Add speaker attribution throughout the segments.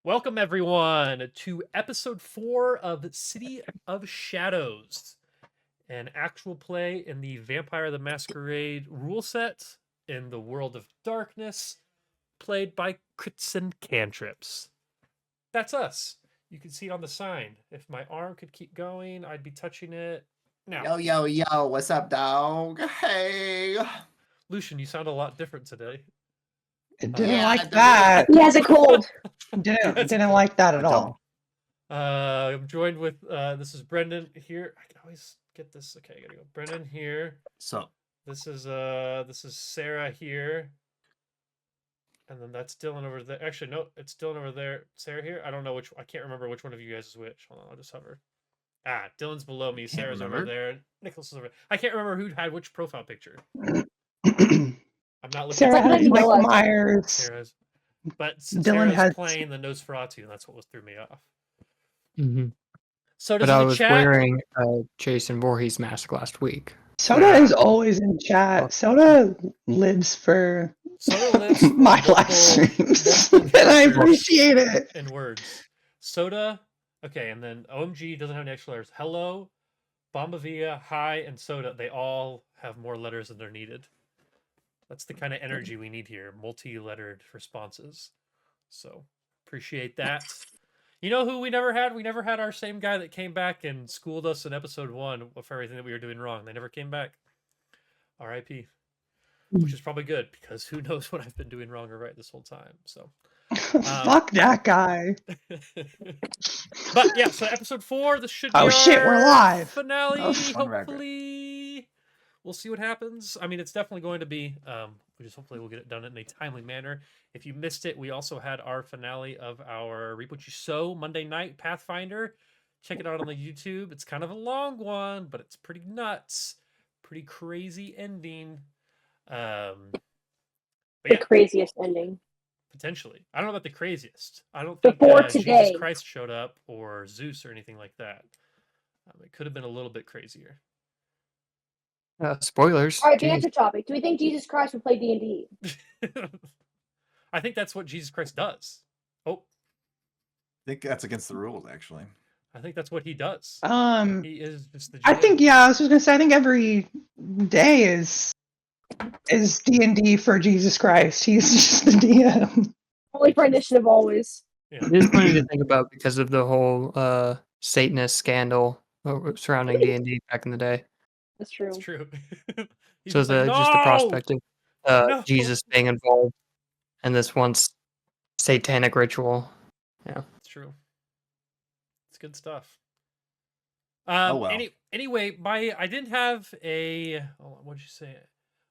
Speaker 1: Welcome, everyone, to episode 4 of City of Shadows, an actual play in the Vampire the Masquerade rule set in the World of Darkness, played by CritsNCantrips. That's us. You can see it on the sign. If my arm could keep going, I'd be touching it. Now,
Speaker 2: Yo, what's up, dog? Hey.
Speaker 1: Lucian, you sound a lot different today.
Speaker 3: Didn't like that.
Speaker 4: He has a cold.
Speaker 3: Didn't like that at all.
Speaker 1: I'm joined with this is Brendan here. I can always get this. Okay, I gotta go. Brendan here.
Speaker 2: So
Speaker 1: This is Sarah here. And then that's Dylan over there. Actually, no, it's Dylan over there. Sarah here. I don't know I can't remember which one of you guys is which. Hold on, I'll just hover. Dylan's below me. Sarah's over there. Nicholas is over there. I can't remember who had which profile picture. I'm not looking
Speaker 3: Sarah
Speaker 1: at
Speaker 3: has Michael Myers.
Speaker 1: Sarah's, but
Speaker 3: Dylan
Speaker 1: Sarah's playing the Nosferatu, and that's what threw me off.
Speaker 5: Mm-hmm.
Speaker 1: So does
Speaker 5: but I
Speaker 1: the
Speaker 5: was
Speaker 1: chat...
Speaker 5: wearing a Jason Voorhees mask last week.
Speaker 3: Soda is always in chat. Soda lives for my live streams, and I appreciate it.
Speaker 1: In words. Soda, okay, and then OMG doesn't have any extra letters. Hello, Bombavia, Hi, and Soda, they all have more letters than they're needed. That's the kind of energy we need here, multi-lettered responses. So, appreciate that. You know who we never had? We never had our same guy that came back and schooled us in episode 1 for everything that we were doing wrong. They never came back. R.I.P. Which is probably good, because who knows what I've been doing wrong or right this whole time. So,
Speaker 3: fuck that guy.
Speaker 1: But yeah, so episode 4, this should be
Speaker 3: we're live.
Speaker 1: Finale, hopefully. We'll see what happens. I mean, it's definitely going to be, we just hopefully we'll get it done in a timely manner. If you missed it, we also had our finale of our Reap What You Sow Monday night Pathfinder. Check it out on the YouTube. It's kind of a long one, but it's pretty nuts. Pretty crazy ending. The
Speaker 4: craziest ending.
Speaker 1: Potentially. I don't know about the craziest. I don't think Jesus Christ showed up or Zeus or anything like that. It could have been a little bit crazier.
Speaker 5: Spoilers.
Speaker 4: All right, banter topic. Do we think Jesus Christ would play D&D?
Speaker 1: I think that's what Jesus Christ does. Oh.
Speaker 2: I think that's against the rules, actually.
Speaker 1: I think that's what he does. He is just the GM.
Speaker 3: I think, I was just going to say, I think every day is D&D for Jesus Christ. He's just the DM.
Speaker 4: Only for initiative, always.
Speaker 1: Yeah.
Speaker 5: It is funny to think about because of the whole Satanist scandal surrounding D&D back in the day.
Speaker 4: That's true.
Speaker 1: It's true.
Speaker 5: So just the prospect of Jesus being involved in this once satanic ritual. Yeah,
Speaker 1: it's true. It's good stuff. Anyway, I didn't have a. What'd you say?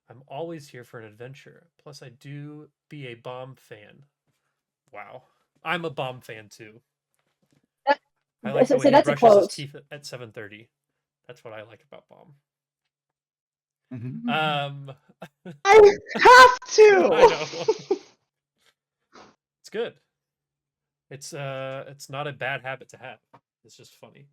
Speaker 1: I'm always here for an adventure. Plus, I do be a bomb fan. Wow, I'm a bomb fan too. I like the way he brushes his teeth at 7:30. That's what I like about Bomb.
Speaker 2: Mm-hmm.
Speaker 3: I have to.
Speaker 1: I know. It's good. It's not a bad habit to have. It's just funny.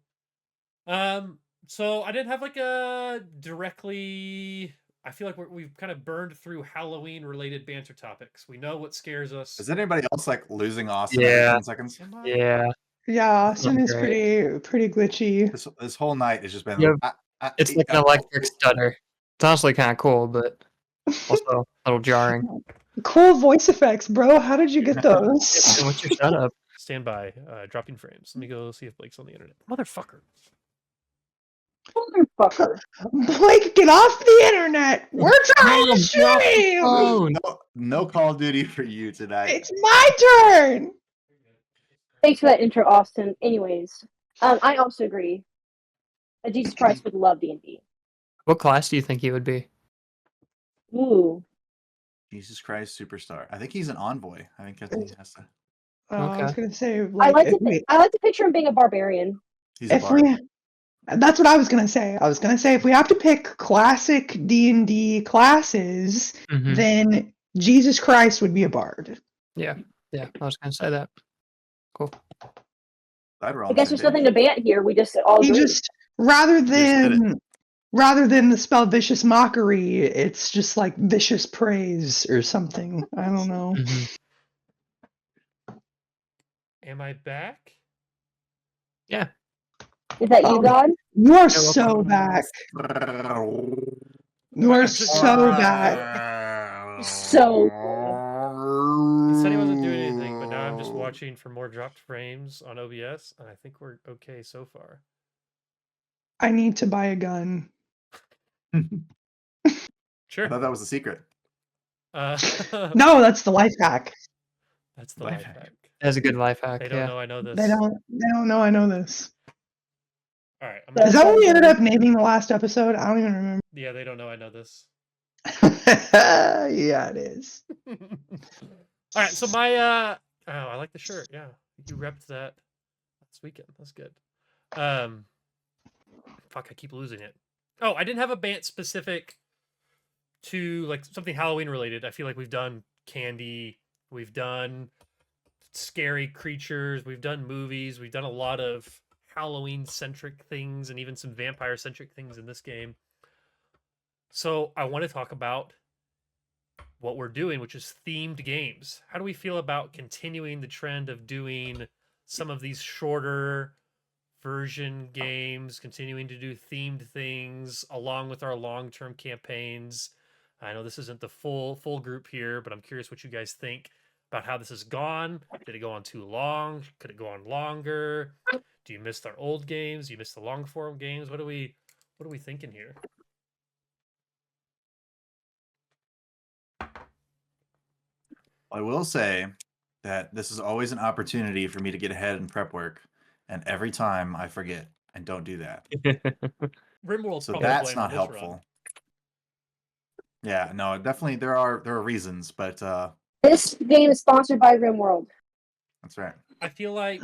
Speaker 1: So I didn't have like a directly. I feel like we've kind of burned through Halloween related banter topics. We know what scares us.
Speaker 2: Is anybody else like losing Austin
Speaker 5: every
Speaker 2: 10 seconds?
Speaker 5: Yeah.
Speaker 3: Yeah, Austin is pretty glitchy.
Speaker 2: This whole night has just been.
Speaker 5: It's like an electric stutter. It's honestly kind of cool, but also a little jarring.
Speaker 3: Cool voice effects, bro. How did you get those?
Speaker 5: What's your setup?
Speaker 1: Stand by. Dropping frames. Let me go see if Blake's on the internet. Motherfucker.
Speaker 3: Blake, get off the internet. We're trying to stream.
Speaker 2: No Call of Duty for you tonight.
Speaker 3: It's my turn.
Speaker 4: Thanks for that intro, Austin. Anyways, I also agree that Jesus Christ would love D&D.
Speaker 5: What class do you think he would be?
Speaker 4: Ooh.
Speaker 2: Jesus Christ Superstar. I think he's an envoy. I think that's what he has to.
Speaker 3: I was gonna say.
Speaker 4: I like to picture him being a barbarian.
Speaker 2: He's a bard.
Speaker 3: That's what I was gonna say. I was gonna say if we have to pick classic D&D classes, then Jesus Christ would be a bard.
Speaker 5: Yeah, I was gonna say that. Cool.
Speaker 4: I guess there's nothing to ban here. We just all agree.
Speaker 3: Rather than the spell vicious mockery, it's just like vicious praise or something. I don't know.
Speaker 1: Am I back?
Speaker 5: Yeah.
Speaker 4: Is that you,
Speaker 3: Oh,
Speaker 4: God?
Speaker 3: You are
Speaker 5: welcome.
Speaker 3: so back. You
Speaker 1: I'm
Speaker 3: are
Speaker 1: just-
Speaker 3: so back.
Speaker 4: So
Speaker 1: He said he wasn't doing anything, but now I'm just watching for more dropped frames on OBS, and I think we're okay so far.
Speaker 3: I need to buy a gun.
Speaker 1: Sure.
Speaker 2: I thought that was a secret.
Speaker 3: No, that's the life hack.
Speaker 1: That's the
Speaker 2: Life
Speaker 1: life
Speaker 2: hack.
Speaker 1: hack.
Speaker 5: That's a good life hack.
Speaker 1: They don't
Speaker 5: Yeah.
Speaker 1: know I know this.
Speaker 3: They don't know I know this.
Speaker 1: All right.
Speaker 3: Is that what we ended up naming the last episode? I don't even remember.
Speaker 1: Yeah, they don't know I know this.
Speaker 3: Yeah, it is.
Speaker 1: All right. So my oh, I like the shirt. Yeah, you repped that last weekend. That's good. Fuck, I keep losing it. Oh, I didn't have a band specific to like something Halloween related. I feel like we've done candy, we've done scary creatures, we've done movies, we've done a lot of Halloween centric things and even some vampire centric things in this game. So I want to talk about what we're doing, which is themed games. How do we feel about continuing the trend of doing some of these shorter version games, continuing to do themed things along with our long-term campaigns? I know this isn't the full group here, but I'm curious what you guys think about how this has gone. Did it go on too long? Could it go on longer? Do you miss our old games? Do you miss the long form games? What are we thinking here?
Speaker 2: I will say that this is always an opportunity for me to get ahead in prep work, and every time I forget and don't do that.
Speaker 1: RimWorld's
Speaker 2: So
Speaker 1: probably
Speaker 2: that's
Speaker 1: blame
Speaker 2: not
Speaker 1: on this
Speaker 2: helpful.
Speaker 1: run.
Speaker 2: Yeah, no, definitely there are reasons, but
Speaker 4: this game is sponsored by RimWorld.
Speaker 2: that's right.
Speaker 1: I feel like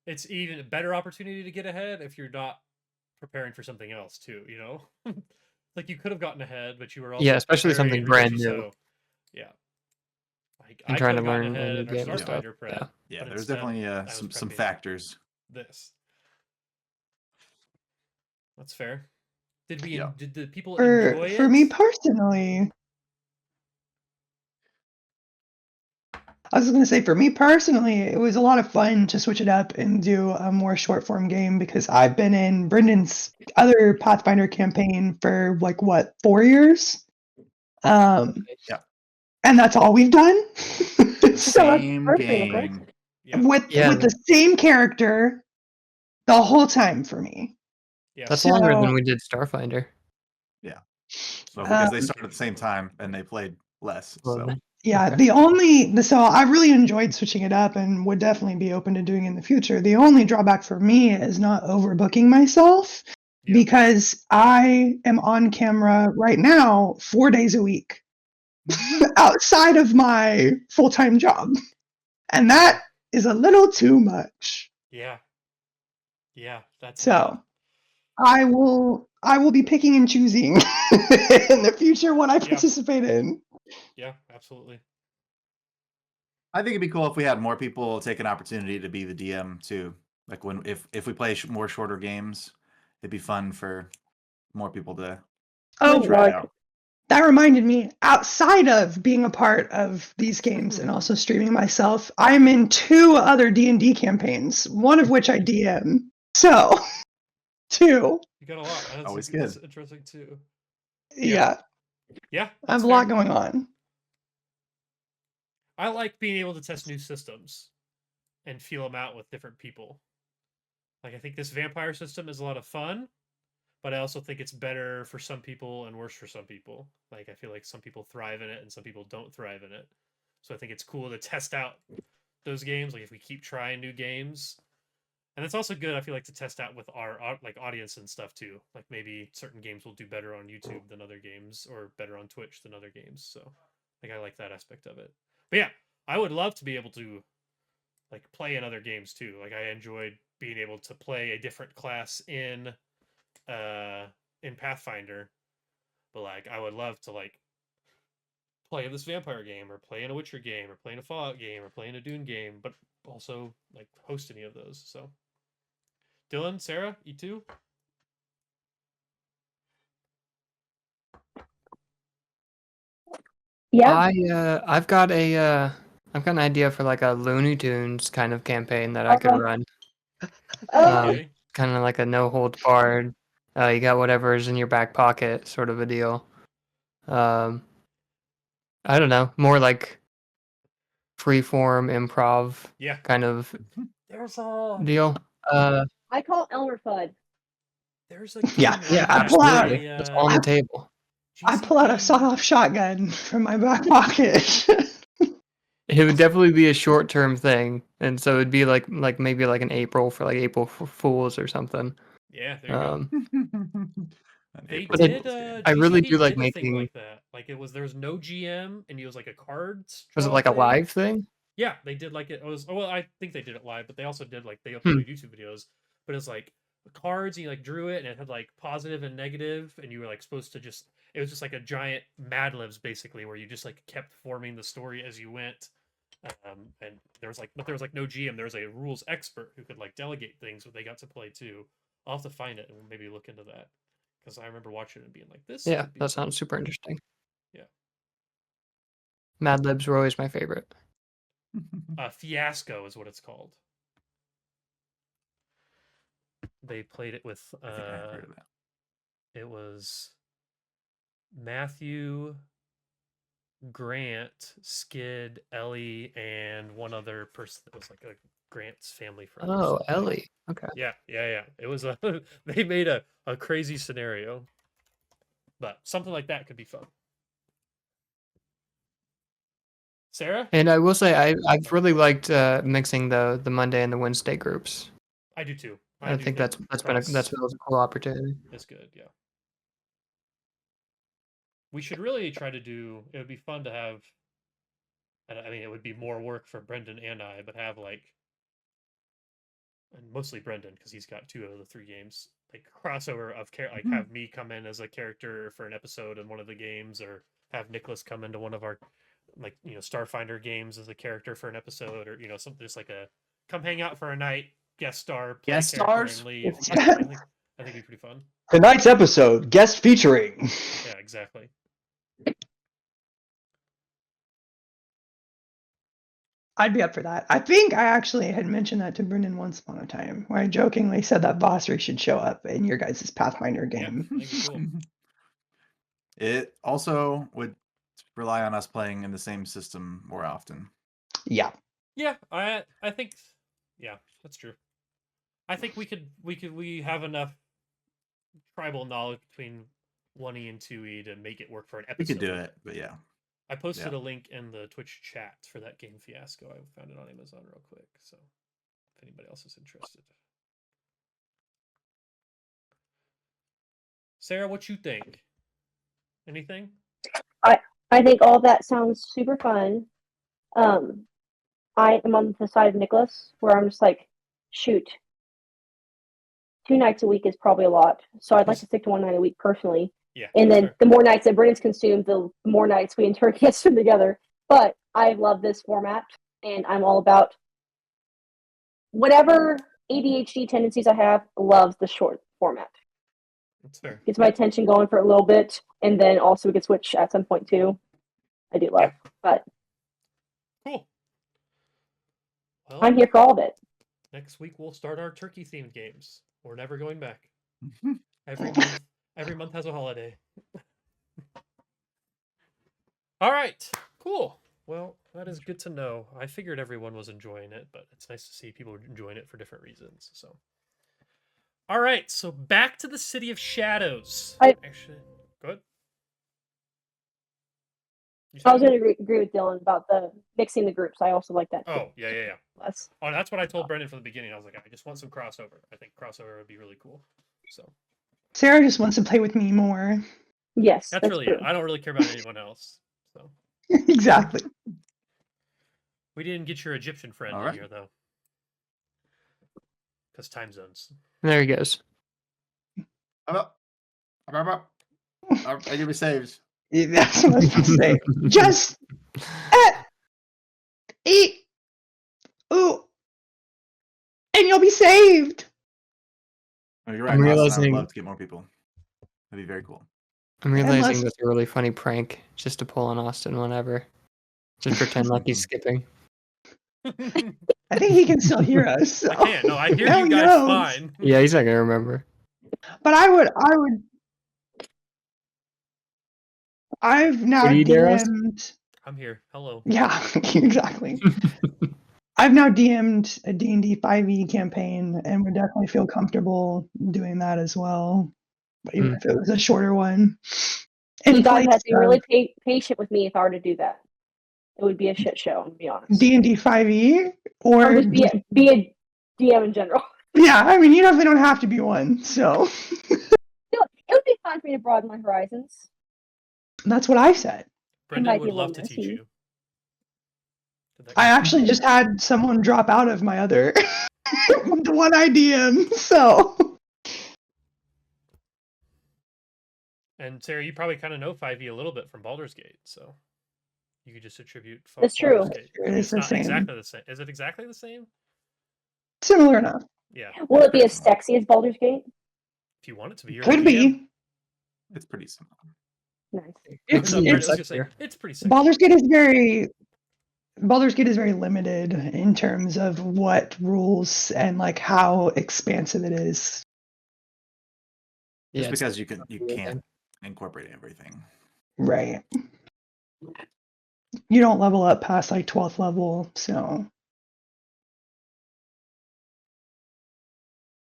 Speaker 1: it's even a better opportunity to get ahead if you're not preparing for something else too, you know? Like you could have gotten ahead, but you were also
Speaker 5: Yeah, especially
Speaker 1: preparing
Speaker 5: something
Speaker 1: and
Speaker 5: brand
Speaker 1: researching,
Speaker 5: new.
Speaker 1: so yeah. Like
Speaker 5: And
Speaker 1: I
Speaker 5: trying
Speaker 1: could
Speaker 5: to
Speaker 1: have gotten
Speaker 5: learn a
Speaker 1: ahead
Speaker 5: new
Speaker 1: in our
Speaker 5: game and stuff.
Speaker 1: Starfinder prep.
Speaker 5: Yeah.
Speaker 2: Yeah,
Speaker 1: but
Speaker 2: there's
Speaker 1: instead,
Speaker 2: definitely
Speaker 1: I was
Speaker 2: some
Speaker 1: prepping
Speaker 2: factors.
Speaker 1: this. That's fair. Did
Speaker 2: Yeah.
Speaker 1: did the people enjoy
Speaker 3: For
Speaker 1: it?
Speaker 3: me personally, I was going to say, for me personally, it was a lot of fun to switch it up and do a more short form game because I've been in Brendan's other Pathfinder campaign for like what, 4 years?
Speaker 2: Yeah.
Speaker 3: And that's all we've done.
Speaker 2: The
Speaker 3: So
Speaker 2: same
Speaker 4: perfect.
Speaker 2: game.
Speaker 1: Yeah.
Speaker 3: with the same character the whole time for me.
Speaker 1: Yeah.
Speaker 5: That's longer
Speaker 3: So-
Speaker 5: than we did Starfinder.
Speaker 2: Well, because they started at the same time and they played less. So
Speaker 5: Well,
Speaker 3: Yeah,
Speaker 5: Okay.
Speaker 3: so I really enjoyed switching it up and would definitely be open to doing it in the future. The only drawback for me is not overbooking myself
Speaker 1: Yeah.
Speaker 3: because I am on camera right now 4 days a week outside of my full-time job. And that is a little too much.
Speaker 1: Yeah. Yeah. That's
Speaker 3: So I will be picking and choosing in the future what I participate in.
Speaker 1: yeah, absolutely.
Speaker 2: I think it'd be cool if we had more people take an opportunity to be the DM too. Like if we play more shorter games, it'd be fun for more people to
Speaker 3: Oh,
Speaker 2: try it out.
Speaker 3: that reminded me, outside of being a part of these games and also streaming myself, I'm in 2 other D&D campaigns, one of which I DM. So, 2.
Speaker 1: You got a lot. That's,
Speaker 2: Always
Speaker 1: that's
Speaker 2: good.
Speaker 1: interesting too.
Speaker 3: Yeah,
Speaker 1: Yeah.
Speaker 3: I have
Speaker 1: That's
Speaker 3: a lot
Speaker 1: fair.
Speaker 3: going on.
Speaker 1: I like being able to test new systems and feel them out with different people. Like I think this vampire system is a lot of fun, but I also think it's better for some people and worse for some people. Like I feel like some people thrive in it and some people don't thrive in it. So I think it's cool to test out those games. Like if we keep trying new games, and it's also good. I feel like to test out with our like audience and stuff too. Like maybe certain games will do better on YouTube than other games, or better on Twitch than other games. So like I like that aspect of it. But yeah, I would love to be able to like play in other games too. Like I enjoyed being able to play a different class in Pathfinder, but like I would love to like play in this vampire game or play in a Witcher game or play in a Fallout game or play in a Dune game, but also like host any of those. So Dylan, Sarah, you too?
Speaker 4: Yeah.
Speaker 5: I've got a I've got an idea for like a Looney Tunes kind of campaign that I could
Speaker 4: Uh-huh.
Speaker 5: run.
Speaker 1: Okay.
Speaker 5: Kind of like a no holds barred. You got whatever's in your back pocket sort of a deal. I don't know, more like freeform improv
Speaker 1: Yeah.
Speaker 5: kind of
Speaker 1: There's a
Speaker 5: deal.
Speaker 4: I call it Elmer Fudd.
Speaker 1: there's a
Speaker 3: Yeah,
Speaker 1: game
Speaker 3: yeah,
Speaker 1: like
Speaker 3: I pull out-
Speaker 5: Absolutely. It's on the table.
Speaker 3: I pull out a
Speaker 1: GCP.
Speaker 3: sawed-off shotgun from my back pocket.
Speaker 5: It would definitely be a short-term thing, and so it'd be like maybe like an April for like April Fools or something.
Speaker 1: Yeah, there you go. They
Speaker 2: April
Speaker 1: did.
Speaker 2: Fool's game.
Speaker 5: I really
Speaker 1: GCP
Speaker 5: do like
Speaker 1: did a thing
Speaker 5: making-
Speaker 1: like that. Like there was no GM, and it was like a cards.
Speaker 5: Was it
Speaker 1: draw
Speaker 5: like a
Speaker 1: thing.
Speaker 5: live thing?
Speaker 1: Yeah, they did like it was. Oh, well, I think they did it live, but they also did like they uploaded YouTube videos. But it was like cards, and you like drew it, and it had like positive and negative, and you were like supposed to just. It was just like a giant Mad Libs basically, where you just like kept forming the story as you went. And there was like, but there was like no GM. There was a rules expert who could like delegate things, but they got to play too. I'll have to find it and maybe look into that because I remember watching it and being like, "This."
Speaker 5: Yeah,
Speaker 1: would be
Speaker 5: that
Speaker 1: fun."
Speaker 5: sounds super interesting.
Speaker 1: Yeah.
Speaker 5: Mad Libs were always my favorite.
Speaker 1: Fiasco is what it's called. They played it with.
Speaker 2: I think I've heard of that.
Speaker 1: It was Matthew, Grant, Skid, Ellie, and one other person that was like a Grant's family friend. or
Speaker 5: Oh,
Speaker 1: something.
Speaker 5: Ellie. Okay.
Speaker 1: Yeah. It was a. They made a crazy scenario, but something like that could be fun. Sarah,
Speaker 5: And I will say I've really liked mixing the Monday and the Wednesday groups.
Speaker 1: I do too.
Speaker 5: I
Speaker 1: do
Speaker 5: think that's been a cool opportunity.
Speaker 1: It's good, yeah. We should really try to do. It would be fun to have. And I mean, it would be more work for Brendan and I, but have like, and mostly Brendan because he's got 2 of the 3 games. Like crossover of like have me come in as a character for an episode in one of the games, or have Nicholas come into one of our like Starfinder games as a character for an episode, or something just like a come hang out for a night, guest star, play
Speaker 2: Guest
Speaker 1: a character,
Speaker 2: stars?
Speaker 1: and leave. I think it'd be pretty fun.
Speaker 6: Tonight's episode, guest featuring.
Speaker 1: Yeah, exactly.
Speaker 3: I'd be up for that. I think I actually had mentioned that to Brendan once upon a time, where I jokingly said that Vossry should show up in your guys' Pathfinder
Speaker 1: Yeah,
Speaker 3: game.
Speaker 1: I think it'd be cool.
Speaker 2: It also would rely on us playing in the same system more often.
Speaker 3: Yeah.
Speaker 1: Yeah, I think, yeah, that's true. I think we have enough tribal knowledge between 1E and 2E to make it work for an
Speaker 2: We
Speaker 1: episode.
Speaker 2: could do it, but yeah.
Speaker 1: I posted
Speaker 2: Yeah.
Speaker 1: a link in the Twitch chat for that game Fiasco. I found it on Amazon real quick, so if anybody else is interested. Sarah, what you think? Anything?
Speaker 4: I think all that sounds super fun. I am on the side of Nicholas, where I'm just like, shoot, 2 nights a week is probably a lot. So I'd like to stick to 1 night a week personally.
Speaker 1: Yeah.
Speaker 4: And then
Speaker 1: sure.
Speaker 4: the more nights that Brennan's consumed, the more nights we in turn get them together. But I love this format, and I'm all about whatever ADHD tendencies I have. Loves the short format.
Speaker 1: That's fair.
Speaker 4: Gets my attention going for a little bit, and then also we can switch at some point too. I do love, but
Speaker 1: Cool. Well,
Speaker 4: I'm here for all of it.
Speaker 1: next week we'll start our turkey themed games. We're never going back.
Speaker 2: Mm-hmm.
Speaker 1: Every month has a holiday. All right, cool. Well, that is good to know. I figured everyone was enjoying it, but it's nice to see people enjoying it for different reasons. So, all right, so back to the City of Shadows. Actually, go ahead.
Speaker 4: I was going to agree with Dylan about the mixing the groups. I also like that too.
Speaker 1: Oh, yeah.
Speaker 4: Less.
Speaker 1: Oh, that's what I told Brendan from the beginning. I was like, I just want some crossover. I think crossover would be really cool. So
Speaker 3: Sarah just wants to play with me more.
Speaker 4: Yes,
Speaker 1: that's really
Speaker 4: true.
Speaker 1: it. I don't really care about anyone else. So
Speaker 3: Exactly.
Speaker 1: we didn't get your Egyptian friend
Speaker 2: All
Speaker 1: in
Speaker 2: right.
Speaker 1: here though, because time zones.
Speaker 5: There he goes.
Speaker 2: I give me saves.
Speaker 3: That's what I was going to say. Just eat. Ooh. And you'll be saved.
Speaker 2: Oh, you're right.
Speaker 5: I'm
Speaker 2: Austin, I would
Speaker 5: realizing-
Speaker 2: love to get more people. That'd be very cool.
Speaker 5: I'm realizing
Speaker 3: Unless-
Speaker 5: that's a really funny prank just to pull on Austin whenever. Just pretend like he's skipping.
Speaker 3: I think he can still hear us. So.
Speaker 1: I can't. No, I hear
Speaker 3: Now
Speaker 1: you
Speaker 3: he
Speaker 1: guys
Speaker 3: knows.
Speaker 1: fine.
Speaker 5: Yeah, he's not gonna remember.
Speaker 3: But I've now
Speaker 5: What do you dare us?
Speaker 3: DM'd.
Speaker 1: I'm here. Hello.
Speaker 3: Yeah, exactly. I've now DM'd a D&D 5e campaign, and would definitely feel comfortable doing that as well, even if it was a shorter one.
Speaker 4: You guys have to be really patient with me if I were to do that. It would be a shit show, to be honest.
Speaker 3: D&D 5e
Speaker 4: Or
Speaker 3: or
Speaker 4: just be a DM in general.
Speaker 3: Yeah, I mean, you definitely don't have to be one, so.
Speaker 4: It would be fun for me to broaden my horizons.
Speaker 3: That's what I said.
Speaker 1: Brendan
Speaker 4: might be
Speaker 1: would
Speaker 4: a
Speaker 1: love
Speaker 4: little
Speaker 1: to teach
Speaker 4: messy.
Speaker 1: you. Did that
Speaker 3: I
Speaker 1: go-
Speaker 3: actually just had someone drop out of my other the one I DM, so.
Speaker 1: And Sarah, you probably kind of know 5e a little bit from Baldur's Gate, so you could just attribute.
Speaker 4: That's true.
Speaker 1: Baldur's Gate. I mean,
Speaker 3: It's
Speaker 1: it's
Speaker 3: the
Speaker 1: not
Speaker 3: same.
Speaker 1: exactly the same. Is it exactly the same?
Speaker 3: Similar enough.
Speaker 1: Yeah.
Speaker 4: Will it be
Speaker 2: pretty
Speaker 4: as
Speaker 2: similar.
Speaker 4: sexy as Baldur's Gate?
Speaker 1: If you want it to be, you're
Speaker 3: Could
Speaker 1: the DM.
Speaker 3: be.
Speaker 2: It's pretty similar.
Speaker 4: Nice.
Speaker 3: It's,
Speaker 1: No, Brendan, I
Speaker 3: it's,
Speaker 1: was gonna say, it's pretty sexy.
Speaker 3: Baldur's Gate is very limited in terms of what rules and like how expansive it is.
Speaker 5: Yeah,
Speaker 2: Just
Speaker 5: it's
Speaker 2: because you
Speaker 5: Yeah.
Speaker 2: can't incorporate everything.
Speaker 3: Right. You don't level up past like 12th level, so.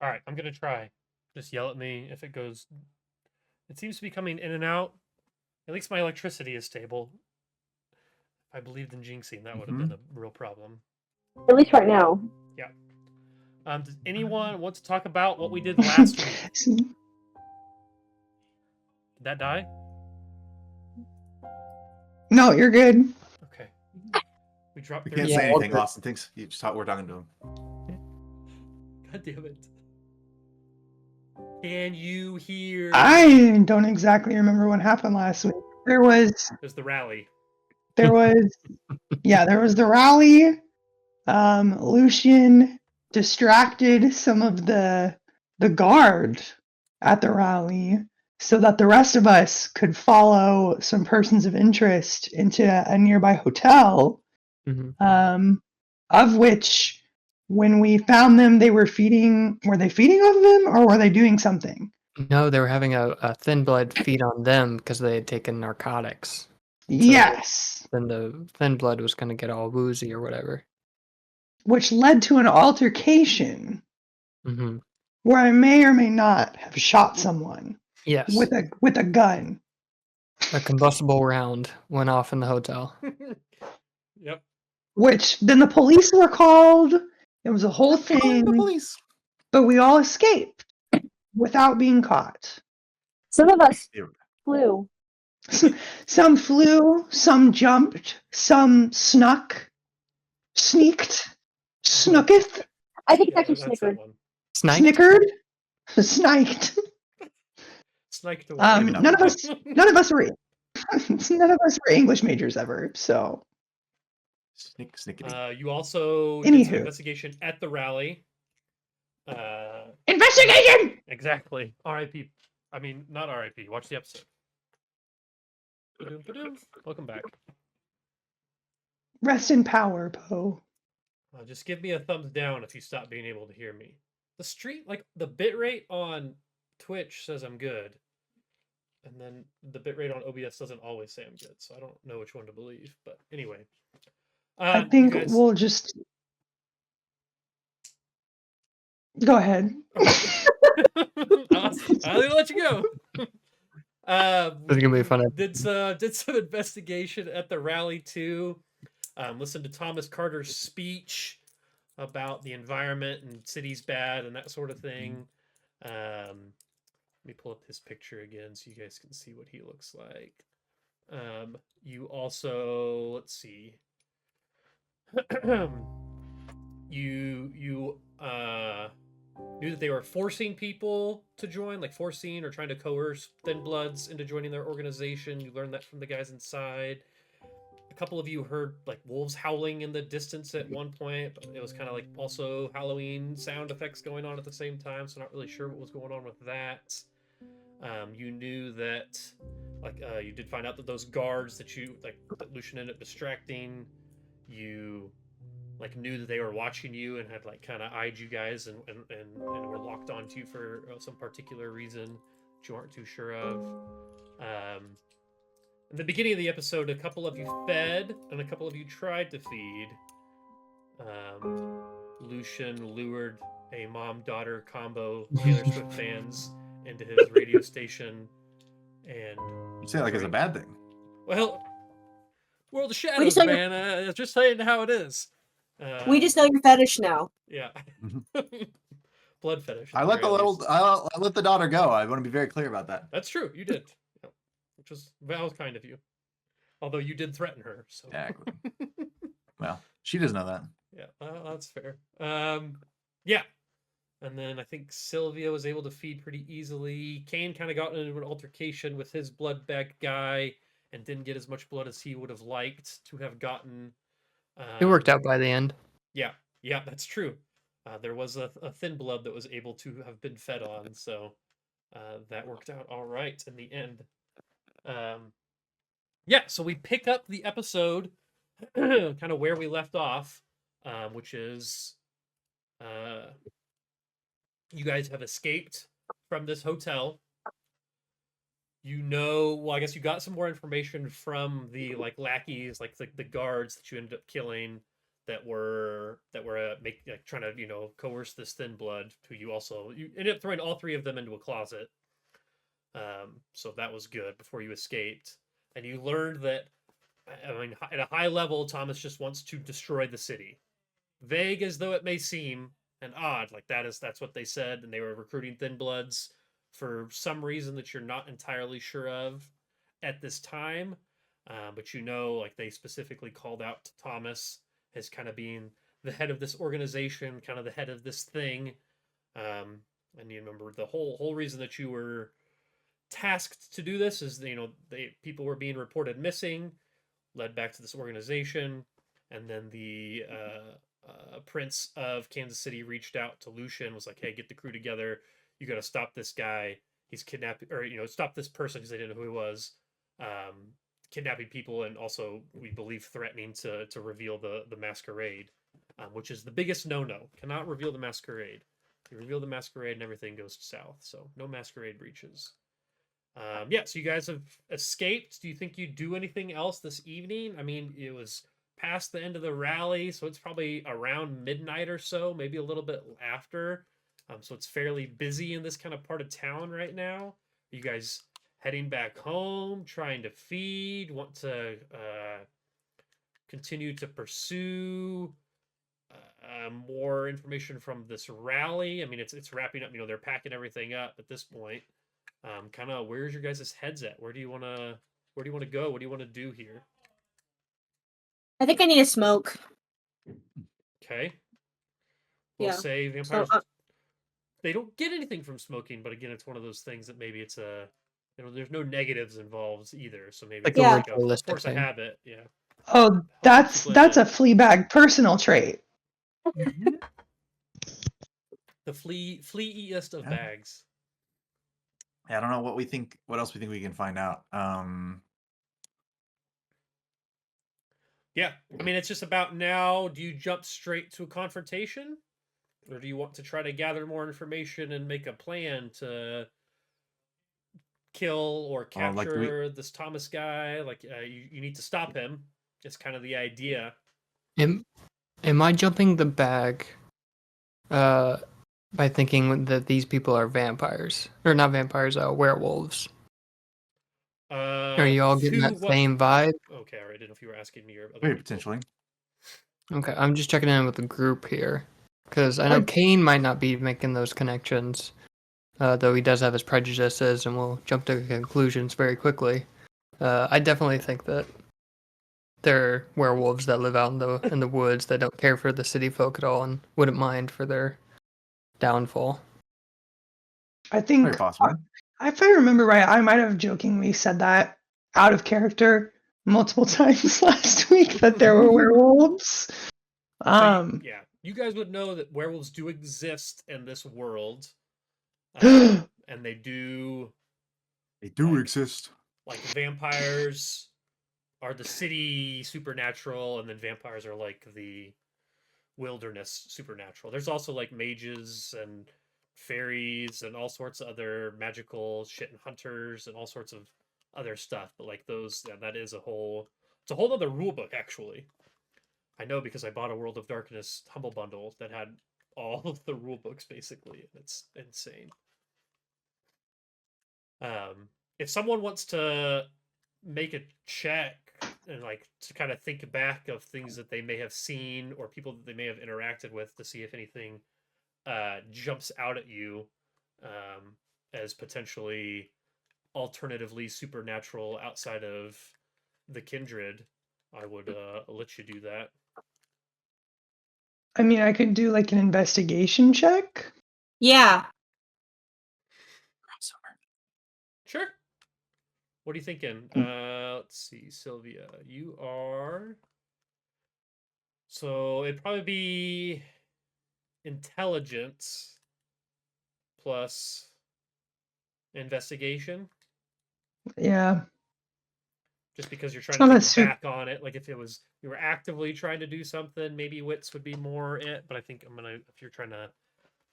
Speaker 1: All right, I'm gonna try. Just yell at me if it goes. It seems to be coming in and out. At least my electricity is stable. If I believed in jinxing, that would have been a real problem.
Speaker 4: At least right now.
Speaker 1: Does anyone want to talk about what we did last week? Did that die?
Speaker 3: No, you're good.
Speaker 1: Okay. We dropped.
Speaker 2: We can't
Speaker 1: 30
Speaker 2: say
Speaker 5: Yeah.
Speaker 2: anything. Austin thinks you just thought we're talking to him.
Speaker 1: God damn it. Can you hear?
Speaker 3: I don't exactly remember what happened last week. There was
Speaker 1: There's the rally.
Speaker 3: there was the rally. Lucian distracted some of the guard at the rally so that the rest of us could follow some persons of interest into a nearby hotel.
Speaker 5: Mhm.
Speaker 3: Of which, when we found them, they were feeding. Were they feeding off of them, or were they doing something?
Speaker 5: No, they were having a thin blood feed on them because they had taken narcotics.
Speaker 3: Yes,
Speaker 5: Then the thin blood was going to get all woozy or whatever.
Speaker 3: which led to an altercation
Speaker 5: Mm-hmm.
Speaker 3: where I may or may not have shot someone
Speaker 5: Yes,
Speaker 3: with a gun.
Speaker 5: a combustible round went off in the hotel.
Speaker 1: Yep.
Speaker 3: Which then the police were called. It was a whole
Speaker 2: Calling
Speaker 3: thing,
Speaker 2: the police.
Speaker 3: but we all escaped without being caught.
Speaker 4: Some of us
Speaker 2: Yeah.
Speaker 4: flew.
Speaker 3: Some flew, some jumped, some sneaked, snooketh,
Speaker 4: I think it's
Speaker 1: Yeah,
Speaker 4: actually
Speaker 1: that's that
Speaker 4: snickered.
Speaker 1: one.
Speaker 5: Sniped?
Speaker 3: snickered, sniped.
Speaker 1: Sniped away.
Speaker 2: Maybe not.
Speaker 3: None of us were English majors ever, so.
Speaker 2: Snickety.
Speaker 1: You also did some
Speaker 3: Anywho.
Speaker 1: investigation at the rally.
Speaker 3: Investigation!
Speaker 1: Exactly. R.I.P. I mean, not R.I.P. Watch the episode. Ba-doom, ba-doom. Welcome back.
Speaker 3: Rest in power, Poe.
Speaker 1: Just give me a thumbs down if you stop being able to hear me. The street, like the bitrate on Twitch says I'm good. And then the bitrate on OBS doesn't always say I'm good. So I don't know which one to believe. But anyway.
Speaker 3: I
Speaker 1: you
Speaker 3: think
Speaker 1: guys-
Speaker 3: we'll just. Go ahead.
Speaker 1: I'll let you go.
Speaker 5: It's gonna be fun.
Speaker 1: Did some investigation at the rally too. Listened to Thomas Carter's speech about the environment and cities bad and that sort of thing. Let me pull up his picture again so you guys can see what he looks like. You also, let's see. you knew that they were forcing people to join, like forcing or trying to coerce Thin Bloods into joining their organization. You learned that from the guys inside. A couple of you heard like wolves howling in the distance at one point, but it was kind of like also Halloween sound effects going on at the same time, so not really sure what was going on with that. You knew that you did find out that those guards that Lucian ended up distracting, you like knew that they were watching you and had like kind of eyed you guys and were locked onto you for some particular reason that you aren't too sure of. In the beginning of the episode, a couple of you fed and a couple of you tried to feed. Lucian lured a mom-daughter combo Taylor Swift fans into his radio station, and
Speaker 2: You say it like it's a bad thing.
Speaker 1: well, World of
Speaker 7: We
Speaker 1: Shadows,
Speaker 7: just know your-
Speaker 1: man. Just saying how it is.
Speaker 7: We just know your fetish now.
Speaker 1: Yeah. Blood fetish.
Speaker 2: I
Speaker 1: at
Speaker 2: let the
Speaker 1: very
Speaker 2: little,
Speaker 1: least.
Speaker 2: I let the daughter go. I want to be very clear about that.
Speaker 1: That's true. You did, yeah. Which was that was kind of you. Although you did threaten her. So.
Speaker 2: Exactly. Well, she doesn't know that.
Speaker 1: Yeah, that's fair. Yeah. And then I think Sylvia was able to feed pretty easily. Kane kind of got into an altercation with his blood bag guy and didn't get as much blood as he would have liked to have gotten.
Speaker 5: It worked out by the end.
Speaker 1: Yeah, that's true. There was a thin blood that was able to have been fed on, so that worked out all right in the end. Yeah, so we pick up the episode kind of where we left off, which is you guys have escaped from this hotel. Well, I guess you got some more information from the like lackeys, like the guards that you ended up killing that were trying to coerce this thin blood. You ended up throwing all 3 of them into a closet. So that was good before you escaped, and you learned that. I mean, at a high level, Thomas just wants to destroy the city. Vague as though it may seem, and odd, like that's what they said, and they were recruiting thin bloods for some reason that you're not entirely sure of at this time. But like they specifically called out Thomas as kind of being the head of this organization, kind of the head of this thing. And you remember the whole reason that you were tasked to do this is people were being reported missing, led back to this organization, and then the Prince of Kansas City reached out to Lucian, was like, hey, get the crew together, you got to stop this guy, he's kidnapping, or stop this person, because they didn't know who he was, kidnapping people, and also we believe threatening to reveal the Masquerade, which is the biggest no-no. Cannot reveal the Masquerade. You reveal the Masquerade and everything goes south, so no Masquerade breaches. Yeah, so you guys have escaped. Do you think you do anything else this evening? I mean, it was past the end of the rally, so it's probably around midnight or so, maybe a little bit after. So it's fairly busy in this kind of part of town right now. Are you guys heading back home, trying to feed, want to continue to pursue more information from this rally? I mean, it's wrapping up. They're packing everything up at this point. Kind of, where's your guys' heads at? Where do you want to go? What do you want to do here?
Speaker 7: I think I need a smoke.
Speaker 1: Okay. We'll
Speaker 7: Yeah.
Speaker 1: say vampires.
Speaker 7: So,
Speaker 1: they don't get anything from smoking, but again, it's one of those things that maybe it's there's no negatives involved either. So maybe
Speaker 5: Like
Speaker 1: it's
Speaker 7: a
Speaker 1: like
Speaker 5: ritualistic
Speaker 1: force a
Speaker 5: thing.
Speaker 1: habit. Yeah.
Speaker 3: Oh, that's a Fleabag personal trait.
Speaker 1: The fleeiest of
Speaker 2: Yeah.
Speaker 1: bags.
Speaker 2: Yeah, I don't know what else we think we can find out.
Speaker 1: Yeah, I mean, it's just about now. Do you jump straight to a confrontation, or do you want to try to gather more information and make a plan to kill or capture this Thomas guy? Like, you need to stop him. It's kind of the idea.
Speaker 5: Am I jumping the bag by thinking that these people are vampires? Or not vampires, werewolves. Are you all getting that same vibe?
Speaker 1: Okay, all right. I didn't know if you were asking me or other
Speaker 2: Maybe
Speaker 1: people.
Speaker 2: potentially.
Speaker 5: Okay, I'm just checking in with the group here. Because I know Kane might not be making those connections, though he does have his prejudices, and we'll jump to conclusions very quickly. I definitely think that they're werewolves that live out in the woods that don't care for the city folk at all and wouldn't mind for their downfall.
Speaker 3: I think,
Speaker 2: Very possible.
Speaker 3: if I remember right, I might have jokingly said that out of character multiple times last week that there were werewolves.
Speaker 1: So yeah, you guys would know that werewolves do exist in this world, and they do
Speaker 2: exist.
Speaker 1: like vampires are the city supernatural, and then vampires are like the wilderness supernatural. There's also like mages and fairies and all sorts of other magical shit and hunters and all sorts of other stuff. But like those, yeah, that is it's a whole other rule book actually. I know because I bought a World of Darkness Humble Bundle that had all of the rule books basically, and it's insane. If someone wants to make a check and like to kind of think back of things that they may have seen or people that they may have interacted with to see if anything jumps out at you as potentially alternatively supernatural outside of the kindred, I would let you do that.
Speaker 3: I mean, I could do like an investigation check.
Speaker 7: Yeah.
Speaker 1: Sure. What are you thinking? Let's see, Sylvia. You are. So it'd probably be intelligence plus investigation.
Speaker 3: Yeah.
Speaker 1: Just because you're trying
Speaker 3: It's not
Speaker 1: to
Speaker 3: a
Speaker 1: think back on it. Like if it was you were actively trying to do something, maybe wits would be more it. But I think if you're trying to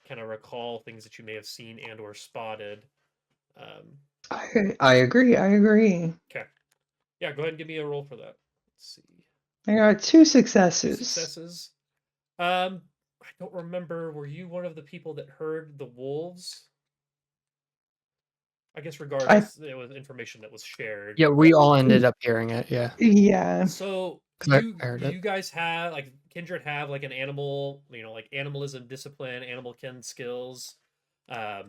Speaker 1: kind of recall things that you may have seen and or spotted.
Speaker 3: I agree. I agree.
Speaker 1: Okay. Yeah, go ahead and give me a roll for that. Let's see.
Speaker 3: I got 2 successes.
Speaker 1: Successes. I don't remember. Were you one of the people that heard the wolves? I guess regardless, it was information that was shared.
Speaker 5: Yeah, we all ended up hearing it. Yeah.
Speaker 3: Yeah.
Speaker 1: So
Speaker 5: 'Cause
Speaker 1: you
Speaker 5: I heard it.
Speaker 1: you guys have like Kindred have like an animal, like animalism discipline, animal kin skills.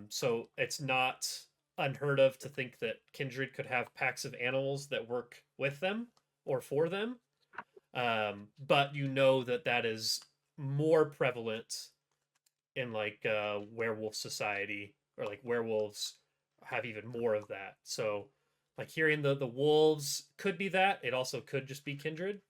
Speaker 1: So it's not unheard of to think that Kindred could have packs of animals that work with them or for them. But you know that is more prevalent in like werewolf society, or like werewolves have even more of that. So like hearing the wolves could be that. It also could just be Kindred.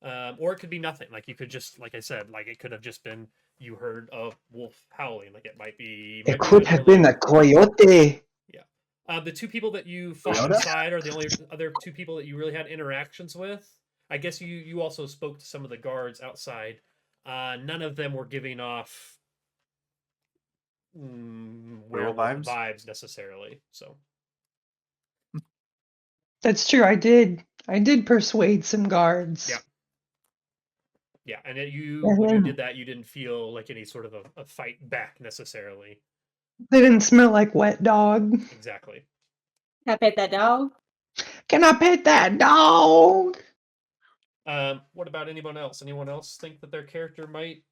Speaker 1: Or it could be nothing. Like you could just, like I said, like it could have just been you heard a wolf howling. Like it might be.
Speaker 6: It could have been a coyote.
Speaker 1: Yeah. The 2 people that you fought
Speaker 2: Yoda?
Speaker 1: inside are the only other 2 people that you really had interactions with. I guess you also spoke to some of the guards outside. None of them were giving off werewolf vibes necessarily. So
Speaker 3: That's true. I did persuade some guards.
Speaker 1: Yeah. Yeah, and when you did that, you didn't feel like any sort of a fight back necessarily.
Speaker 3: They didn't smell like wet dog.
Speaker 1: Exactly.
Speaker 7: Can I pet that dog?
Speaker 3: Can I pet that dog?
Speaker 1: What about anyone else? Anyone else think that their character might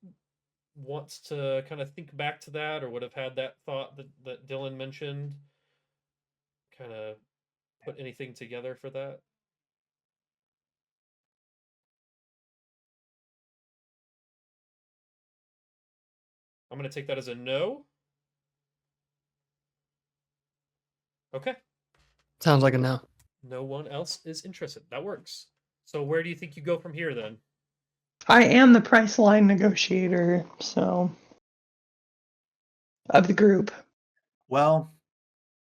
Speaker 1: wants to kind of think back to that, or would have had that thought that Dylan mentioned? Kind of put anything together for that? I'm going to take that as a no. Okay.
Speaker 5: Sounds like a no.
Speaker 1: No one else is interested. That works. So where do you think you go from here then?
Speaker 3: I am the price line negotiator, so of the group.
Speaker 2: Well,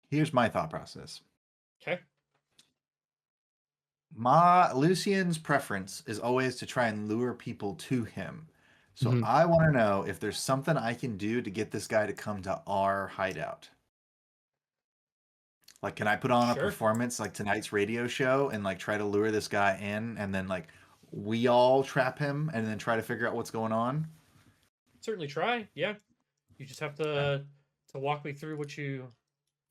Speaker 2: here's my thought process.
Speaker 1: Okay.
Speaker 2: Lucian's preference is always to try and lure people to him. So
Speaker 5: Mhm.
Speaker 2: I want to know if there's something I can do to get this guy to come to our hideout. Like, can I put on a
Speaker 1: Sure.
Speaker 2: performance like tonight's radio show and like try to lure this guy in, and then like we all trap him and then try to figure out what's going on?
Speaker 1: Certainly try. Yeah. You just have to walk me through what you.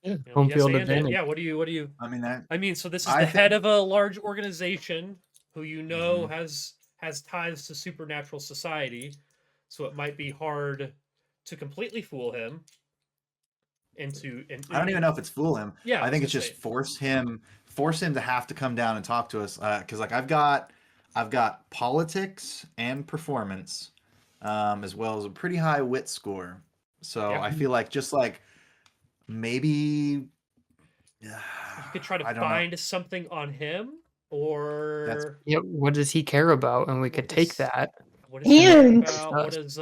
Speaker 5: Yeah.
Speaker 1: Yes,
Speaker 5: Home field
Speaker 1: and it.
Speaker 5: advantage.
Speaker 1: Yeah. What do you?
Speaker 2: I mean,
Speaker 1: So this is
Speaker 2: I
Speaker 1: the head of a large organization who
Speaker 2: Mhm.
Speaker 1: has ties to supernatural society, so it might be hard to completely fool him into.
Speaker 2: I don't even know if it's fool him.
Speaker 1: Yeah,
Speaker 2: I think
Speaker 1: was
Speaker 2: it's
Speaker 1: gonna
Speaker 2: just
Speaker 1: say.
Speaker 2: force him to have to come down and talk to us. Because like I've got politics and performance, as well as a pretty high wit score. So
Speaker 1: Yeah.
Speaker 2: I feel like just like maybe
Speaker 1: You could try to
Speaker 2: I don't know.
Speaker 1: find something on him, or
Speaker 5: Yeah, what does he care about? And we could take
Speaker 1: does-
Speaker 5: that.
Speaker 1: what does he care
Speaker 3: And-
Speaker 1: about? What is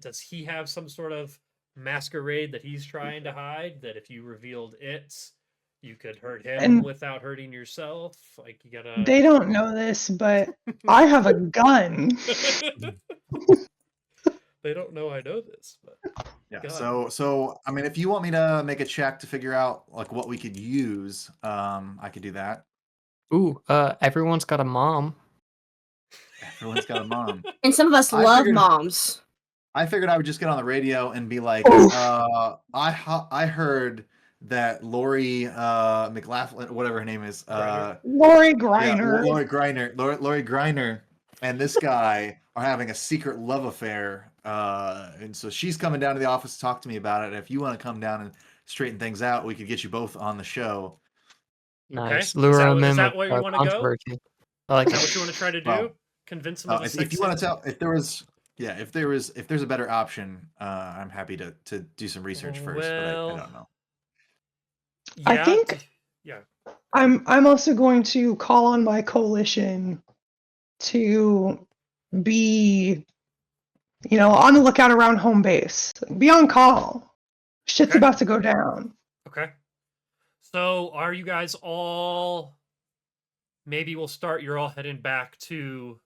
Speaker 1: does he have some sort of masquerade that he's trying to hide? That if you revealed it, you could hurt him
Speaker 3: And-
Speaker 1: without hurting yourself. Like you gotta.
Speaker 3: They don't know this, but I have a gun.
Speaker 1: They don't know I know this, but
Speaker 2: Yeah.
Speaker 1: God.
Speaker 2: So I mean, if you want me to make a check to figure out like what we could use, I could do that.
Speaker 5: Ooh, everyone's got a mom.
Speaker 2: Everyone's got a mom.
Speaker 7: And some of us
Speaker 2: I
Speaker 7: love
Speaker 2: figured-
Speaker 7: moms.
Speaker 2: I figured I would just get on the radio and be like,
Speaker 3: Oof.
Speaker 2: I heard that Lori McLaughlin, whatever her name is,
Speaker 1: Griner.
Speaker 3: Lori
Speaker 2: yeah,
Speaker 3: Griner.
Speaker 2: Lori Griner, Lori Griner, and this guy are having a secret love affair, and so she's coming down to the office to talk to me about it. And if you want to come down and straighten things out, we could get you both on the show.
Speaker 5: Nice.
Speaker 1: Is
Speaker 5: Lure
Speaker 1: that-
Speaker 5: him
Speaker 1: is
Speaker 5: in
Speaker 1: that
Speaker 5: with
Speaker 1: where you wanna go?
Speaker 5: controversy. I like
Speaker 1: Is that
Speaker 5: it.
Speaker 1: what you want to try to do?
Speaker 2: Well,
Speaker 1: Convince them of the
Speaker 2: if you want to tell, if there's a better option, I'm happy to do some research first, but I
Speaker 1: Well,
Speaker 2: don't know.
Speaker 3: I
Speaker 1: Yeah,
Speaker 3: think-
Speaker 1: yeah.
Speaker 3: I'm also going to call on my coalition to be, on the lookout around home base. Be on call. Shit's
Speaker 1: Okay.
Speaker 3: about to go down.
Speaker 1: Okay. So are you guys all? Maybe we'll start. You're all heading back to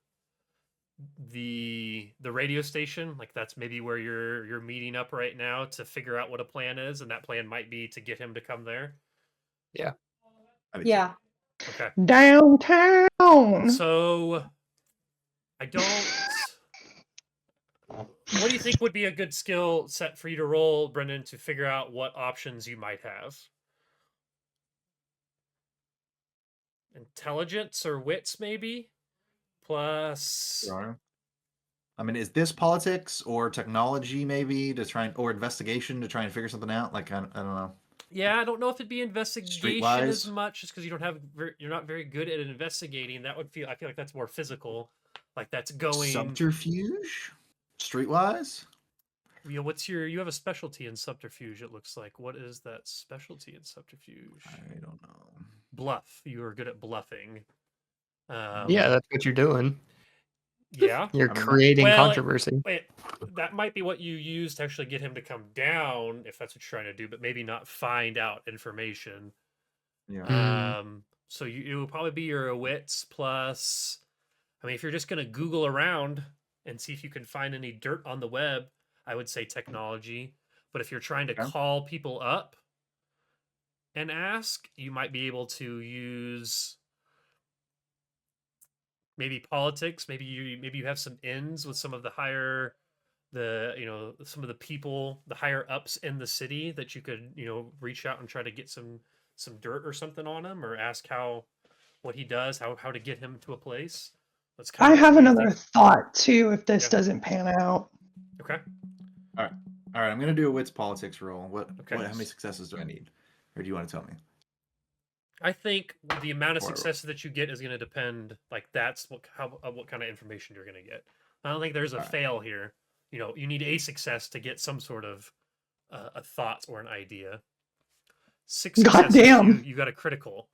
Speaker 1: the radio station. Like that's maybe where you're meeting up right now to figure out what a plan is, and that plan might be to get him to come there.
Speaker 2: I think
Speaker 7: Yeah.
Speaker 1: Okay.
Speaker 3: Downtown.
Speaker 1: So I don't. What do you think would be a good skill set for you to roll, Brendan, to figure out what options you might have? Intelligence or wits, maybe? Plus.
Speaker 2: so. I mean, is this politics or technology, maybe or investigation to try and figure something out? Like I don't know.
Speaker 1: Yeah, I don't know if it'd be investigation as
Speaker 2: Streetwise?
Speaker 1: much, just because you're not very good at investigating. I feel like that's more physical, like that's going.
Speaker 2: Subterfuge, streetwise.
Speaker 1: You have a specialty in subterfuge. It looks like. What is that specialty in subterfuge?
Speaker 2: I don't know.
Speaker 1: Bluff. You are good at bluffing.
Speaker 5: Yeah, that's what you're doing.
Speaker 1: Yeah.
Speaker 5: You're
Speaker 2: I mean,
Speaker 5: creating
Speaker 1: well,
Speaker 5: controversy.
Speaker 1: Wait, that might be what you use to actually get him to come down, if that's what you're trying to do, but maybe not find out information.
Speaker 2: Yeah.
Speaker 1: So it will probably be your wits plus. I mean, if you're just gonna Google around and see if you can find any dirt on the web, I would say technology. But if you're trying to
Speaker 2: Okay.
Speaker 1: call people up and ask, you might be able to use maybe politics. Maybe you have some ins with some of the higher some of the people, the higher ups in the city that you could reach out and try to get some dirt or something on him, or ask what he does, how to get him to a place. That's kind
Speaker 3: I
Speaker 1: of
Speaker 3: have
Speaker 1: what you
Speaker 3: another
Speaker 1: think.
Speaker 3: thought too if this
Speaker 1: Yeah.
Speaker 3: doesn't pan out.
Speaker 1: Okay.
Speaker 2: All right. I'm gonna do a wits politics roll.
Speaker 1: Okay.
Speaker 2: How many successes do I need, or do you want to tell me?
Speaker 1: I think the amount of
Speaker 2: Or-
Speaker 1: successes that you get is going to depend. Like that's what kind of information you're going to get. I don't think there's a
Speaker 2: Alright.
Speaker 1: fail here. You need a success to get some sort of a thought or an idea. 6 successes,
Speaker 3: Goddamn.
Speaker 1: you got a critical.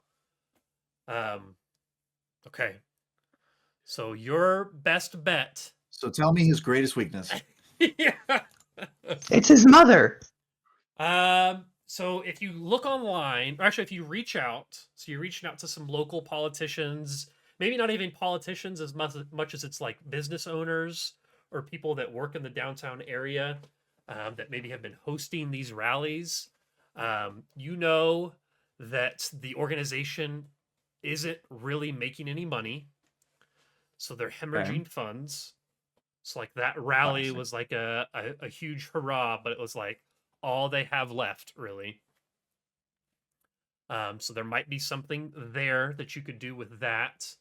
Speaker 1: Okay. So your best bet.
Speaker 2: So tell me his greatest weakness.
Speaker 1: Yeah.
Speaker 3: It's his mother.
Speaker 1: So if you look online, or actually if you reach out, so you're reaching out to some local politicians, maybe not even politicians as much as it's like business owners or people that work in the downtown area, that maybe have been hosting these rallies. You know that the organization isn't really making any money, so they're hemorrhaging funds. So like that rally
Speaker 2: Classic.
Speaker 1: was like a huge hurrah, but it was like all they have left, really. So there might be something there that you could do with that.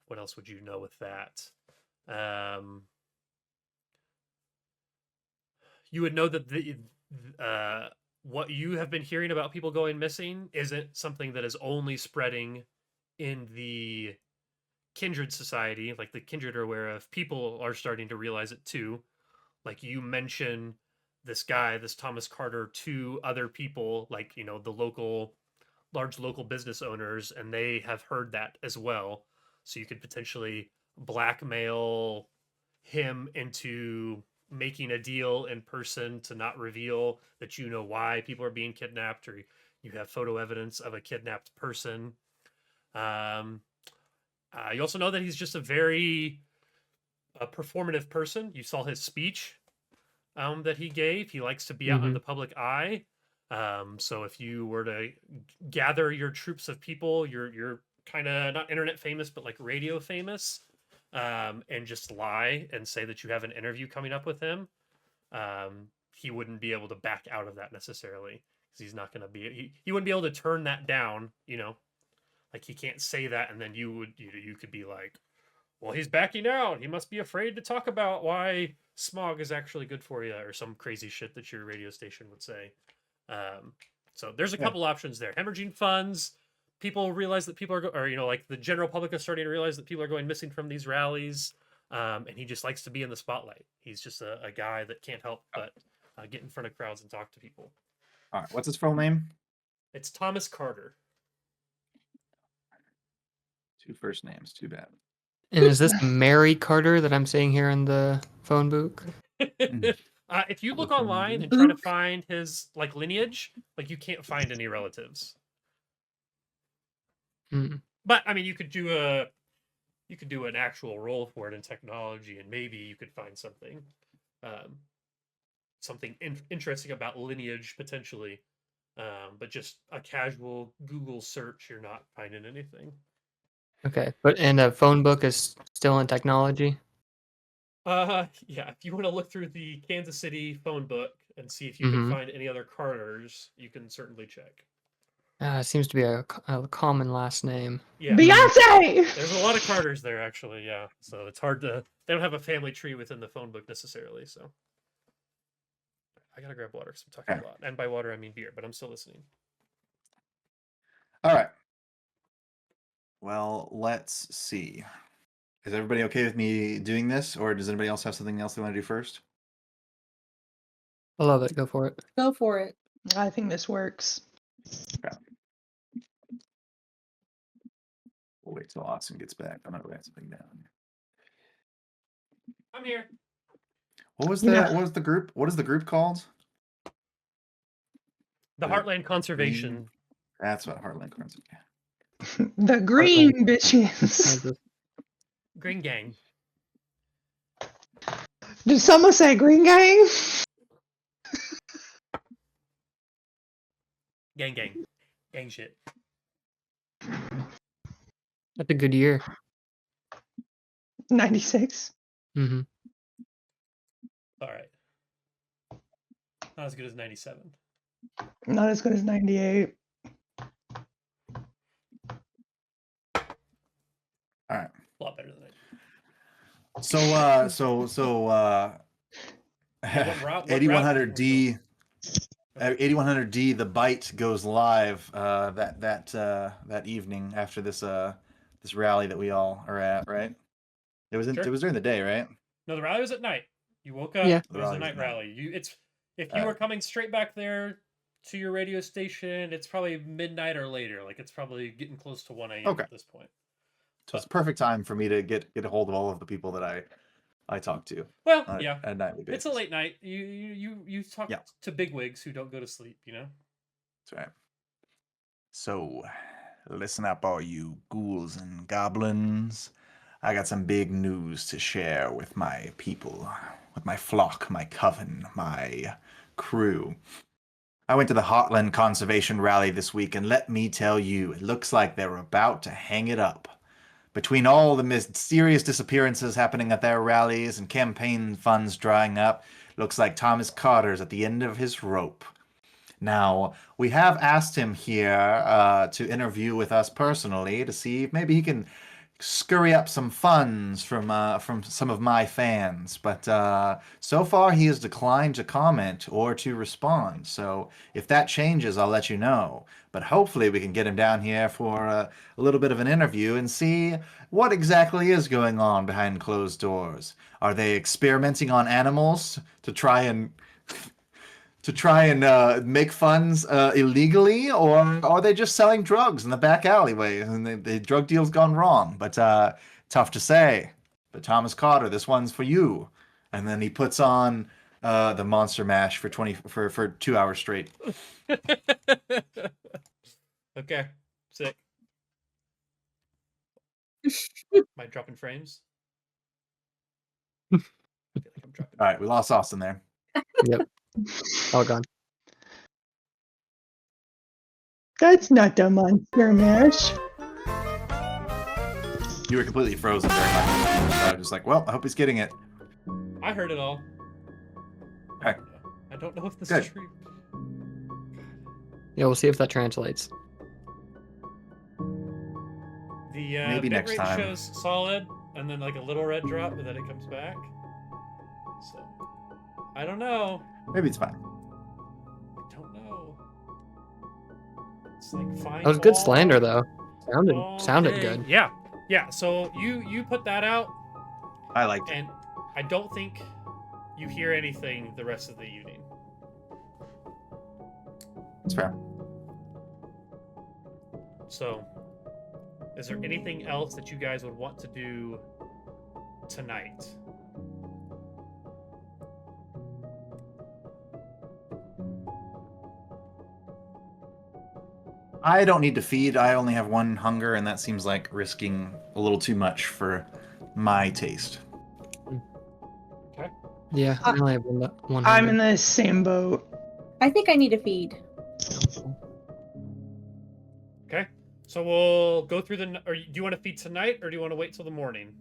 Speaker 1: What else would you know with that? You would know that what you have been hearing about people going missing isn't something that is only spreading in the Kindred Society. Like the Kindred are aware of, people are starting to realize it too. Like you mention this guy, this Thomas Carter, to other people, like the large local business owners, and they have heard that as well. So you could potentially blackmail him into making a deal in person to not reveal that why people are being kidnapped, or you have photo evidence of a kidnapped person. You also know that he's just a very performative person. You saw his speech that he gave. He likes to be out in the public eye. So if you were to gather your troops of people, you're kind of not internet famous, but like radio famous, and just lie and say that you have an interview coming up with him, he wouldn't be able to back out of that necessarily, because he's not going to be. He wouldn't be able to turn that down. Like he can't say that, and then you could be like, well, he's backing out. He must be afraid to talk about why smog is actually good for you, or some crazy shit that your radio station would say. So there's a couple options there. Hemorrhaging funds. People realize that people are, or like the general public is starting to realize that people are going missing from these rallies, and he just likes to be in the spotlight. He's just a guy that can't help but get in front of crowds and talk to people.
Speaker 2: All right, what's his full name?
Speaker 1: It's Thomas Carter.
Speaker 2: 2 first names. Too bad.
Speaker 5: And is this Mary Carter that I'm seeing here in the phone book?
Speaker 1: If you look online and try to find his like lineage, like you can't find any relatives. But I mean, you could do an actual roll for it in technology, and maybe you could find something, interesting about lineage potentially. But just a casual Google search, you're not finding anything.
Speaker 5: Okay, and a phone book is still in technology?
Speaker 1: Yeah, if you want to look through the Kansas City phone book and see if you can find any other Carters, you can certainly check.
Speaker 5: It seems to be a common last name.
Speaker 1: Yeah,
Speaker 3: Beyonce!
Speaker 1: There's a lot of Carters there, actually, yeah. So it's hard to... They don't have a family tree within the phone book necessarily, so... I gotta grab water because I'm talking a lot. And by water, I mean beer, but I'm still listening.
Speaker 2: All right. Well, let's see. Is everybody okay with me doing this, or does anybody else have something else they want to do first?
Speaker 5: I love it. Go for it.
Speaker 7: Go for it.
Speaker 3: I think this works.
Speaker 2: Okay. We'll wait till Austin gets back. I'm gonna write something down.
Speaker 1: I'm here.
Speaker 2: What was that? What was the group? What is the group called?
Speaker 1: The Heartland Conservation.
Speaker 2: That's what Heartland Conservation.
Speaker 3: The green bitches.
Speaker 1: Green Gang.
Speaker 3: Did someone say green gang?
Speaker 1: Gang. Gang shit.
Speaker 5: That's a good year.
Speaker 3: 96.
Speaker 5: Mm-hmm.
Speaker 1: All right. Not as good as 97.
Speaker 3: Not as good as 98.
Speaker 2: All right.
Speaker 1: A lot better than that.
Speaker 2: So 8100D 8100D, the bite goes live that evening after this rally that we all are at, right? It was during the day, right?
Speaker 1: No, the rally was at night. You woke up.
Speaker 5: Yeah.
Speaker 1: It was a night rally. If you were coming straight back there to your radio station, it's probably midnight or later. Like it's probably getting close to 1 a.m. at this point.
Speaker 2: So it's perfect time for me to get a hold of all of the people that I talk to.
Speaker 1: Well,
Speaker 2: on a nightly basis.
Speaker 1: It's a late night. You talk to bigwigs who don't go to sleep.
Speaker 2: That's right. So, listen up, all you ghouls and goblins. I got some big news to share with my people, with my flock, my coven, my crew. I went to the Heartland Conservation Rally this week, and let me tell you, it looks like they're about to hang it up. Between all the mysterious disappearances happening at their rallies and campaign funds drying up, looks like Thomas Carter's at the end of his rope. Now, we have asked him here to interview with us personally to see if maybe he can scurry up some funds from some of my fans, but so far he has declined to comment or to respond. So if that changes, I'll let you know. But hopefully we can get him down here for a little bit of an interview and see what exactly is going on behind closed doors. Are they experimenting on animals to try and make funds illegally, or are they just selling drugs in the back alleyway and the drug deal's gone wrong? But tough to say. But Thomas Carter, this one's for you. And then he puts on the Monster Mash for 2 hours straight.
Speaker 1: Okay, sick. Am I dropping frames? I feel like I'm dropping.
Speaker 2: All right, we lost Austin there.
Speaker 5: Yep. All gone.
Speaker 3: That's not the Monster Mash.
Speaker 2: You were completely frozen during my question, so I was just like, well, I hope he's getting it.
Speaker 1: I heard it all.
Speaker 2: Okay.
Speaker 1: I don't know if this
Speaker 2: Good.
Speaker 1: is true.
Speaker 5: Yeah, we'll see if that translates.
Speaker 1: The
Speaker 2: Maybe next
Speaker 1: bitrate
Speaker 2: time.
Speaker 1: shows solid, and then like a little red drop, but then it comes back. So I don't know.
Speaker 2: Maybe it's fine.
Speaker 1: I don't know. It's like fine.
Speaker 5: That was good slander though. Sounded
Speaker 1: Okay.
Speaker 5: good.
Speaker 1: Yeah, yeah. So you put that out,
Speaker 2: I liked it.
Speaker 1: and I don't think you hear anything the rest of the evening.
Speaker 2: It's fair.
Speaker 1: So, is there anything else that you guys would want to do tonight?
Speaker 2: I don't need to feed. I only have one hunger, and that seems like risking a little too much for my taste.
Speaker 5: Yeah, I only have one.
Speaker 3: I'm in the same boat.
Speaker 7: I think I need to feed.
Speaker 1: Okay, so we'll go through the. Or do you want to feed tonight, or do you want to wait till the morning?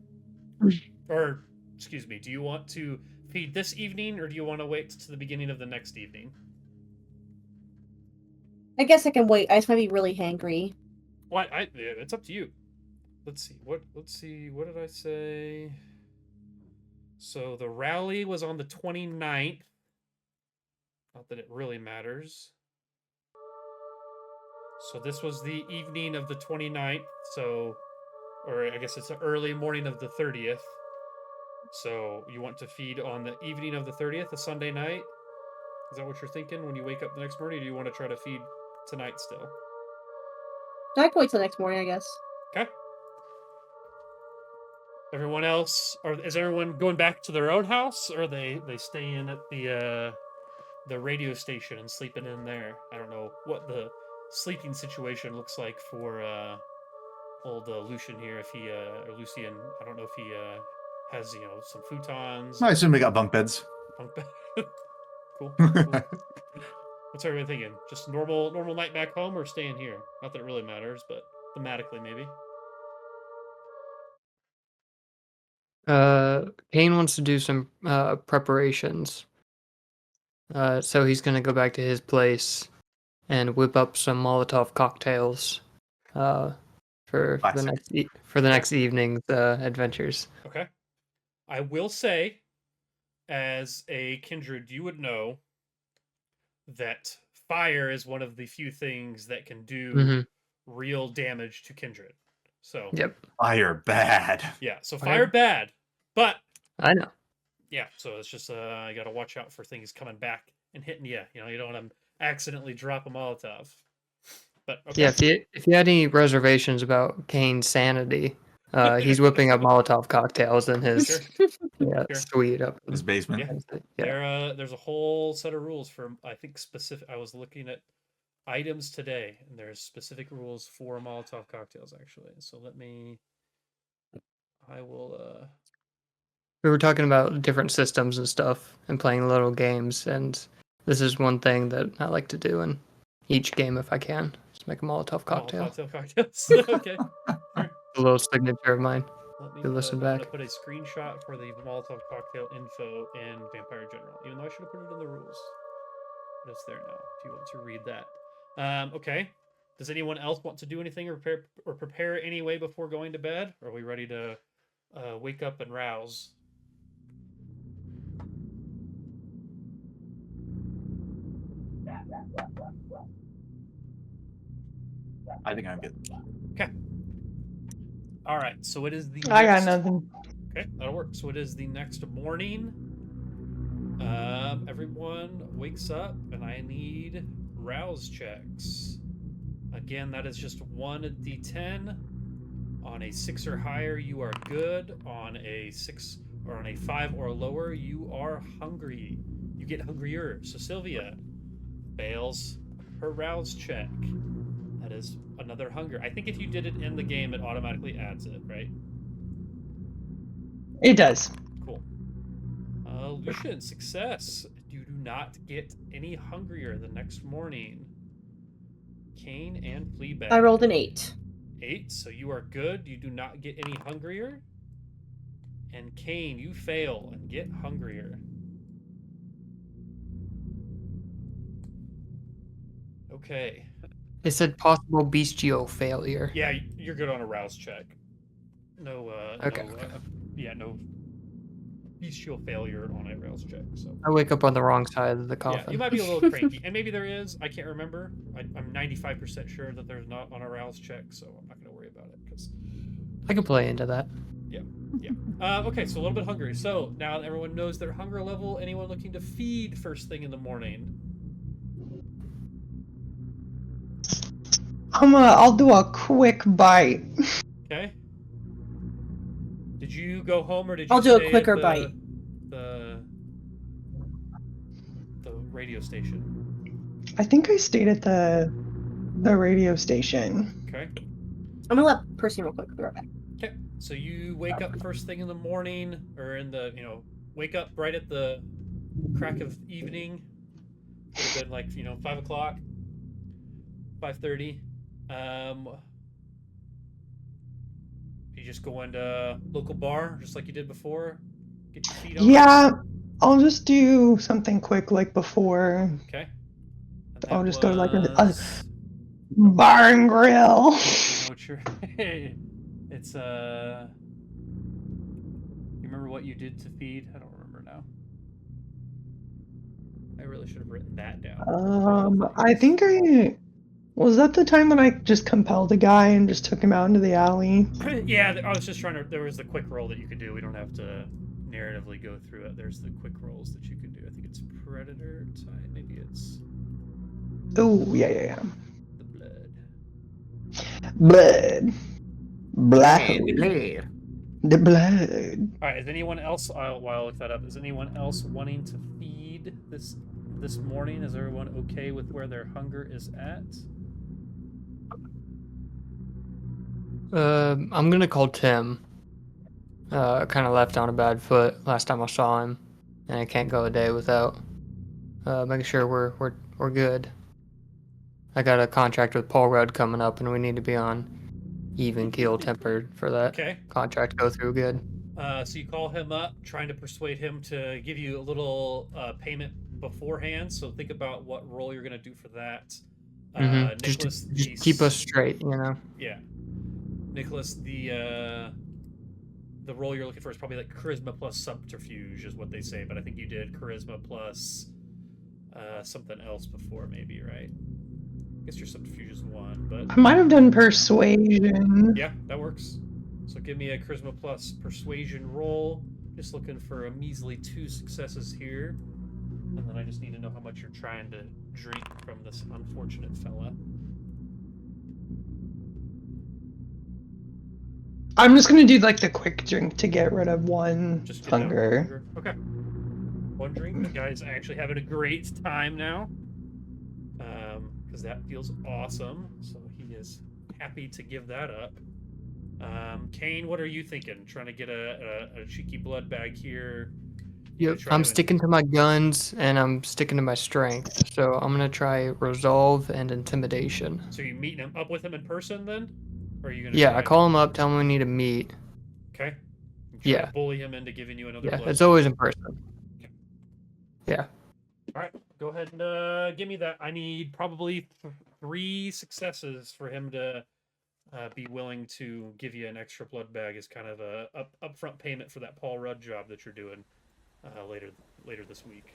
Speaker 1: Or, excuse me, do you want to feed this evening, or do you want to wait to the beginning of the next evening?
Speaker 7: I guess I can wait. I just might be really hangry.
Speaker 1: Well, yeah, it's up to you. Let's see. Let's see. What did I say? So the rally was on the 29th. Not that it really matters. So this was the evening of the 29th. So, or I guess it's the early morning of the 30th. So you want to feed on the evening of the 30th, a Sunday night? Is that what you're thinking when you wake up the next morning? Or do you want to try to feed tonight still?
Speaker 7: I can wait till next morning, I guess.
Speaker 1: Okay. Everyone else, or is everyone going back to their own house, or they staying at the radio station and sleeping in there? I don't know what the sleeping situation looks like for old Lucian here. If he or Lucian, I don't know if he has some futons.
Speaker 2: I assume we got bunk beds.
Speaker 1: Bunk bed. Cool. What's everyone thinking? Just normal night back home, or staying here? Not that it really matters, but thematically maybe.
Speaker 5: Kane wants to do some preparations. So he's gonna go back to his place and whip up some Molotov cocktails for the
Speaker 2: Classic.
Speaker 5: next evening's adventures.
Speaker 1: Okay. I will say, as a kindred, you would know that fire is one of the few things that can do real damage to kindred. So
Speaker 5: Yep.
Speaker 2: Fire bad.
Speaker 1: yeah, so fire bad, but
Speaker 5: I know.
Speaker 1: yeah, so it's just you got to watch out for things coming back and hitting you. You don't want to accidentally drop a Molotov. But okay.
Speaker 5: Yeah, if you had any reservations about Kane's sanity, he's whipping up Molotov cocktails in his
Speaker 1: Sure.
Speaker 5: suite up in
Speaker 2: His basement.
Speaker 5: Yeah.
Speaker 1: There's a whole set of rules for, I think, specific. I was looking at items today, and there's specific rules for Molotov cocktails actually. So I will.
Speaker 5: We were talking about different systems and stuff and playing little games, and this is one thing that I like to do in each game if I can. Just make a Molotov cocktail.
Speaker 1: Molotov cocktails. Okay. Sure.
Speaker 5: A little signature of mine.
Speaker 1: Let me
Speaker 5: listen
Speaker 1: I'm
Speaker 5: back.
Speaker 1: gonna put a screenshot for the Molotov cocktail info in Vampire General, even though I should have put it in the rules. But it's there now if you want to read that. Okay. Does anyone else want to do anything or prepare any way before going to bed? Or are we ready to wake up and rouse?
Speaker 2: I think I'm good.
Speaker 1: Okay. All right. So it is the.
Speaker 3: I got nothing.
Speaker 1: Okay, that'll work. So it is the next morning. Everyone wakes up, and I need rouse checks. Again, that is just 1d10. On a 6 or higher, you are good. On a 6 or on a 5 or lower, you are hungry. You get hungrier. So Sylvia fails her rouse check. That is another hunger. I think if you did it in the game, it automatically adds it, right?
Speaker 3: It does.
Speaker 1: Cool. Lucian, success. You do not get any hungrier the next morning. Kane and Fleabag.
Speaker 7: I rolled an 8.
Speaker 1: 8, so you are good. You do not get any hungrier. And Kane, you fail and get hungrier. Okay.
Speaker 5: It said possible bestial failure.
Speaker 1: Yeah, you're good on a rouse check. No,
Speaker 5: Okay.
Speaker 1: no bestial failure on a rouse check. So
Speaker 5: I wake up on the wrong side of the
Speaker 1: yeah,
Speaker 5: coffin.
Speaker 1: you might be a little cranky, and maybe there is. I can't remember. I'm 95% sure that there's not on a rouse check, so I'm not going to worry about it because
Speaker 5: I can play into that.
Speaker 1: yeah. Okay, so a little bit hungry. So now that everyone knows their hunger level, anyone looking to feed first thing in the morning?
Speaker 3: I'll do a quick bite.
Speaker 1: Okay. Did you go home or did you
Speaker 7: I'll do a
Speaker 1: stay at
Speaker 7: quicker
Speaker 1: the,
Speaker 7: bite.
Speaker 1: The radio station.
Speaker 3: I think I stayed at the radio station.
Speaker 1: Okay.
Speaker 7: I'm gonna let Percy real quick. Be right back.
Speaker 1: Okay. So you wake up first thing in the morning, or in the wake up right at the crack of evening. Would have been like 5 o'clock, 5:30. You just go into local bar just like you did before. Get your feet on.
Speaker 3: Yeah, I'll just do something quick like before.
Speaker 1: Okay. And
Speaker 3: I'll
Speaker 1: that
Speaker 3: just go to like a
Speaker 1: was-
Speaker 3: bar and grill.
Speaker 1: I know what you're. It's You remember what you did to feed? I don't remember now. I really should have written that down.
Speaker 3: I think was that the time that I just compelled a guy and just took him out into the alley?
Speaker 1: Yeah, I was just trying to. There was the quick roll that you could do. We don't have to narratively go through it. There's the quick rolls that you could do. I think it's Predator type. Maybe it's
Speaker 3: Oh, yeah.
Speaker 1: the blood.
Speaker 3: Blood. Blood.
Speaker 2: Blade.
Speaker 3: The blood.
Speaker 1: All right. Is anyone else? While I look that up, is anyone else wanting to feed this morning? Is everyone okay with where their hunger is at?
Speaker 5: I'm gonna call Tim. Kind of left on a bad foot last time I saw him, and I can't go a day without making sure we're good. I got a contract with Paul Rudd coming up, and we need to be on even keel tempered for that
Speaker 1: Okay.
Speaker 5: contract to go through good.
Speaker 1: So you call him up, trying to persuade him to give you a little payment beforehand. So think about what role you're going to do for that. Nicholas,
Speaker 5: Just keep us straight,
Speaker 1: Yeah, Nicholas, the role you're looking for is probably like charisma plus subterfuge, is what they say. But I think you did charisma plus something else before, maybe, right? I guess your subterfuge is 1, but
Speaker 3: I might have done persuasion.
Speaker 1: yeah, that works. So give me a charisma plus persuasion roll. Just looking for a measly 2 successes here. And then I just need to know how much you're trying to drink from this unfortunate fella.
Speaker 3: I'm just gonna do like the quick drink to get rid of one
Speaker 1: Just get down to
Speaker 3: hunger.
Speaker 1: Okay. 1 drink. The guy's actually having a great time now. Because that feels awesome. So he is happy to give that up. Kane, what are you thinking? Trying to get a cheeky blood bag here?
Speaker 5: Yep, I'm sticking to my guns and I'm sticking to my strength. So I'm gonna try resolve and intimidation.
Speaker 1: So you meeting him up with him in person then? Or are you gonna?
Speaker 5: Yeah, I call him up, tell him we need to meet.
Speaker 1: Okay. You try
Speaker 5: Yeah.
Speaker 1: to bully him into giving you another
Speaker 5: Yeah,
Speaker 1: blood
Speaker 5: it's
Speaker 1: bag.
Speaker 5: always in person.
Speaker 1: Okay.
Speaker 5: Yeah.
Speaker 1: All right, go ahead and give me that. I need probably 3 successes for him to be willing to give you an extra blood bag as kind of a upfront payment for that Paul Rudd job that you're doing later this week.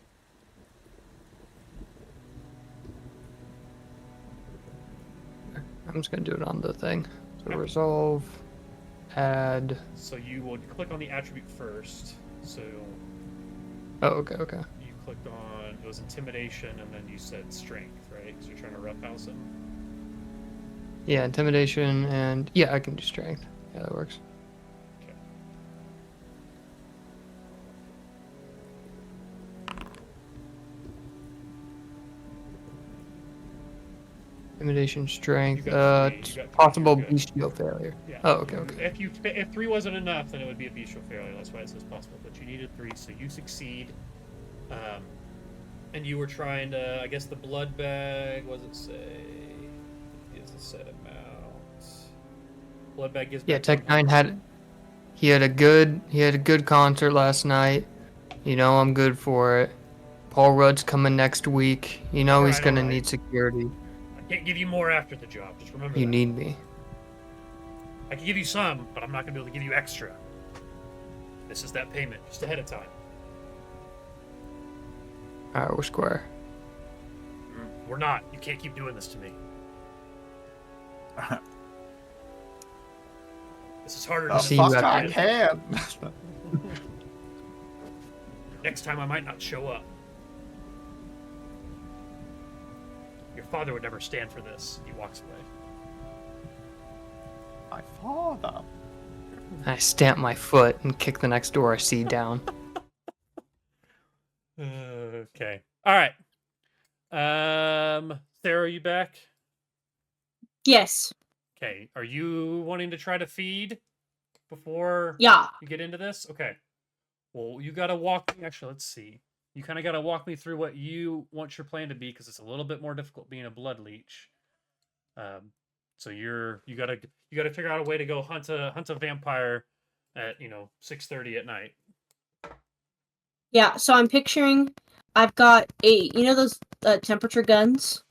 Speaker 5: I'm just gonna do it on the thing. So
Speaker 1: Okay.
Speaker 5: resolve, add.
Speaker 1: So you would click on the attribute first. So
Speaker 5: Oh, okay.
Speaker 1: you clicked on, it was intimidation, and then you said strength, right? Because you're trying to roughhouse him.
Speaker 5: Yeah, intimidation and yeah, I can do strength. Yeah, that works.
Speaker 1: Okay.
Speaker 5: Intimidation, strength,
Speaker 1: You got 3, you got 3,
Speaker 5: possible
Speaker 1: you're good.
Speaker 5: bestial failure.
Speaker 1: Yeah.
Speaker 5: Oh, okay.
Speaker 1: If 3 wasn't enough, then it would be a bestial failure. That's why it says possible. But you needed 3, so you succeed. And you were trying to, I guess, the blood bag. What does it say? Is the set amount? Blood bag gives.
Speaker 5: Yeah,
Speaker 1: back
Speaker 5: Tech
Speaker 1: 100.
Speaker 5: 9 had he had a good concert last night. You know I'm good for it. Paul Rudd's coming next week. You know he's
Speaker 1: Alright,
Speaker 5: gonna
Speaker 1: alright.
Speaker 5: need security.
Speaker 1: I can't give you more after the job. Just remember
Speaker 5: You
Speaker 1: that.
Speaker 5: need me.
Speaker 1: I can give you some, but I'm not gonna be able to give you extra. This is that payment, just ahead of time.
Speaker 5: Alright, we're square.
Speaker 1: We're not. You can't keep doing this to me. This is harder
Speaker 2: Oh,
Speaker 1: than
Speaker 5: See
Speaker 1: it
Speaker 5: you
Speaker 1: is.
Speaker 2: fuck, I
Speaker 5: at-
Speaker 2: can.
Speaker 1: Next time I might not show up. Your father would never stand for this. He walks away.
Speaker 2: My father.
Speaker 5: I stamp my foot and kick the next door I see down.
Speaker 1: Okay. All right. Sarah, are you back?
Speaker 7: Yes.
Speaker 1: Okay. Are you wanting to try to feed before
Speaker 7: Yeah.
Speaker 1: you get into this? Okay. Well, you got to walk. Actually, let's see. You kind of got to walk me through what you want your plan to be, because it's a little bit more difficult being a blood leech. So you gotta figure out a way to go hunt a vampire at 6:30 at night.
Speaker 7: Yeah. So I'm picturing I've got those temperature guns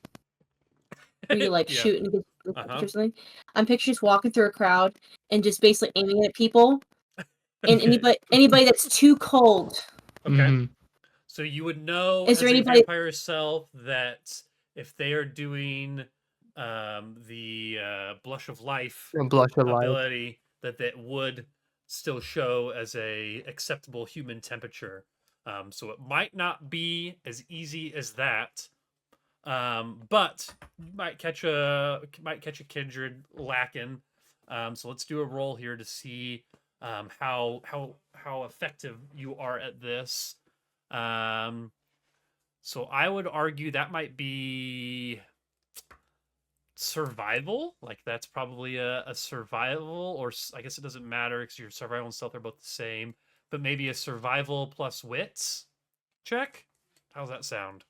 Speaker 7: where you like
Speaker 1: Yeah.
Speaker 7: shoot and it gets the
Speaker 1: Uh-huh.
Speaker 7: temperature or something. I'm picturing just walking through a crowd and just basically aiming at people. And anybody that's too cold.
Speaker 1: Okay.
Speaker 5: Mhm.
Speaker 1: So you would know
Speaker 7: Is
Speaker 1: as
Speaker 7: there
Speaker 1: a
Speaker 7: anybody-
Speaker 1: vampire self that if they are doing the blush of life
Speaker 5: And blush of life.
Speaker 1: ability, that would still show as a acceptable human temperature. So it might not be as easy as that. But you might catch a kindred lacking. So let's do a roll here to see how effective you are at this. So I would argue that might be survival. Like that's probably a survival, or I guess it doesn't matter because your survival and stealth are both the same. But maybe a survival plus wits check. How's that sound?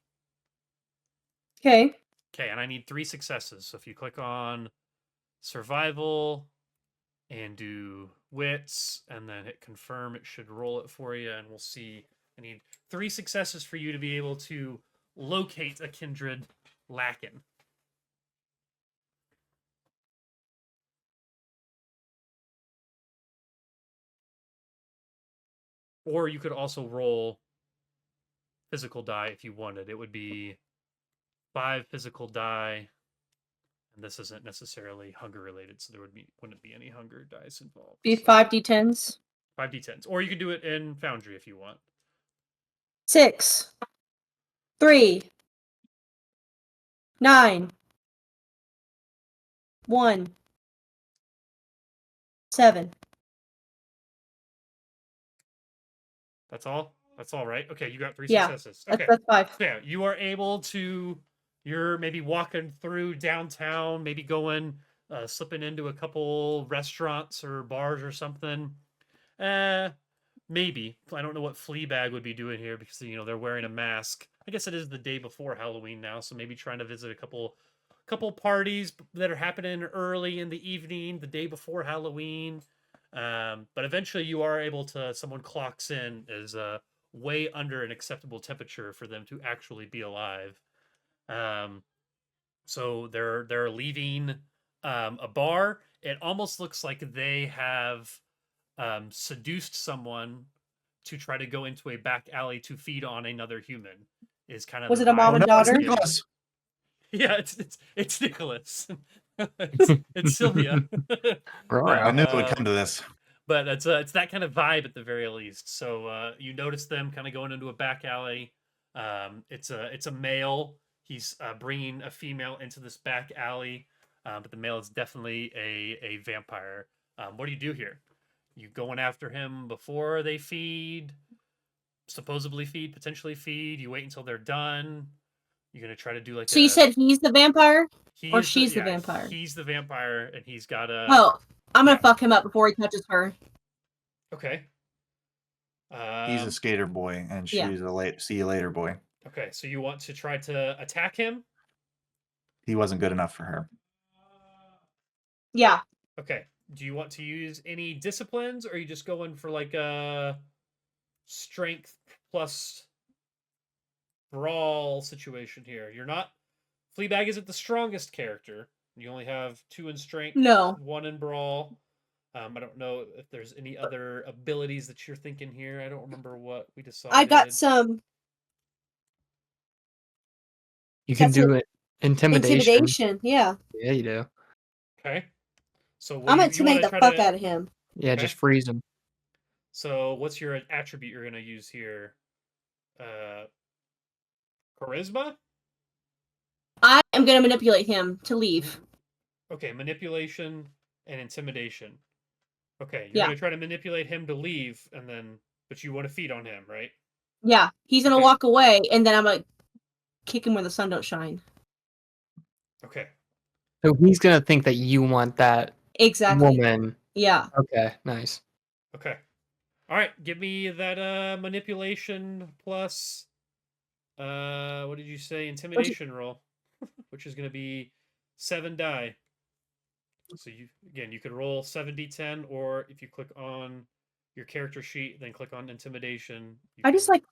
Speaker 7: Okay.
Speaker 1: Okay, and I need 3 successes. So if you click on survival and do wits and then hit confirm, it should roll it for you, and we'll see. I need 3 successes for you to be able to locate a kindred lacking. Or you could also roll physical die if you wanted. It would be 5 physical die, and this isn't necessarily hunger related, so wouldn't be any hunger dice involved.
Speaker 7: Be
Speaker 1: So
Speaker 7: 5d10s.
Speaker 1: 5d10s, or you could do it in Foundry if you want.
Speaker 7: 6, 3, 9, 1, 7.
Speaker 1: That's all. That's all, right? Okay, you got 3
Speaker 7: Yeah,
Speaker 1: successes.
Speaker 7: That's,
Speaker 1: Okay,
Speaker 7: that's 5.
Speaker 1: so yeah, you are able to. You're maybe walking through downtown, maybe going, slipping into a couple restaurants or bars or something. Maybe. I don't know what Fleabag would be doing here because they're wearing a mask. I guess it is the day before Halloween now, so maybe trying to visit a couple parties that are happening early in the evening, the day before Halloween. But eventually you are able to. Someone clocks in as way under an acceptable temperature for them to actually be alive. So they're leaving a bar. It almost looks like they have seduced someone to try to go into a back alley to feed on another human. Is kind of
Speaker 7: Was
Speaker 1: the
Speaker 7: it a mom
Speaker 1: vibe
Speaker 7: and
Speaker 1: that I'm
Speaker 7: daughter?
Speaker 1: getting.
Speaker 2: Nicholas.
Speaker 1: Yeah, it's Nicholas. it's Sylvia.
Speaker 5: Right.
Speaker 2: I knew it would come to this.
Speaker 1: But it's that kind of vibe at the very least. So you notice them kind of going into a back alley. It's a male. He's bringing a female into this back alley, but the male is definitely a vampire. What do you do here? You going after him before they feed? Supposedly feed, potentially feed. You wait until they're done. You're gonna try to do like
Speaker 7: So you said he's the vampire,
Speaker 1: he
Speaker 7: or
Speaker 1: is
Speaker 7: she's the
Speaker 1: yeah,
Speaker 7: vampire?
Speaker 1: He's the vampire, and he's got a.
Speaker 7: Oh, I'm gonna
Speaker 1: yeah.
Speaker 7: fuck him up before he touches her.
Speaker 1: Okay.
Speaker 2: He's a skater boy, and
Speaker 7: yeah.
Speaker 2: she's a see you later boy.
Speaker 1: Okay, so you want to try to attack him?
Speaker 2: He wasn't good enough for her.
Speaker 7: Yeah.
Speaker 1: Okay. Do you want to use any disciplines, or are you just going for like a strength plus brawl situation here? You're not. Fleabag isn't the strongest character. You only have 2 in strength,
Speaker 7: No.
Speaker 1: 1 in brawl. I don't know if there's any other abilities that you're thinking here. I don't remember what we decided.
Speaker 7: I got some.
Speaker 5: You can
Speaker 7: That's
Speaker 5: do it. Intimidation.
Speaker 7: Intimidation. Yeah.
Speaker 5: Yeah, you do.
Speaker 1: Okay. So
Speaker 7: I'm
Speaker 1: what
Speaker 7: gonna
Speaker 1: you want
Speaker 7: intimidate
Speaker 1: to
Speaker 7: the
Speaker 1: try
Speaker 7: fuck
Speaker 1: to?
Speaker 7: out of him.
Speaker 5: Yeah,
Speaker 1: Okay.
Speaker 5: just freeze him.
Speaker 1: So what's your attribute you're gonna use here? Charisma?
Speaker 7: I am gonna manipulate him to leave.
Speaker 1: Okay, manipulation and intimidation. Okay, you're
Speaker 7: Yeah.
Speaker 1: gonna try to manipulate him to leave, and then but you want to feed on him, right?
Speaker 7: Yeah. He's gonna
Speaker 1: Okay.
Speaker 7: walk away, and then I'm gonna kick him where the sun don't shine.
Speaker 1: Okay.
Speaker 5: So he's gonna think that you want that
Speaker 7: Exactly.
Speaker 5: woman.
Speaker 7: Yeah.
Speaker 5: Okay, nice.
Speaker 1: Okay. All right, give me that manipulation plus what did you say? Intimidation roll, which is going to be 7 die. So you could roll 7d10, or if you click on your character sheet, then click on intimidation.
Speaker 7: I just like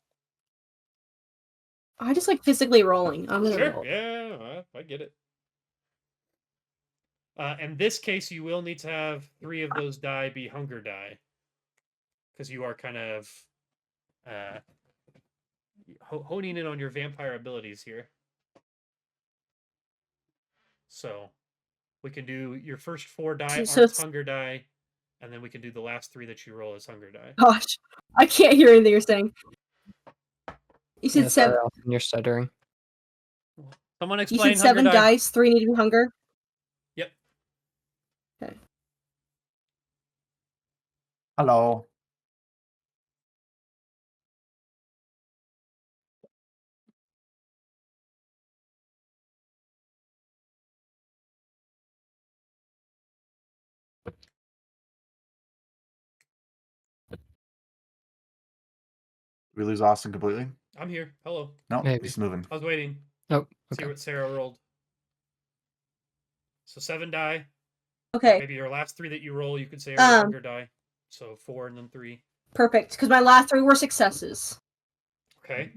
Speaker 7: physically rolling. I'm gonna
Speaker 1: Sure,
Speaker 7: roll.
Speaker 1: yeah, I get it. In this case, you will need to have 3 of those die be hunger die, because you are kind of honing in on your vampire abilities here. So we can do your first 4 die
Speaker 7: So
Speaker 1: aren't hunger die, and then we can do the last 3 that you roll as hunger die.
Speaker 7: Gosh, I can't hear anything you're saying. You said
Speaker 5: Yeah, sorry,
Speaker 7: 7.
Speaker 5: Alton, you're stuttering.
Speaker 1: Someone
Speaker 7: You
Speaker 1: explain
Speaker 7: said 7
Speaker 1: hunger die.
Speaker 7: dice. 3 need to be hunger.
Speaker 1: Yep.
Speaker 7: Okay.
Speaker 2: Hello. We lose Austin completely?
Speaker 1: I'm here. Hello.
Speaker 2: No,
Speaker 5: Maybe.
Speaker 2: he's moving.
Speaker 1: I was waiting.
Speaker 5: Oh,
Speaker 1: See
Speaker 5: okay.
Speaker 1: what Sarah rolled. So 7 die.
Speaker 7: Okay.
Speaker 1: Maybe your last 3 that you roll, you could say are hunger die. So 4 and then 3.
Speaker 7: Perfect, because my last 3 were successes.
Speaker 1: Okay.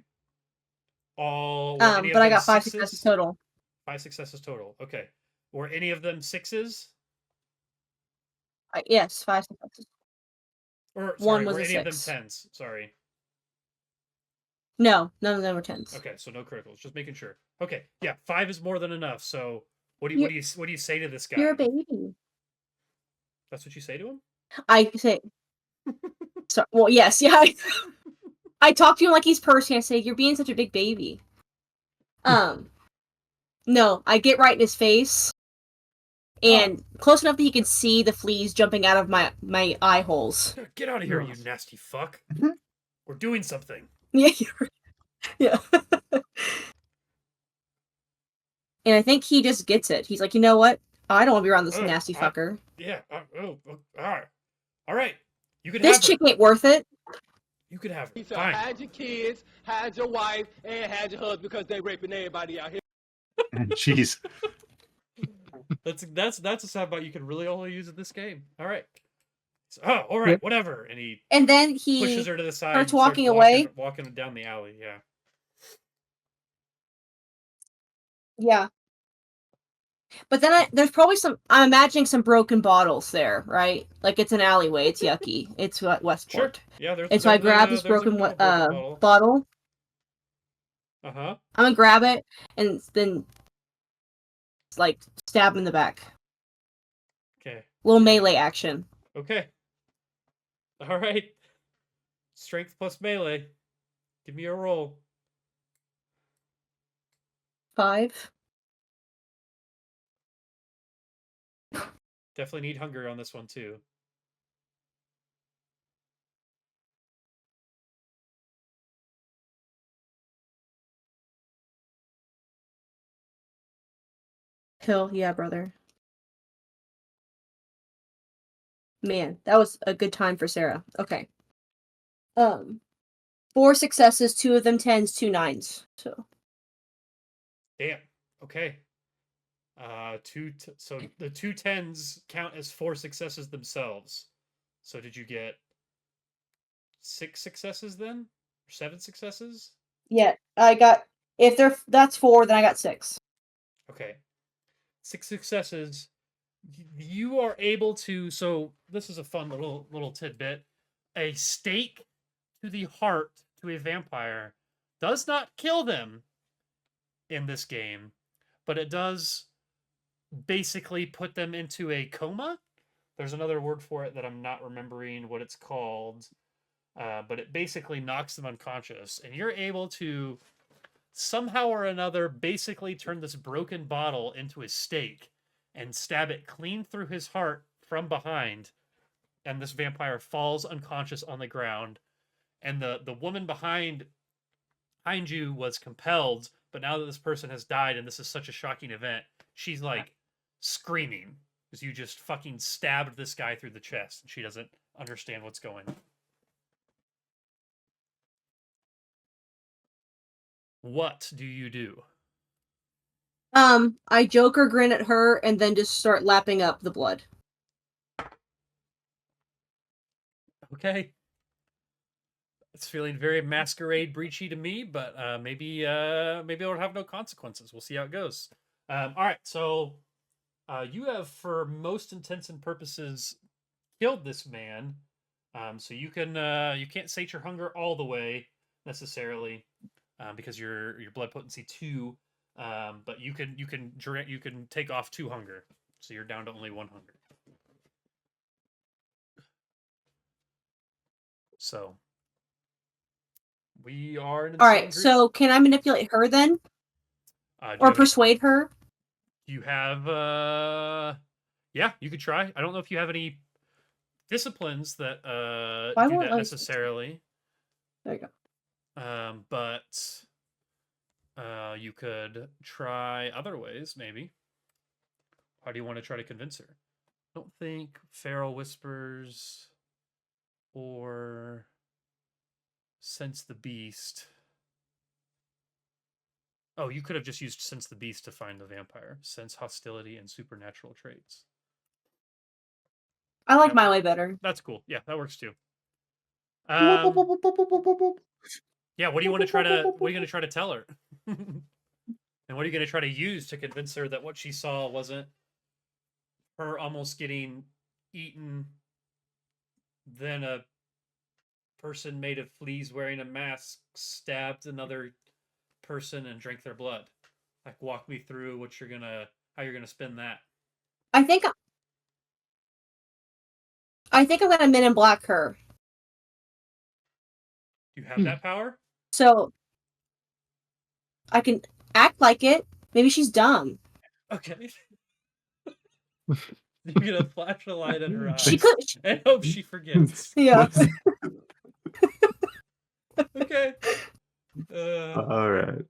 Speaker 1: All.
Speaker 7: But I got 5 successes total.
Speaker 1: 5 successes total. Okay. Were any of them 6s?
Speaker 7: Yes, 5 successes.
Speaker 1: Or
Speaker 7: One
Speaker 1: sorry,
Speaker 7: was
Speaker 1: were
Speaker 7: a
Speaker 1: any of them
Speaker 7: 6.
Speaker 1: 10s? Sorry.
Speaker 7: No, none of them were 10s.
Speaker 1: Okay, so no criticals. Just making sure. Okay, yeah, 5 is more than enough. So what do you say to this guy?
Speaker 7: You're a baby.
Speaker 1: That's what you say to him?
Speaker 7: I say. So, well, yes, yeah. I talk to him like he's Percy. I say, "You're being such a big baby." No, I get right in his face, and close enough that he can see the fleas jumping out of my eye holes.
Speaker 1: Get out of here, you nasty fuck! We're doing something.
Speaker 7: Yeah, yeah. And I think he just gets it. He's like, you know what? I don't want to be around this nasty fucker.
Speaker 1: Yeah. All right. You can
Speaker 7: This
Speaker 1: have her.
Speaker 7: chick ain't worth it.
Speaker 1: You could have her.
Speaker 8: So
Speaker 1: Fine.
Speaker 8: hide your kids, hide your wife, and hide your husband because they raping everybody out here.
Speaker 2: Jeez.
Speaker 1: That's a soundbite you can really only use in this game. All right. So, all right,
Speaker 5: Yep.
Speaker 1: whatever.
Speaker 7: And then he
Speaker 1: pushes her to the side.
Speaker 7: starts
Speaker 1: and
Speaker 7: walking away.
Speaker 1: Walking down the alley. Yeah.
Speaker 7: Yeah. But then there's probably I'm imagining some broken bottles there, right? Like it's an alleyway. It's yucky. It's Westport.
Speaker 1: Sure. Yeah.
Speaker 7: And so I grab this broken bottle.
Speaker 1: Uh-huh.
Speaker 7: I'm gonna grab it and then like stab him in the back.
Speaker 1: Okay.
Speaker 7: Little melee action.
Speaker 1: Okay. All right. Strength plus melee. Give me a roll.
Speaker 7: 5.
Speaker 1: Definitely need hunger on this one too.
Speaker 7: Hill, yeah, brother. Man, that was a good time for Sarah. Okay. 4 successes, 2 of them 10s, 2 9s. So
Speaker 1: Damn. Okay. So the 2 10s count as 4 successes themselves. So did you get 6 successes then? Or 7 successes?
Speaker 7: yeah, I got that's 4, then I got 6.
Speaker 1: Okay. 6 successes. You are able to. So this is a fun little tidbit. A stake to the heart to a vampire does not kill them in this game, but it does basically put them into a coma. There's another word for it that I'm not remembering what it's called, but it basically knocks them unconscious, and you're able to somehow or another basically turn this broken bottle into a stake and stab it clean through his heart from behind, and this vampire falls unconscious on the ground. And the woman behind you was compelled, but now that this person has died and this is such a shocking event, she's like screaming because you just fucking stabbed this guy through the chest and she doesn't understand what's going on. What do you do?
Speaker 7: I Joker grin at her and then just start lapping up the blood.
Speaker 1: Okay. It's feeling very Masquerade breachy to me, but maybe it'll have no consequences. We'll see how it goes. All right, so you have, for most intents and purposes, killed this man. So you can't sate your hunger all the way necessarily, because your blood potency 2. But you can take off 2 hunger, so you're down to only 1 hunger. So we are an
Speaker 7: All right,
Speaker 1: insane group.
Speaker 7: so can I manipulate her then, or persuade her?
Speaker 1: You have yeah, you could try. I don't know if you have any disciplines that do that necessarily.
Speaker 7: There you go.
Speaker 1: But you could try other ways, maybe. How do you want to try to convince her? I don't think Feral Whispers or Sense the Beast. Oh, you could have just used Sense the Beast to find the vampire. Sense hostility and supernatural traits.
Speaker 7: I like my way better.
Speaker 1: That's cool. Yeah, that works too. Yeah, what do you want to try to? What are you going to try to tell her? And what are you going to try to use to convince her that what she saw wasn't her almost getting eaten, then a person made of fleas wearing a mask stabbed another person and drank their blood? Like, walk me through how you're gonna spin that.
Speaker 7: I think I'm gonna Men in Black her.
Speaker 1: Do you have that power?
Speaker 7: So I can act like it. Maybe she's dumb.
Speaker 1: Okay. You're gonna flash a light in her eyes.
Speaker 7: She could.
Speaker 1: And hope she forgets.
Speaker 7: Yeah.
Speaker 1: Okay.
Speaker 2: All right.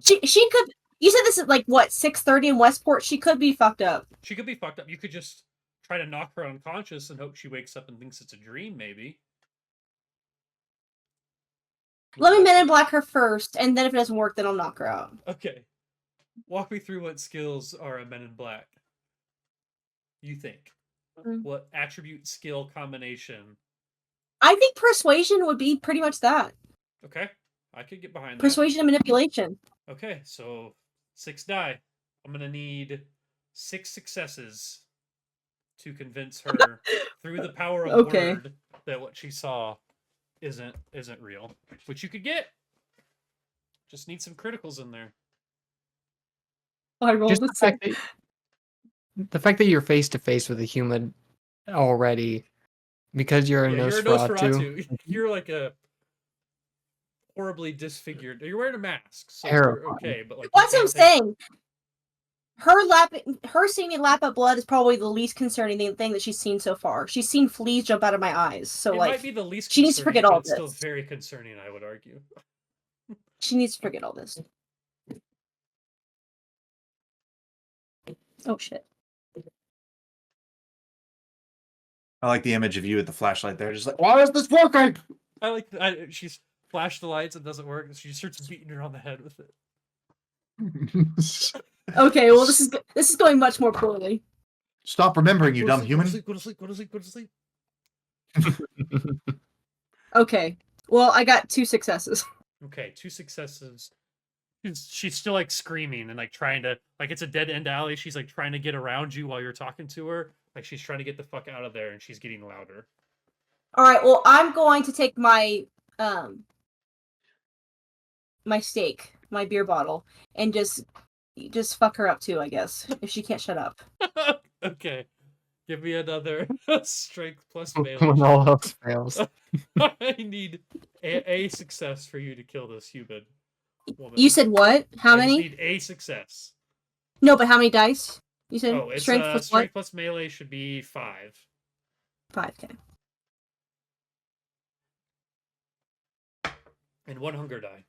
Speaker 7: She could. You said this is like what, 6:30 in Westport. She could be fucked up.
Speaker 1: She could be fucked up. You could just try to knock her unconscious and hope she wakes up and thinks it's a dream. Maybe.
Speaker 7: Let me Men in Black her first, and then if it doesn't work, then I'll knock her out.
Speaker 1: Okay. Walk me through what skills are a Men in Black. You think? What attribute skill combination?
Speaker 7: I think persuasion would be pretty much that.
Speaker 1: Okay. I could get behind that.
Speaker 7: Persuasion and manipulation.
Speaker 1: Okay, so 6 die. I'm gonna need 6 successes to convince her through the power of word that what she saw isn't real. Which you could get. Just need some criticals in there.
Speaker 7: I rolled
Speaker 5: Just the fact that you're face to face with a human already, because you're a Nosferatu.
Speaker 1: You're like a horribly disfigured. You're wearing a mask, so
Speaker 5: Terrifying.
Speaker 1: you're okay. But like,
Speaker 7: what's I'm saying? Her seeing me lap up blood is probably the least concerning thing that she's seen so far. She's seen fleas jump out of my eyes, so
Speaker 1: it
Speaker 7: like
Speaker 1: might be the least.
Speaker 7: She needs to forget all
Speaker 1: it's
Speaker 7: this.
Speaker 1: Still very concerning, I would argue.
Speaker 7: She needs to forget all this. Oh shit.
Speaker 2: I like the image of you with the flashlight there, just like, why is this working?
Speaker 1: I like she's flashed the lights, it doesn't work. She starts beating her on the head with it.
Speaker 7: Okay, well this is going much more poorly.
Speaker 2: Stop remembering, you
Speaker 1: Go to
Speaker 2: dumb
Speaker 1: sleep,
Speaker 2: human.
Speaker 1: Go to sleep. Go to sleep. Go to sleep.
Speaker 7: Okay. Well, I got 2 successes.
Speaker 1: Okay, 2 successes. She's still like screaming and like trying to like it's a dead end alley. She's like trying to get around you while you're talking to her. Like she's trying to get the fuck out of there, and she's getting louder.
Speaker 7: All right. Well, I'm going to take my my steak, my beer bottle, and just fuck her up too. I guess if she can't shut up.
Speaker 1: Okay, give me another strength plus melee.
Speaker 5: When all else fails.
Speaker 1: I need a success for you to kill this human woman.
Speaker 7: You said what? How
Speaker 1: I just
Speaker 7: many?
Speaker 1: need a success.
Speaker 7: No, but how many dice? You said
Speaker 1: Oh, it's
Speaker 7: strength plus
Speaker 1: strength
Speaker 7: what?
Speaker 1: plus melee should be 5.
Speaker 7: 5. Okay.
Speaker 1: And 1 hunger die.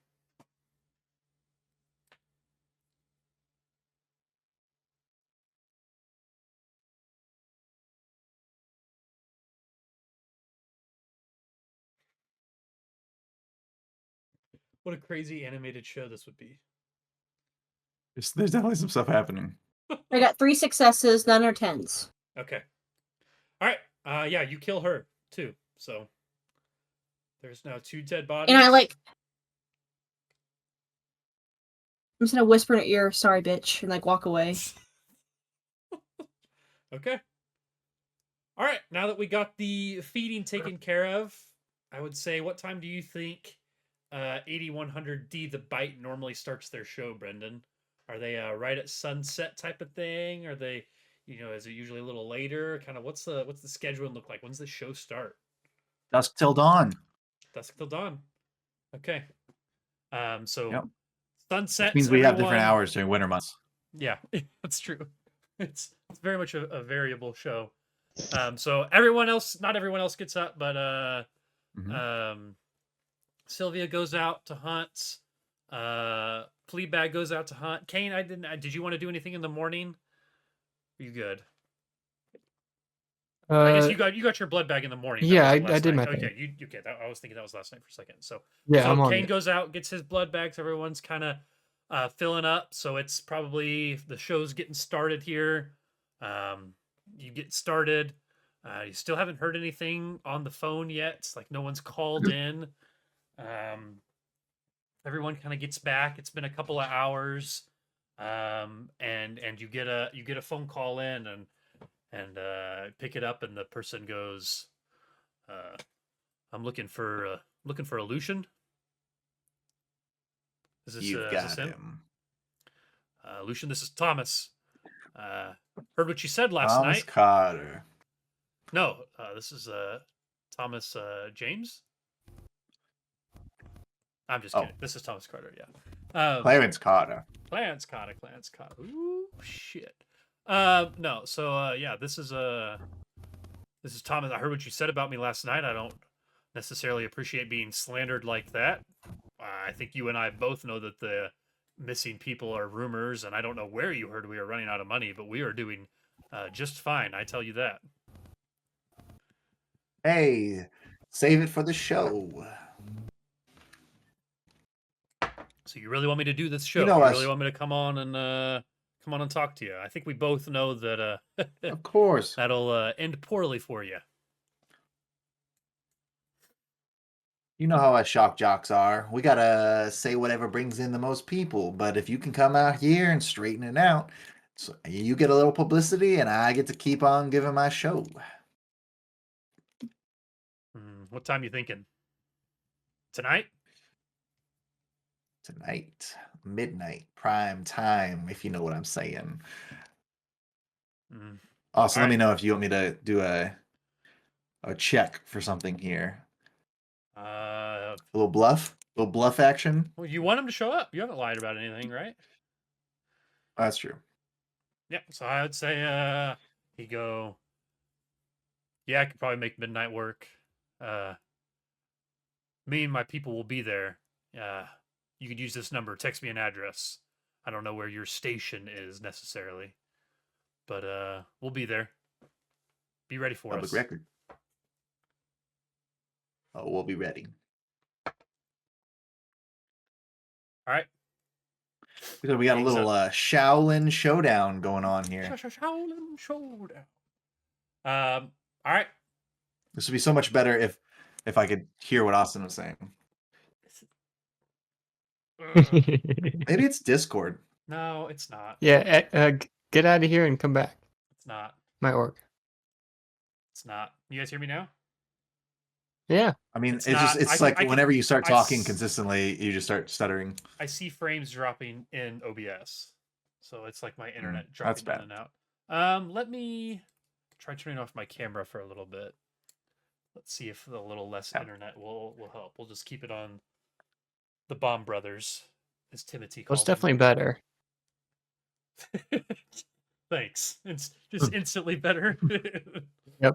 Speaker 1: What a crazy animated show this would be.
Speaker 2: There's definitely some stuff happening.
Speaker 7: I got 3 successes. None are 10s.
Speaker 1: Okay. All right. Yeah, you kill her too. So there's now 2 dead bodies.
Speaker 7: And I like. I'm just gonna whisper in her ear, "Sorry, bitch," and like walk away.
Speaker 1: Okay. All right. Now that we got the feeding taken care of, I would say, what time do you think 8100D the Bite normally starts their show, Brendan? Are they right at sunset type of thing? Are they, is it usually a little later? Kind of what's the schedule look like? When's the show start?
Speaker 2: Dusk till dawn.
Speaker 1: Dusk till dawn. Okay. So
Speaker 2: Yep.
Speaker 1: sunset
Speaker 2: Which means we have different hours during winter months.
Speaker 1: Yeah, that's true. It's very much a variable show. So everyone else, not everyone else gets up, but Sylvia goes out to hunt. Fleabag goes out to hunt. Kane, did you want to do anything in the morning? Are you good? I guess you got your blood bag in the morning.
Speaker 5: Yeah, I
Speaker 1: last
Speaker 5: did
Speaker 1: night.
Speaker 5: my thing.
Speaker 1: Okay, okay. I was thinking that was last night for a second. So
Speaker 5: Yeah, I'm on
Speaker 1: Kane
Speaker 5: it.
Speaker 1: goes out, gets his blood bags. Everyone's kind of filling up. So it's probably the show's getting started here. You get started. You still haven't heard anything on the phone yet. It's like no one's called in. Everyone kind of gets back. It's been a couple of hours, and you get a phone call in and pick it up, and the person goes, "I'm looking for a Lucian." Is this
Speaker 2: You've
Speaker 1: is
Speaker 2: got
Speaker 1: this him?
Speaker 2: him.
Speaker 1: Lucian, this is Thomas. Heard what you said last
Speaker 2: Thomas
Speaker 1: night.
Speaker 2: Carter.
Speaker 1: No, this is Thomas James. I'm just kidding. This is Thomas Carter. Yeah.
Speaker 2: Clarence Carter.
Speaker 1: Clarence Carter. Ooh, shit. No. So yeah, this is Thomas. I heard what you said about me last night. I don't necessarily appreciate being slandered like that. I think you and I both know that the missing people are rumors, and I don't know where you heard we are running out of money, but we are doing just fine. I tell you that.
Speaker 2: Hey, save it for the show.
Speaker 1: So you really want me to do this show?
Speaker 2: You know
Speaker 1: You
Speaker 2: us.
Speaker 1: really want me to come on and talk to you? I think we both know that
Speaker 2: Of course.
Speaker 1: that'll end poorly for you.
Speaker 2: You know how us shock jocks are. We gotta say whatever brings in the most people. But if you can come out here and straighten it out, so you get a little publicity and I get to keep on giving my show.
Speaker 1: What time you thinking? Tonight?
Speaker 2: Tonight, midnight, prime time, if you know what I'm saying. Also, let me know if you want me to do a check for something here. A little bluff action.
Speaker 1: Well, you want him to show up. You haven't lied about anything, right?
Speaker 2: That's true.
Speaker 1: Yeah. So I would say he'd go, yeah, I could probably make midnight work. Me and my people will be there. You could use this number. Text me an address. I don't know where your station is necessarily. but we'll be there. Be ready for
Speaker 2: Public
Speaker 1: us.
Speaker 2: record. Oh, we'll be ready.
Speaker 1: All right.
Speaker 2: So we got a
Speaker 1: Thanks,
Speaker 2: little Shaolin showdown going on here.
Speaker 1: Shaolin Showdown. All right.
Speaker 2: This would be so much better if I could hear what Austin was saying. Maybe it's Discord.
Speaker 1: No, it's not.
Speaker 5: Yeah, get out of here and come back.
Speaker 1: It's not.
Speaker 5: Might work.
Speaker 1: It's not. You guys hear me now?
Speaker 5: Yeah.
Speaker 2: I mean,
Speaker 1: It's
Speaker 2: it's just
Speaker 1: not-
Speaker 2: it's
Speaker 1: I
Speaker 2: like
Speaker 1: can-
Speaker 2: whenever you start
Speaker 1: I
Speaker 2: talking
Speaker 1: s-
Speaker 2: consistently, you just start stuttering.
Speaker 1: I see frames dropping in OBS. So it's like my internet
Speaker 2: that's
Speaker 1: dropping in and out. Let me try turning off my camera for a little bit. Let's see if a little less
Speaker 2: Yeah.
Speaker 1: internet will help. We'll just keep it on the Bomb Brothers, as Timothy
Speaker 5: Well,
Speaker 1: calls
Speaker 5: it's definitely better.
Speaker 1: them. Thanks. It's just instantly better.
Speaker 5: Yep.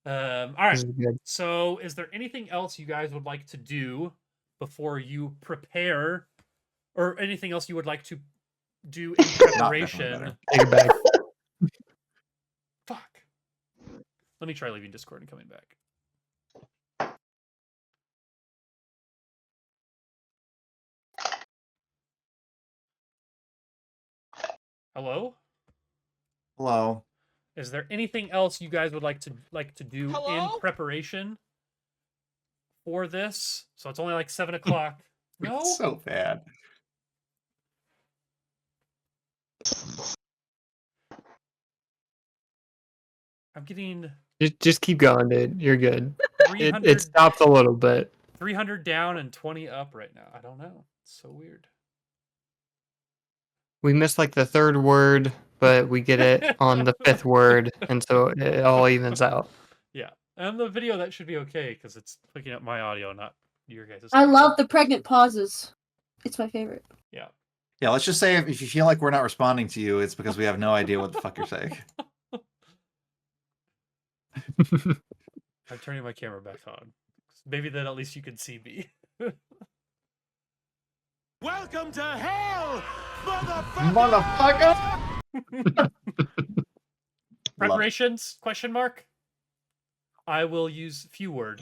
Speaker 1: All
Speaker 5: This
Speaker 1: right.
Speaker 5: is good.
Speaker 1: So, is there anything else you guys would like to do before you prepare, or anything else you would like to do in
Speaker 2: definitely
Speaker 1: preparation?
Speaker 2: better.
Speaker 5: Take it back.
Speaker 1: Fuck. Let me try leaving Discord and coming back. Hello?
Speaker 2: Hello.
Speaker 1: Is there anything else you guys would like to do
Speaker 8: Hello?
Speaker 1: in preparation for this? So it's only like 7 o'clock. No?
Speaker 2: It's so bad.
Speaker 1: I'm getting
Speaker 5: Just keep going, dude. You're good.
Speaker 1: 300,
Speaker 5: It stopped a little bit.
Speaker 1: 300 down and 20 up right now. I don't know. It's so weird.
Speaker 5: We missed like the third word, but we get it on the fifth word, and so it all evens out.
Speaker 1: Yeah. And the video, that should be okay because it's picking up my audio, not your guys'.
Speaker 7: I love the pregnant pauses. It's my favorite.
Speaker 1: Yeah.
Speaker 2: Yeah, let's just say if you feel like we're not responding to you, it's because we have no idea what the fuck you're saying.
Speaker 1: I'm turning my camera back on. Maybe then at least you can see me.
Speaker 8: Welcome to hell,
Speaker 2: Motherfucker!
Speaker 1: Preparations? Question mark. I will use few word.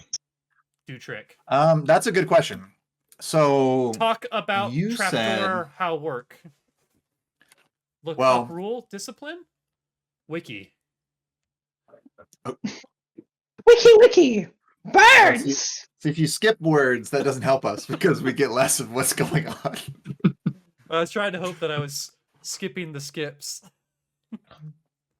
Speaker 1: Do trick.
Speaker 2: That's a good question. So
Speaker 1: Talk about
Speaker 2: you
Speaker 1: trapdoor how work. Look
Speaker 2: Well-
Speaker 1: up rule discipline. Wiki.
Speaker 3: Wiki! Birds!
Speaker 2: so if you skip words, that doesn't help us because we get less of what's going on.
Speaker 1: I was trying to hope that I was skipping the skips.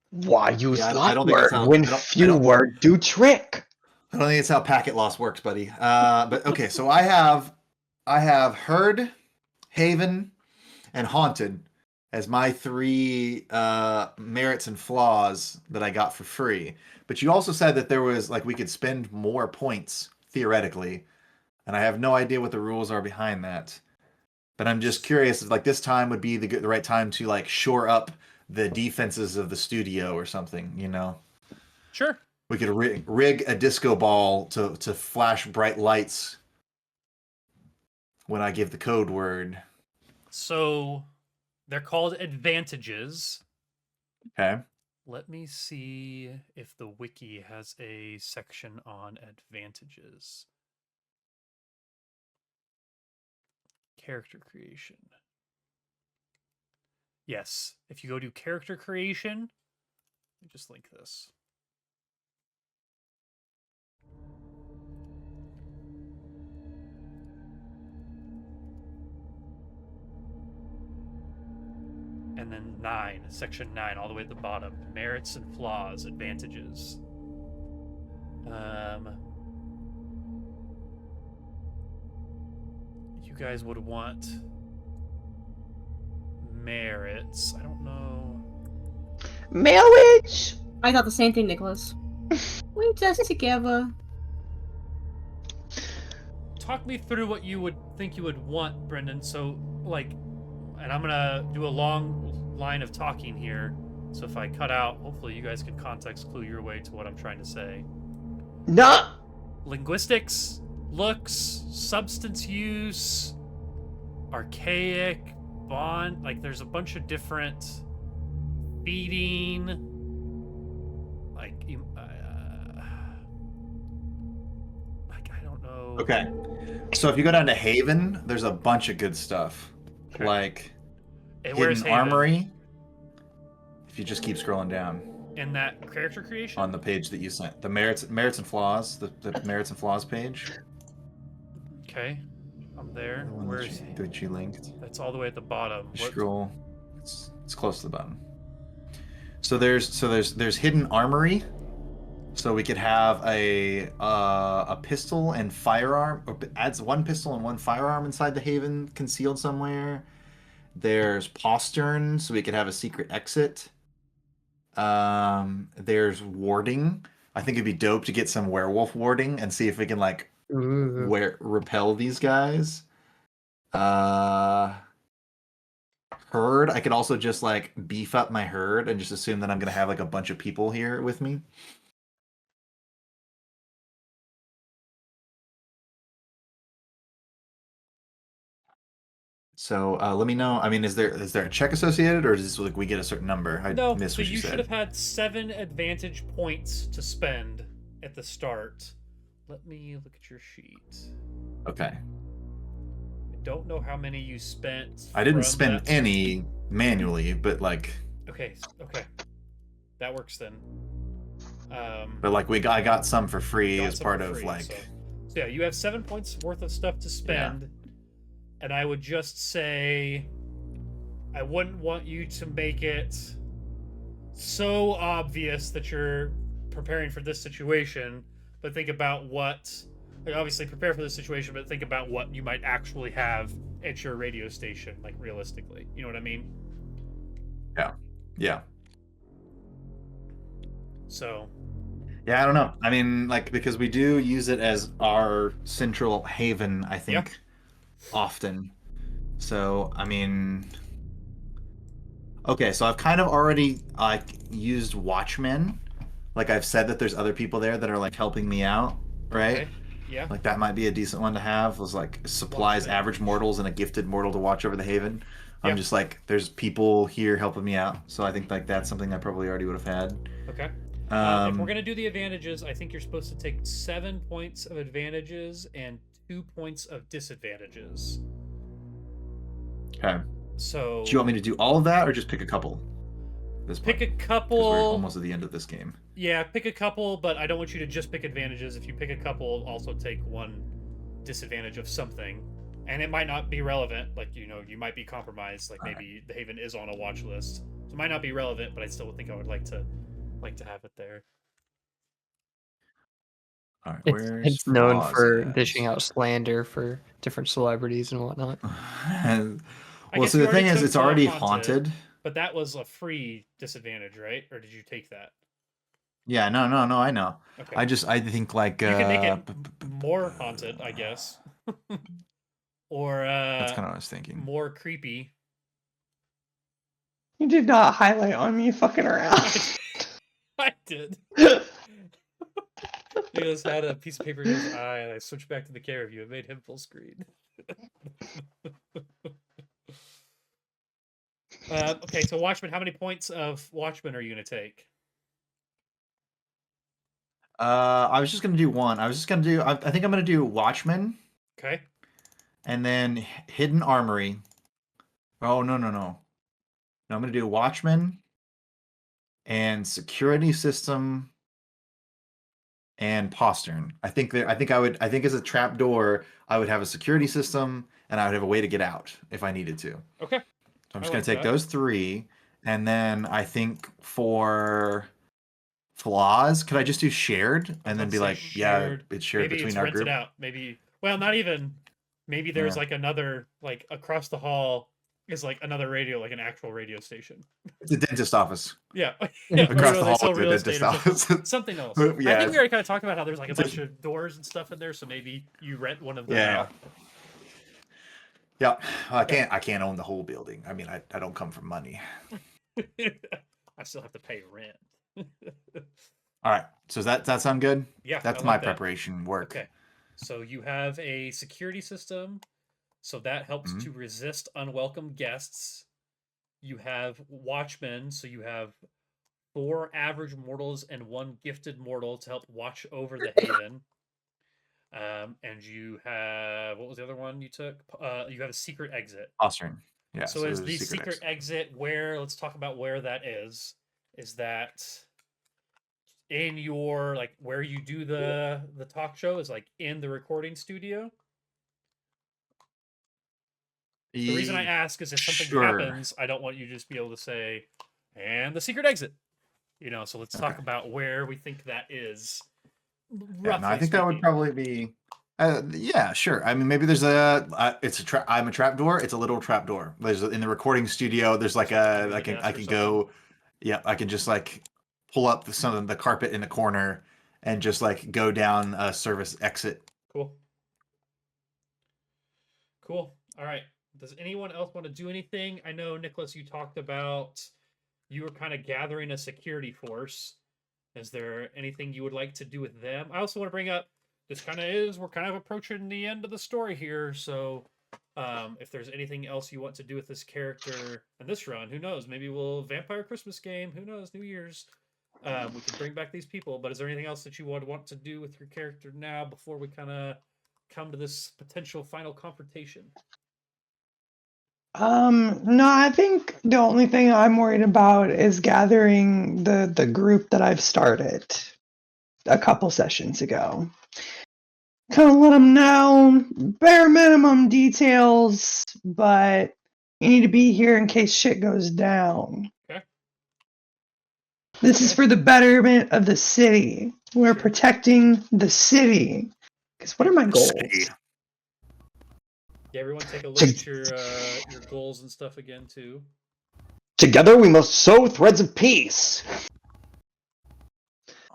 Speaker 6: Why use
Speaker 2: Yeah, I
Speaker 6: that
Speaker 2: don't think
Speaker 6: word
Speaker 2: that's how-
Speaker 6: when
Speaker 2: I don't-
Speaker 6: few word do trick?
Speaker 2: I don't think it's how packet loss works, buddy. But okay, so I have Heard, Haven, and Haunted as my 3 merits and flaws that I got for free. But you also said that there was like we could spend more points theoretically, and I have no idea what the rules are behind that. But I'm just curious if like this time would be the right time to like shore up the defenses of the studio or something, you know?
Speaker 1: Sure.
Speaker 2: We could rig a disco ball to flash bright lights when I give the code word.
Speaker 1: So they're called advantages.
Speaker 2: Okay.
Speaker 1: Let me see if the wiki has a section on advantages. Character creation. Yes, if you go to character creation, let me just link this. And then 9, section 9, all the way at the bottom. Merits and flaws, advantages. You guys would want merits. I don't know.
Speaker 3: Marriage!
Speaker 7: I thought the same thing, Nicholas. We just together.
Speaker 1: Talk me through what you would think you would want, Brendan. So, like, and I'm gonna do a long line of talking here. So if I cut out, hopefully you guys can context clue your way to what I'm trying to say.
Speaker 6: No.
Speaker 1: Linguistics, looks, substance use, archaic, bond. Like, there's a bunch of different feeding, like I don't know.
Speaker 2: Okay. So if you go down to Haven, there's a bunch of good stuff.
Speaker 1: Okay.
Speaker 2: Like
Speaker 1: And where's
Speaker 2: Hidden
Speaker 1: Haven?
Speaker 2: Armory. If you just keep scrolling down
Speaker 1: In that character creation?
Speaker 2: on the page that you sent. The merits and flaws, the merits and flaws page.
Speaker 1: Okay. I'm there.
Speaker 2: The one
Speaker 1: Where is
Speaker 2: that you linked.
Speaker 1: That's all the way at the bottom. What?
Speaker 2: Scroll. It's close to the bottom. So there's Hidden Armory. So we could have a pistol and firearm, or adds one pistol and one firearm inside the Haven, concealed somewhere. There's Postern, so we could have a secret exit. There's warding. I think it'd be dope to get some werewolf warding and see if we can like
Speaker 5: Ooh.
Speaker 2: repel these guys. Herd. I could also just like beef up my herd and just assume that I'm gonna have like a bunch of people here with me. So let me know. I mean, is there a check associated, or is this like we get a certain number? I
Speaker 1: No,
Speaker 2: missed
Speaker 1: so
Speaker 2: what
Speaker 1: you
Speaker 2: said.
Speaker 1: should have had 7 advantage points to spend at the start. Let me look at your sheet.
Speaker 2: Okay.
Speaker 1: I don't know how many you spent.
Speaker 2: I didn't
Speaker 1: from
Speaker 2: spend
Speaker 1: that-
Speaker 2: any manually, but like.
Speaker 1: Okay, that works then.
Speaker 2: But like I got some for free
Speaker 1: got
Speaker 2: as
Speaker 1: some
Speaker 2: part
Speaker 1: for
Speaker 2: of
Speaker 1: free,
Speaker 2: like.
Speaker 1: So yeah, you have 7 points worth of stuff to spend, and I would just say, I wouldn't want you to make it so obvious that you're preparing for this situation, but think about what. Like obviously prepare for this situation, but think about what you might actually have at your radio station, like realistically. You know what I mean?
Speaker 2: Yeah.
Speaker 1: So.
Speaker 2: Yeah, I don't know. I mean, like because we do use it as our central haven, I think, often. So I mean, okay, so I've kind of already like used Watchmen. Like I've said that there's other people there that are like helping me out, right?
Speaker 1: Okay. Yeah.
Speaker 2: Like that might be a decent one to have. Was like supplies
Speaker 1: Watchmen.
Speaker 2: average mortals and a gifted mortal to watch over the haven.
Speaker 1: Yeah.
Speaker 2: I'm just like, there's people here helping me out, so I think like that's something I probably already would have had.
Speaker 1: Okay. If we're gonna do the advantages, I think you're supposed to take 7 points of advantages and 2 points of disadvantages.
Speaker 2: Okay.
Speaker 1: So.
Speaker 2: Do you want me to do all of that, or just pick a couple? This
Speaker 1: Pick a
Speaker 2: point? 'Cause
Speaker 1: couple.
Speaker 2: we're almost at the end of this game.
Speaker 1: Yeah, pick a couple, but I don't want you to just pick advantages. If you pick a couple, also take 1 disadvantage of something. And it might not be relevant. Like, you know, you might be compromised. Like maybe the Haven is on a watch list. So it might not be relevant, but I still think I would like to have it there.
Speaker 2: All right,
Speaker 5: It's known
Speaker 2: Flaws
Speaker 5: for
Speaker 2: at?
Speaker 5: dishing out slander for different celebrities and whatnot.
Speaker 2: Well,
Speaker 1: guess
Speaker 2: so
Speaker 1: you
Speaker 2: the thing
Speaker 1: already
Speaker 2: is,
Speaker 1: took
Speaker 2: it's
Speaker 1: the
Speaker 2: already
Speaker 1: haunted.
Speaker 2: haunted.
Speaker 1: But that was a free disadvantage, right? Or did you take that?
Speaker 2: Yeah, no, I know.
Speaker 1: Okay.
Speaker 2: I think like
Speaker 1: You can make it more haunted, I guess. Or
Speaker 2: that's kind of what I was thinking.
Speaker 1: more creepy.
Speaker 3: You did not highlight on me fucking around.
Speaker 1: I did. He just had a piece of paper in his eye, and I switched back to the camera view and made him full screen. Okay, so Watchmen, how many points of Watchmen are you going to take?
Speaker 2: I was just gonna do one. I think I'm gonna do Watchmen,
Speaker 1: Okay.
Speaker 2: and then Hidden Armory. Oh no. No, I'm gonna do Watchmen, and Security System, and Postern. I think as a trap door, I would have a security system, and I would have a way to get out if I needed to.
Speaker 1: Okay.
Speaker 2: So I'm just
Speaker 1: I
Speaker 2: gonna
Speaker 1: like
Speaker 2: take
Speaker 1: that.
Speaker 2: those 3, and then I think for flaws, could I just do shared and then be like, yeah, it's shared
Speaker 1: Maybe
Speaker 2: between
Speaker 1: it's
Speaker 2: our
Speaker 1: rented
Speaker 2: group?
Speaker 1: out. Maybe, well, not even. Maybe there's
Speaker 2: Yeah.
Speaker 1: like another, like across the hall is like another radio, like an actual radio station.
Speaker 2: It's a dentist office.
Speaker 1: Yeah.
Speaker 2: Across the
Speaker 1: they
Speaker 2: hall
Speaker 1: sell
Speaker 2: is a
Speaker 1: real
Speaker 2: dentist
Speaker 1: estate or
Speaker 2: office.
Speaker 1: something else.
Speaker 2: Yeah.
Speaker 1: I think we already kind of talked about how there's like a bunch of doors and stuff in there, so maybe you rent one of them out.
Speaker 2: Yeah. I can't own the whole building. I mean, I don't come from money.
Speaker 1: I still have to pay rent.
Speaker 2: All right. So does that sound good?
Speaker 1: Yeah,
Speaker 2: That's
Speaker 1: I
Speaker 2: my
Speaker 1: like that.
Speaker 2: preparation work.
Speaker 1: Okay. So you have a security system, so that helps
Speaker 2: Mhm.
Speaker 1: to resist unwelcome guests. You have watchmen, so you have 4 average mortals and 1 gifted mortal to help watch over the haven. And you have, what was the other one you took? You have a secret exit.
Speaker 2: Austrian. Yeah.
Speaker 1: So is
Speaker 2: there's a
Speaker 1: the secret exit where? Let's talk about where that is. Is that in your like where you do the talk show? Is like in the recording studio? The reason I ask is if something
Speaker 2: Sure.
Speaker 1: happens, I don't want you to just be able to say, and the secret exit. So let's talk
Speaker 2: Okay.
Speaker 1: about where we think that is.
Speaker 2: Yeah, no, I think
Speaker 1: speaking.
Speaker 2: that would probably be. Yeah, sure. I mean, maybe there's a. It's a trap. I'm a trap door. It's a literal trap door. There's in the recording studio. There's like a.
Speaker 1: Under
Speaker 2: I
Speaker 1: the
Speaker 2: can.
Speaker 1: desk
Speaker 2: I
Speaker 1: or
Speaker 2: can
Speaker 1: something.
Speaker 2: go. Yeah, I can just like pull up some of the carpet in the corner and just like go down a service exit.
Speaker 1: Cool. Cool. All right. Does anyone else want to do anything? I know, Nicholas, you talked about you were kind of gathering a security force. Is there anything you would like to do with them? I also want to bring up this we're kind of approaching the end of the story here. So if there's anything else you want to do with this character in this run, who knows? Maybe we'll vampire Christmas game. Who knows? New Year's. We could bring back these people. But is there anything else that you would want to do with your character now before we kind of come to this potential final confrontation?
Speaker 3: No, I think the only thing I'm worried about is gathering the group that I've started a couple sessions ago. Kind of let them know bare minimum details, but you need to be here in case shit goes down.
Speaker 1: Okay.
Speaker 3: This is for the betterment of the city. We're protecting the city. Because what are my goals?
Speaker 2: City.
Speaker 1: Yeah, everyone take a look at your goals and stuff again too.
Speaker 6: Together we must sew threads of peace.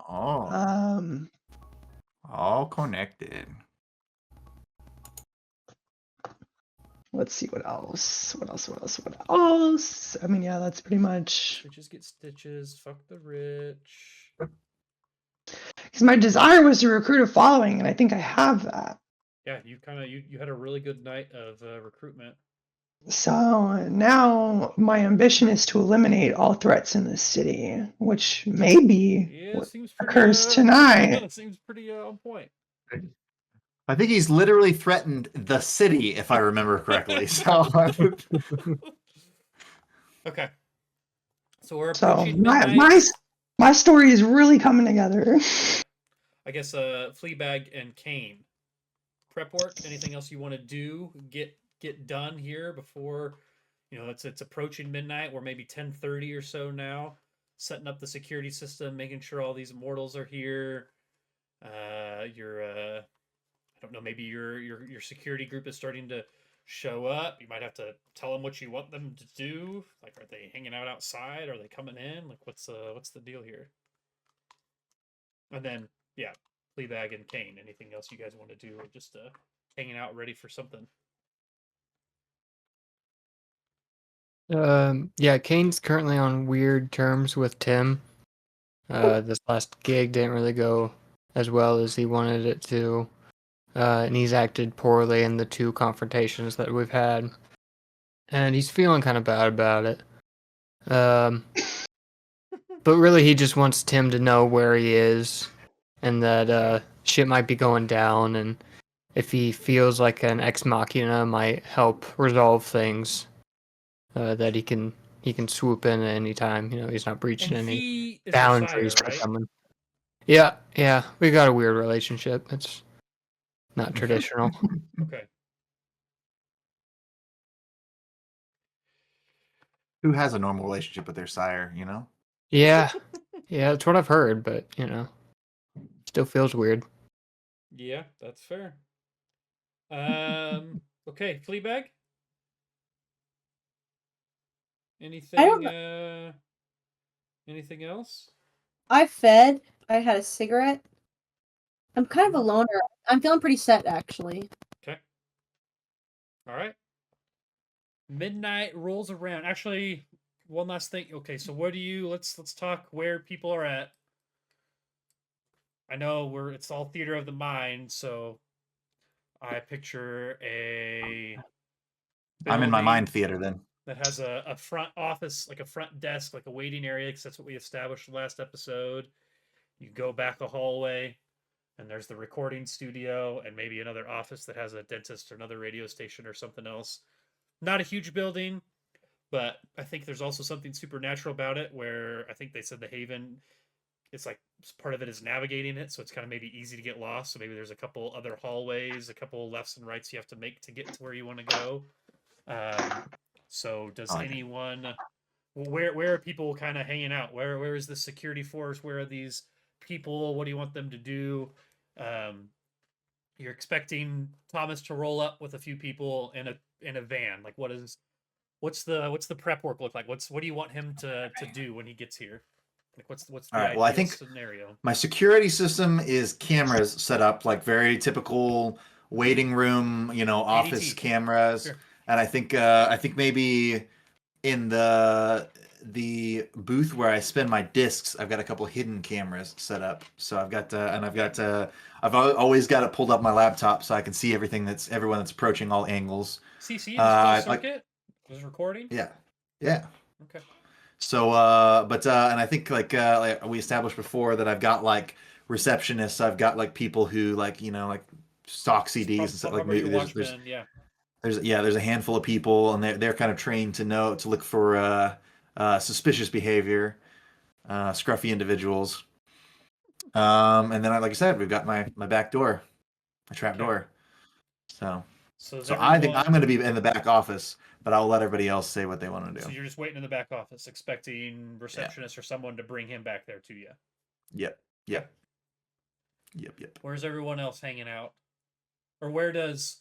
Speaker 2: Oh, all connected.
Speaker 3: Let's see what else. What else? I mean, yeah, that's pretty much.
Speaker 1: Bitches get stitches. Fuck the rich.
Speaker 3: Because my desire was to recruit a following, and I think I have that.
Speaker 1: Yeah, you had a really good night of recruitment.
Speaker 3: So now my ambition is to eliminate all threats in this city, which maybe what
Speaker 1: seems pretty,
Speaker 3: occurs tonight.
Speaker 1: It seems pretty on point.
Speaker 2: I think he's literally threatened the city, if I remember correctly. So,
Speaker 1: okay. So we're
Speaker 3: So
Speaker 1: approaching midnight.
Speaker 3: my story is really coming together.
Speaker 1: I guess Fleabag and Kane. Prep work. Anything else you want to do? Get done here before it's approaching midnight. We're maybe 10:30 or so now. Setting up the security system, making sure all these mortals are here. I don't know, maybe your security group is starting to show up. You might have to tell them what you want them to do. Like, are they hanging out outside? Are they coming in? Like, what's the deal here? And then, yeah, Fleabag and Kane. Anything else you guys want to do, or just hanging out ready for something?
Speaker 5: Yeah, Kane's currently on weird terms with Tim. This last gig didn't really go as well as he wanted it to. And he's acted poorly in the 2 confrontations that we've had. And he's feeling kind of bad about it. But really he just wants Tim to know where he is and that shit might be going down, and if he feels like an ex machina might help resolve things, that he can swoop in at any time. He's not breaching
Speaker 1: And
Speaker 5: any
Speaker 1: he is
Speaker 5: boundaries
Speaker 1: Messiah,
Speaker 5: for
Speaker 1: right?
Speaker 5: someone. Yeah, we got a weird relationship. It's not traditional.
Speaker 1: Okay.
Speaker 2: who has a normal relationship with their sire?
Speaker 5: Yeah, that's what I've heard, but still feels weird.
Speaker 1: Yeah, that's fair. Okay, Fleabag. Anything? Anything else?
Speaker 7: I fed. I had a cigarette. I'm kind of a loner. I'm feeling pretty set, actually.
Speaker 1: Okay. All right. Midnight rolls around. Actually, one last thing. Okay, so let's talk where people are at. I know it's all theater of the mind, so I picture a
Speaker 2: I'm in my
Speaker 1: building.
Speaker 2: mind theater then.
Speaker 1: that has a front office, like a front desk, like a waiting area, because that's what we established last episode. You go back a hallway, and there's the recording studio, and maybe another office that has a dentist or another radio station or something else. Not a huge building, but I think there's also something supernatural about it, where I think they said the Haven, it's like part of it is navigating it, so it's kind of maybe easy to get lost. So maybe there's a couple other hallways, a couple lefts and rights you have to make to get to where you want to go. So does anyone, where are people kind of hanging out? Where is the security force? Where are these people? What do you want them to do? You're expecting Thomas to roll up with a few people in a van. Like what's the prep work look like? What do you want him to do when he gets here? Like what's the
Speaker 2: All right, well, I
Speaker 1: ideal
Speaker 2: think
Speaker 1: scenario?
Speaker 2: my security system is cameras set up like very typical waiting room, office
Speaker 1: ADT.
Speaker 2: cameras.
Speaker 1: Sure.
Speaker 2: And I think maybe in the booth where I spend my discs, I've got a couple hidden cameras set up. So I've got I've always got it pulled up my laptop so I can see everything everyone that's approaching all angles.
Speaker 1: CC is closed circuit. Was recording.
Speaker 2: Yeah.
Speaker 1: Okay.
Speaker 2: So, and I think like we established before that I've got like receptionists. I've got like people who like stock CDs and stuff. Like maybe there's a handful of people, and they're kind of trained to look for suspicious behavior, scruffy individuals. And then like I said, we've got my back door, my trap door. So I think I'm going to be in the back office, but I'll let everybody else say what they want to do.
Speaker 1: So you're just waiting in the back office, expecting receptionist or someone to bring him back there to you.
Speaker 2: Yep.
Speaker 1: Where's everyone else hanging out? Or where does,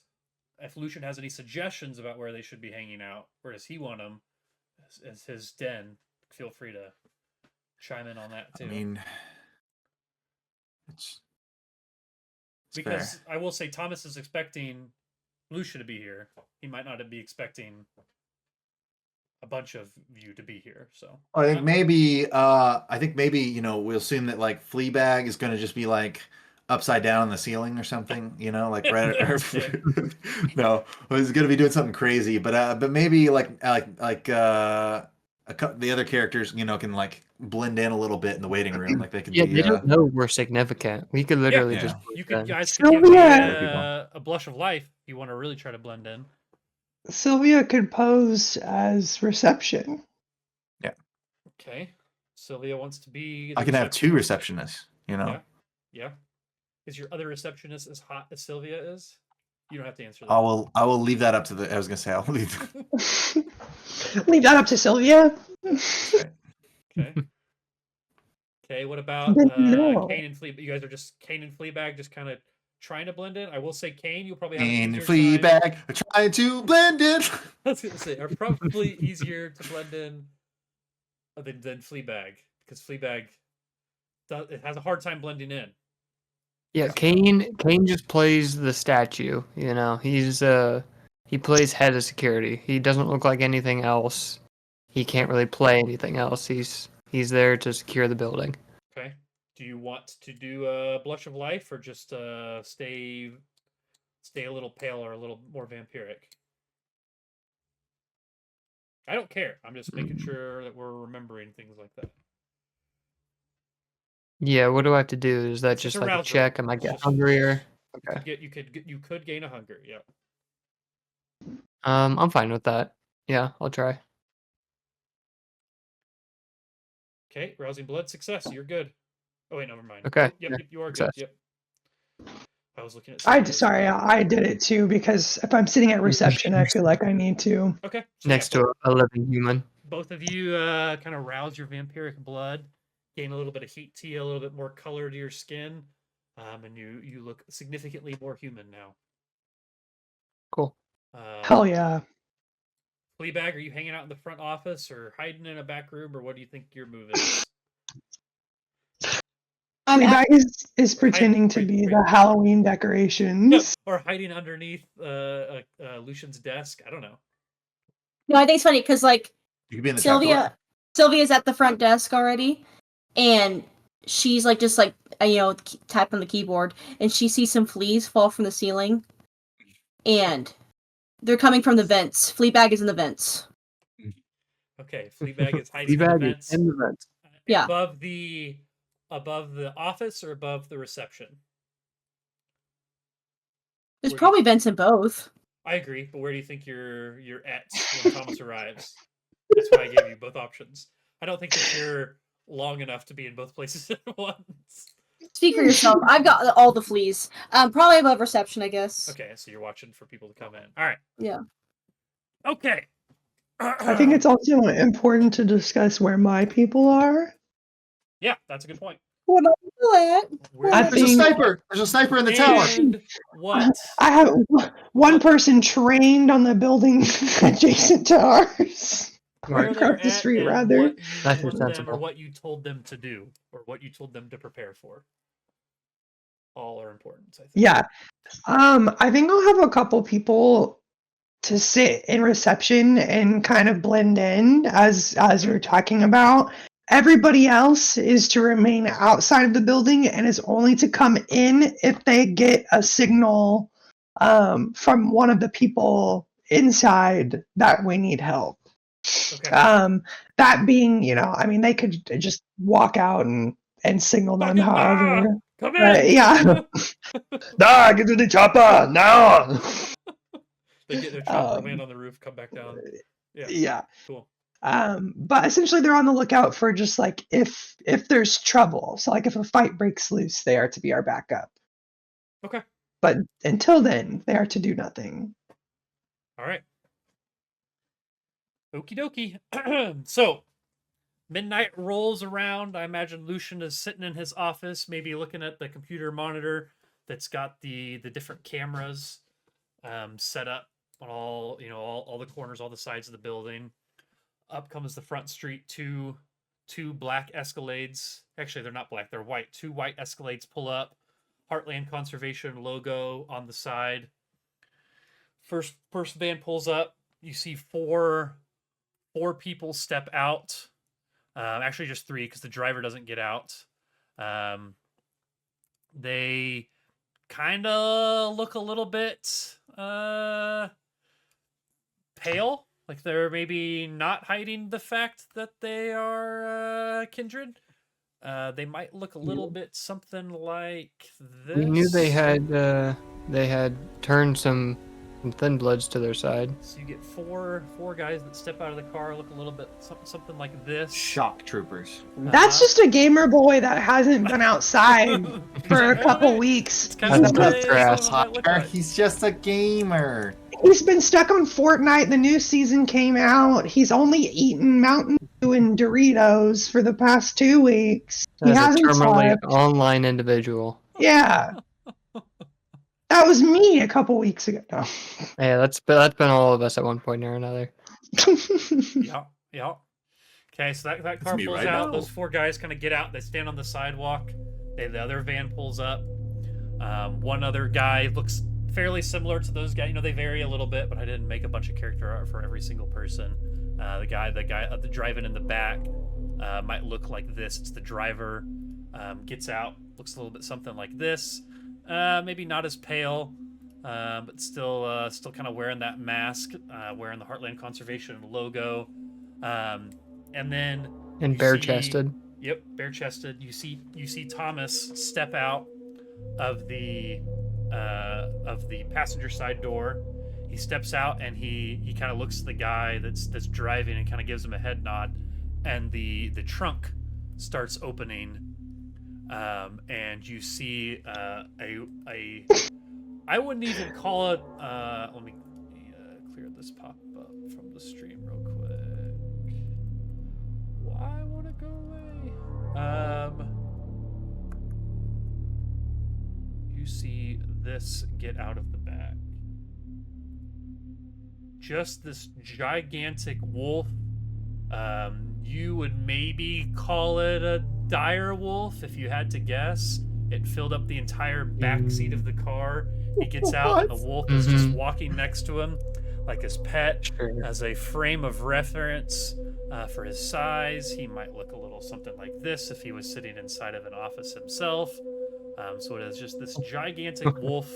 Speaker 1: if Lucian has any suggestions about where they should be hanging out, where does he want them as his den? Feel free to chime in on that too.
Speaker 2: I mean, it's
Speaker 1: because
Speaker 2: fair.
Speaker 1: I will say Thomas is expecting Lucia to be here. He might not be expecting a bunch of you to be here. So
Speaker 2: I think maybe we'll assume that like Fleabag is going to just be like upside down on the ceiling or something, like right. No, he's going to be doing something crazy, but maybe like the other characters, can like blend in a little bit in the waiting room, like they could.
Speaker 5: Yeah,
Speaker 2: be,
Speaker 5: they don't know we're significant. We could literally just.
Speaker 1: You guys could
Speaker 3: Sylvia,
Speaker 1: give me a blush of life if you want to really try to blend in.
Speaker 3: Sylvia could pose as reception.
Speaker 2: Yeah.
Speaker 1: Okay. Sylvia wants to be.
Speaker 2: I can have two receptionists.
Speaker 1: Yeah. Is your other receptionist as hot as Sylvia is? You don't have to answer that.
Speaker 2: I will leave that up to the. I was gonna say I'll leave.
Speaker 3: Leave that up to Sylvia.
Speaker 2: Okay.
Speaker 1: Okay. What about
Speaker 3: No.
Speaker 1: Kane and Fleabag? You guys are just Kane and Fleabag, just kind of trying to blend in. I will say Kane, you'll probably have
Speaker 2: Kane
Speaker 1: an
Speaker 2: and
Speaker 1: easier time.
Speaker 2: Fleabag are trying to blend in.
Speaker 1: I was gonna say are probably easier to blend in than Fleabag, because Fleabag it has a hard time blending in.
Speaker 5: Yeah, Kane just plays the statue. He plays head of security. He doesn't look like anything else. He can't really play anything else. He's there to secure the building.
Speaker 1: Okay. Do you want to do a blush of life, or just stay a little pale or a little more vampiric? I don't care. I'm just making sure that we're remembering things like that.
Speaker 5: Yeah, what do I have to do? Is that
Speaker 1: It's
Speaker 5: just
Speaker 1: a
Speaker 5: like a
Speaker 1: rousal.
Speaker 5: check? Am I
Speaker 1: It's
Speaker 5: get
Speaker 1: just-
Speaker 5: hungrier? Okay.
Speaker 1: You could gain a hunger. Yeah.
Speaker 5: I'm fine with that. Yeah, I'll try.
Speaker 1: Okay, rousing blood, success. You're good. Oh wait, never mind.
Speaker 5: Okay,
Speaker 1: Yep, you are
Speaker 5: success.
Speaker 1: good. Yep. I was looking at.
Speaker 3: I did it too, because if I'm sitting at reception, I feel like I need to.
Speaker 1: Okay. So
Speaker 5: Next to a living human.
Speaker 1: both of you kind of rouse your vampiric blood, gain a little bit of heat to you, a little bit more color to your skin, and you look significantly more human now.
Speaker 5: Cool.
Speaker 3: Hell yeah.
Speaker 1: Fleabag, are you hanging out in the front office or hiding in a back room, or what do you think your move is?
Speaker 3: Fleabag is pretending to be the Halloween decorations.
Speaker 1: Or hiding underneath Lucian's desk. I don't know.
Speaker 7: No, I think it's funny because like
Speaker 2: You could be in the trap door.
Speaker 7: Sylvia's at the front desk already, and she's like just like type on the keyboard, and she sees some fleas fall from the ceiling, and they're coming from the vents. Fleabag is in the vents.
Speaker 1: Okay, Fleabag is hiding in the
Speaker 5: Fleabag
Speaker 1: vents.
Speaker 5: is in the vents.
Speaker 7: Yeah.
Speaker 1: Above the office or above the reception?
Speaker 7: There's
Speaker 1: Where do you-
Speaker 7: probably vents in both.
Speaker 1: I agree, but where do you think you're at when Thomas arrives? That's why I gave you both options. I don't think that you're long enough to be in both places at once.
Speaker 7: Speak for yourself. I've got all the fleas. Probably above reception, I guess.
Speaker 1: Okay, so you're watching for people to come in. All right.
Speaker 7: Yeah.
Speaker 1: Okay.
Speaker 3: I think it's also important to discuss where my people are.
Speaker 1: Yeah, that's a good point.
Speaker 7: What do it?
Speaker 1: Where
Speaker 3: I
Speaker 2: There's a
Speaker 3: think-
Speaker 2: sniper. There's a sniper in the tower.
Speaker 1: And what?
Speaker 3: I have one person trained on the building adjacent to ours.
Speaker 1: Where
Speaker 3: Or
Speaker 1: they're
Speaker 3: across the
Speaker 1: at
Speaker 3: street,
Speaker 1: and
Speaker 3: rather.
Speaker 1: what you
Speaker 5: That's
Speaker 1: told them, or
Speaker 5: sensible.
Speaker 1: what you told them to do, or what you told them to prepare for. All are important, I think.
Speaker 3: Yeah. I think I'll have a couple people to sit in reception and kind of blend in as you're talking about. Everybody else is to remain outside of the building and is only to come in if they get a signal from one of the people inside that we need help.
Speaker 1: Okay.
Speaker 3: That being, I mean, they could just walk out and signal them however.
Speaker 1: Come
Speaker 3: But,
Speaker 1: in.
Speaker 3: yeah.
Speaker 6: Nah, get to the chopper now.
Speaker 1: They get their chopper,
Speaker 3: Um,
Speaker 1: land on the roof, come back down. Yeah.
Speaker 3: Yeah.
Speaker 1: Cool.
Speaker 3: But essentially they're on the lookout for just like if there's trouble. So like if a fight breaks loose, they are to be our backup.
Speaker 1: Okay.
Speaker 3: But until then, they are to do nothing.
Speaker 1: All right. Okie dokie. So, midnight rolls around. I imagine Lucian is sitting in his office, maybe looking at the computer monitor that's got the different cameras set up on all the corners, all the sides of the building. Up comes the front street. Two black Escalades. Actually, they're not black; they're white. Two white Escalades pull up. Heartland Conservation logo on the side. First van pulls up. You see four people step out. Actually, just three because the driver doesn't get out. They kind of look a little bit pale. Like they're maybe not hiding the fact that they are kindred. They might look a little bit something like this.
Speaker 5: We knew they had turned some thin bloods to their side.
Speaker 1: So you get four guys that step out of the car, look a little bit something like this.
Speaker 2: Shock troopers.
Speaker 3: That's just a gamer boy that hasn't been outside for a couple weeks.
Speaker 1: It's kind of
Speaker 5: That's grass.
Speaker 2: He's just a gamer.
Speaker 3: He's been stuck on Fortnite. The new season came out. He's only eaten Mountain Dew and Doritos for the past 2 weeks. He
Speaker 5: As a
Speaker 3: hasn't
Speaker 5: terminally
Speaker 3: slept.
Speaker 5: online individual.
Speaker 3: Yeah. That was me a couple weeks ago. No.
Speaker 5: Yeah, that's been all of us at one point or another.
Speaker 1: Yeah. Okay, so that car
Speaker 2: me
Speaker 1: pulls
Speaker 2: right
Speaker 1: out.
Speaker 2: now.
Speaker 1: Those four guys kind of get out. They stand on the sidewalk. The other van pulls up. One other guy looks fairly similar to those guys. They vary a little bit, but I didn't make a bunch of character art for every single person. The guy driving in the back might look like this. It's the driver. Gets out, looks a little bit something like this. Maybe not as pale, but still kind of wearing that mask, wearing the Heartland Conservation logo, and then
Speaker 5: And
Speaker 1: you
Speaker 5: bare
Speaker 1: see-
Speaker 5: chested.
Speaker 1: Yep, bare chested. You see Thomas step out of the passenger side door. He steps out and he kind of looks at the guy that's driving and kind of gives him a head nod, and the trunk starts opening. And you see I wouldn't even call it. Let me clear this pop up from the stream real quick. Why won't it go away? You see this get out of the bag. Just this gigantic wolf. You would maybe call it a dire wolf if you had to guess. It filled up the entire back seat of the car. He gets out and the wolf is just walking next to him like his pet.
Speaker 5: Sure.
Speaker 1: As a frame of reference for his size, he might look a little something like this if he was sitting inside of an office himself. So it is just this gigantic wolf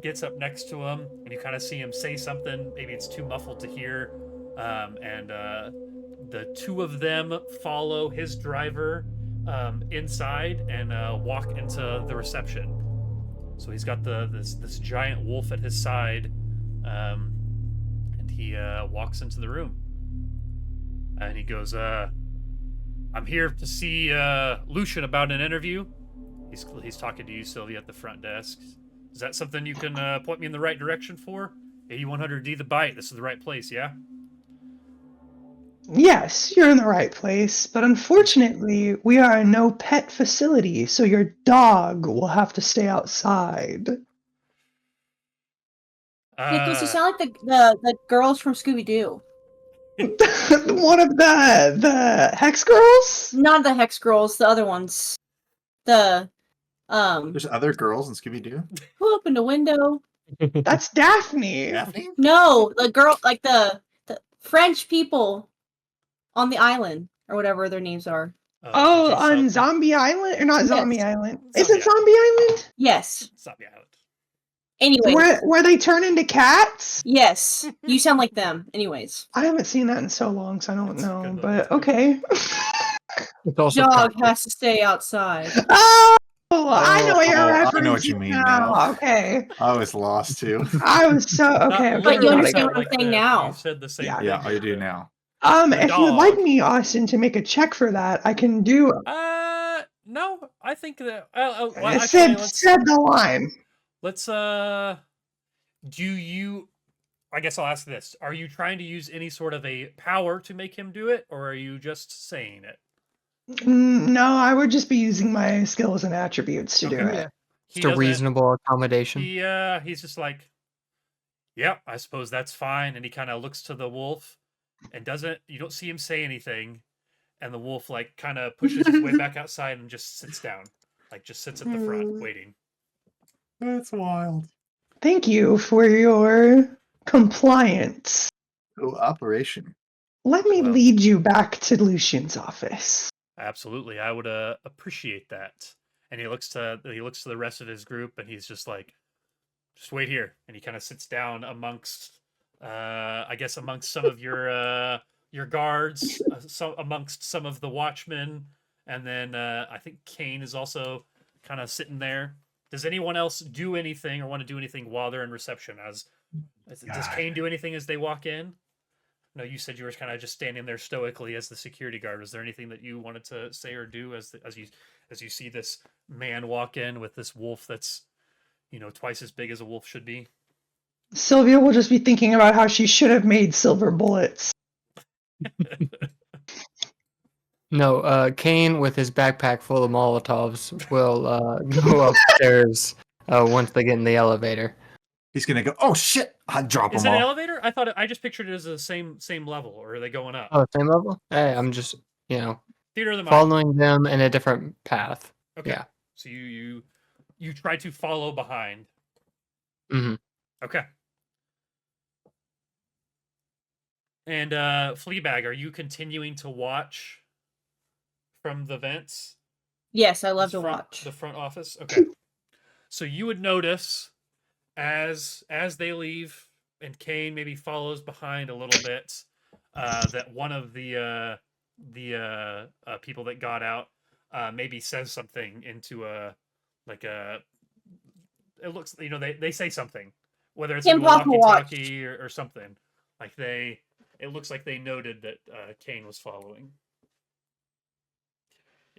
Speaker 1: gets up next to him, and you kind of see him say something. Maybe it's too muffled to hear, and the two of them follow his driver inside and walk into the reception. So he's got this giant wolf at his side, and he walks into the room. And he goes, I'm here to see Lucian about an interview. He's talking to you, Sylvia, at the front desk. Is that something you can point me in the right direction for? 8100D the Bite. This is the right place, yeah?
Speaker 3: Yes, you're in the right place, but unfortunately, we are a no pet facility, so your dog will have to stay outside.
Speaker 7: Nicholas, you sound like the girls from Scooby Doo.
Speaker 3: One of the Hex Girls?
Speaker 7: Not the Hex Girls, the other ones. The
Speaker 2: There's other girls in Scooby Doo.
Speaker 7: who opened a window?
Speaker 3: That's Daphne.
Speaker 2: Daphne?
Speaker 7: No, the girl, like the French people on the island or whatever their names are.
Speaker 3: Oh,
Speaker 1: did you
Speaker 3: on
Speaker 1: sell-
Speaker 3: Zombie Island? Or not
Speaker 7: Yes.
Speaker 3: Zombie Island. Is
Speaker 1: Zombie
Speaker 3: it Zombie Island?
Speaker 7: Yes.
Speaker 1: Zombie Island.
Speaker 7: Anyway,
Speaker 3: Where they turn into cats?
Speaker 7: yes, you sound like them. Anyways,
Speaker 3: I haven't seen that in so long, so I don't
Speaker 1: That's a
Speaker 3: know.
Speaker 1: good one,
Speaker 3: But
Speaker 1: that's good.
Speaker 3: okay.
Speaker 5: It's also
Speaker 7: dog
Speaker 5: practice.
Speaker 7: has to stay outside.
Speaker 3: Oh, I know what you're
Speaker 2: Oh, I
Speaker 3: referencing
Speaker 2: know what you mean now.
Speaker 3: Okay.
Speaker 2: I was lost too.
Speaker 3: I was so okay.
Speaker 1: Not
Speaker 3: Okay.
Speaker 7: But you
Speaker 1: literally,
Speaker 7: understand
Speaker 1: but
Speaker 7: what I'm saying
Speaker 1: the-
Speaker 7: now.
Speaker 1: You said the same
Speaker 3: Yeah.
Speaker 1: thing.
Speaker 2: Yeah, I do now.
Speaker 1: The
Speaker 3: If you would like
Speaker 1: dog.
Speaker 3: me, Austin, to make a check for that, I can do.
Speaker 1: No, I think that. Well,
Speaker 3: I
Speaker 1: actually,
Speaker 3: said the line.
Speaker 1: let's. Do you? I guess I'll ask this: are you trying to use any sort of a power to make him do it, or are you just saying it?
Speaker 3: No, I would just be using my skills and attributes to do
Speaker 1: Okay.
Speaker 3: it.
Speaker 1: He
Speaker 5: Just a
Speaker 1: doesn't-
Speaker 5: reasonable accommodation.
Speaker 1: He's just like, yeah, I suppose that's fine. And he kind of looks to the wolf, and doesn't. You don't see him say anything, and the wolf like kind of pushes his way back outside and just sits down, like just sits at the front waiting.
Speaker 2: That's wild.
Speaker 3: Thank you for your compliance.
Speaker 2: Cooperation.
Speaker 3: Let me
Speaker 1: Well-
Speaker 3: lead you back to Lucian's office.
Speaker 1: Absolutely, I would appreciate that. And he looks to the rest of his group, and he's just like, just wait here. And he kind of sits down amongst, I guess, amongst some of your guards, amongst some of the watchmen, and then I think Kane is also kind of sitting there. Does anyone else do anything or want to do anything while they're in reception? Does
Speaker 2: God.
Speaker 1: Kane do anything as they walk in? No, you said you were kind of just standing there stoically as the security guard. Was there anything that you wanted to say or do as you see this man walk in with this wolf that's, twice as big as a wolf should be?
Speaker 3: Sylvia will just be thinking about how she should have made silver bullets.
Speaker 5: No, Kane with his backpack full of Molotovs will go upstairs once they get in the elevator.
Speaker 2: He's gonna go. Oh shit! I drop
Speaker 1: Is
Speaker 2: them
Speaker 1: it an
Speaker 2: all.
Speaker 1: elevator? I just pictured it as the same level, or are they going up?
Speaker 5: Oh, same level? Hey, I'm just,
Speaker 1: Theater of the mind.
Speaker 5: following them in a different path.
Speaker 1: Okay.
Speaker 5: yeah.
Speaker 1: So you try to follow behind.
Speaker 5: Mhm.
Speaker 1: Okay. And Fleabag, are you continuing to watch from the vents?
Speaker 7: Yes, I love
Speaker 1: This
Speaker 7: to watch.
Speaker 1: the front office. Okay. So you would notice as they leave, and Kane maybe follows behind a little bit, that one of the people that got out maybe says something into a it looks, they say something, whether it's
Speaker 7: Kim
Speaker 1: a
Speaker 7: Papa
Speaker 1: walkie-talkie or something, like it looks like they noted that Kane was following.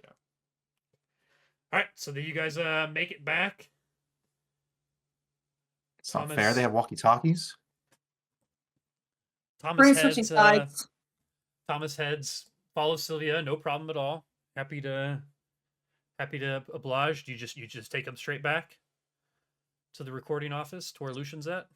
Speaker 1: Yeah. All right, so do you guys make it back?
Speaker 2: It's not fair.
Speaker 1: Thomas-
Speaker 2: They have walkie-talkies.
Speaker 7: Brain switching sides.
Speaker 1: Thomas heads follows Sylvia, no problem at all. Happy to oblige. You just take them straight back to the recording office to where Lucian's at.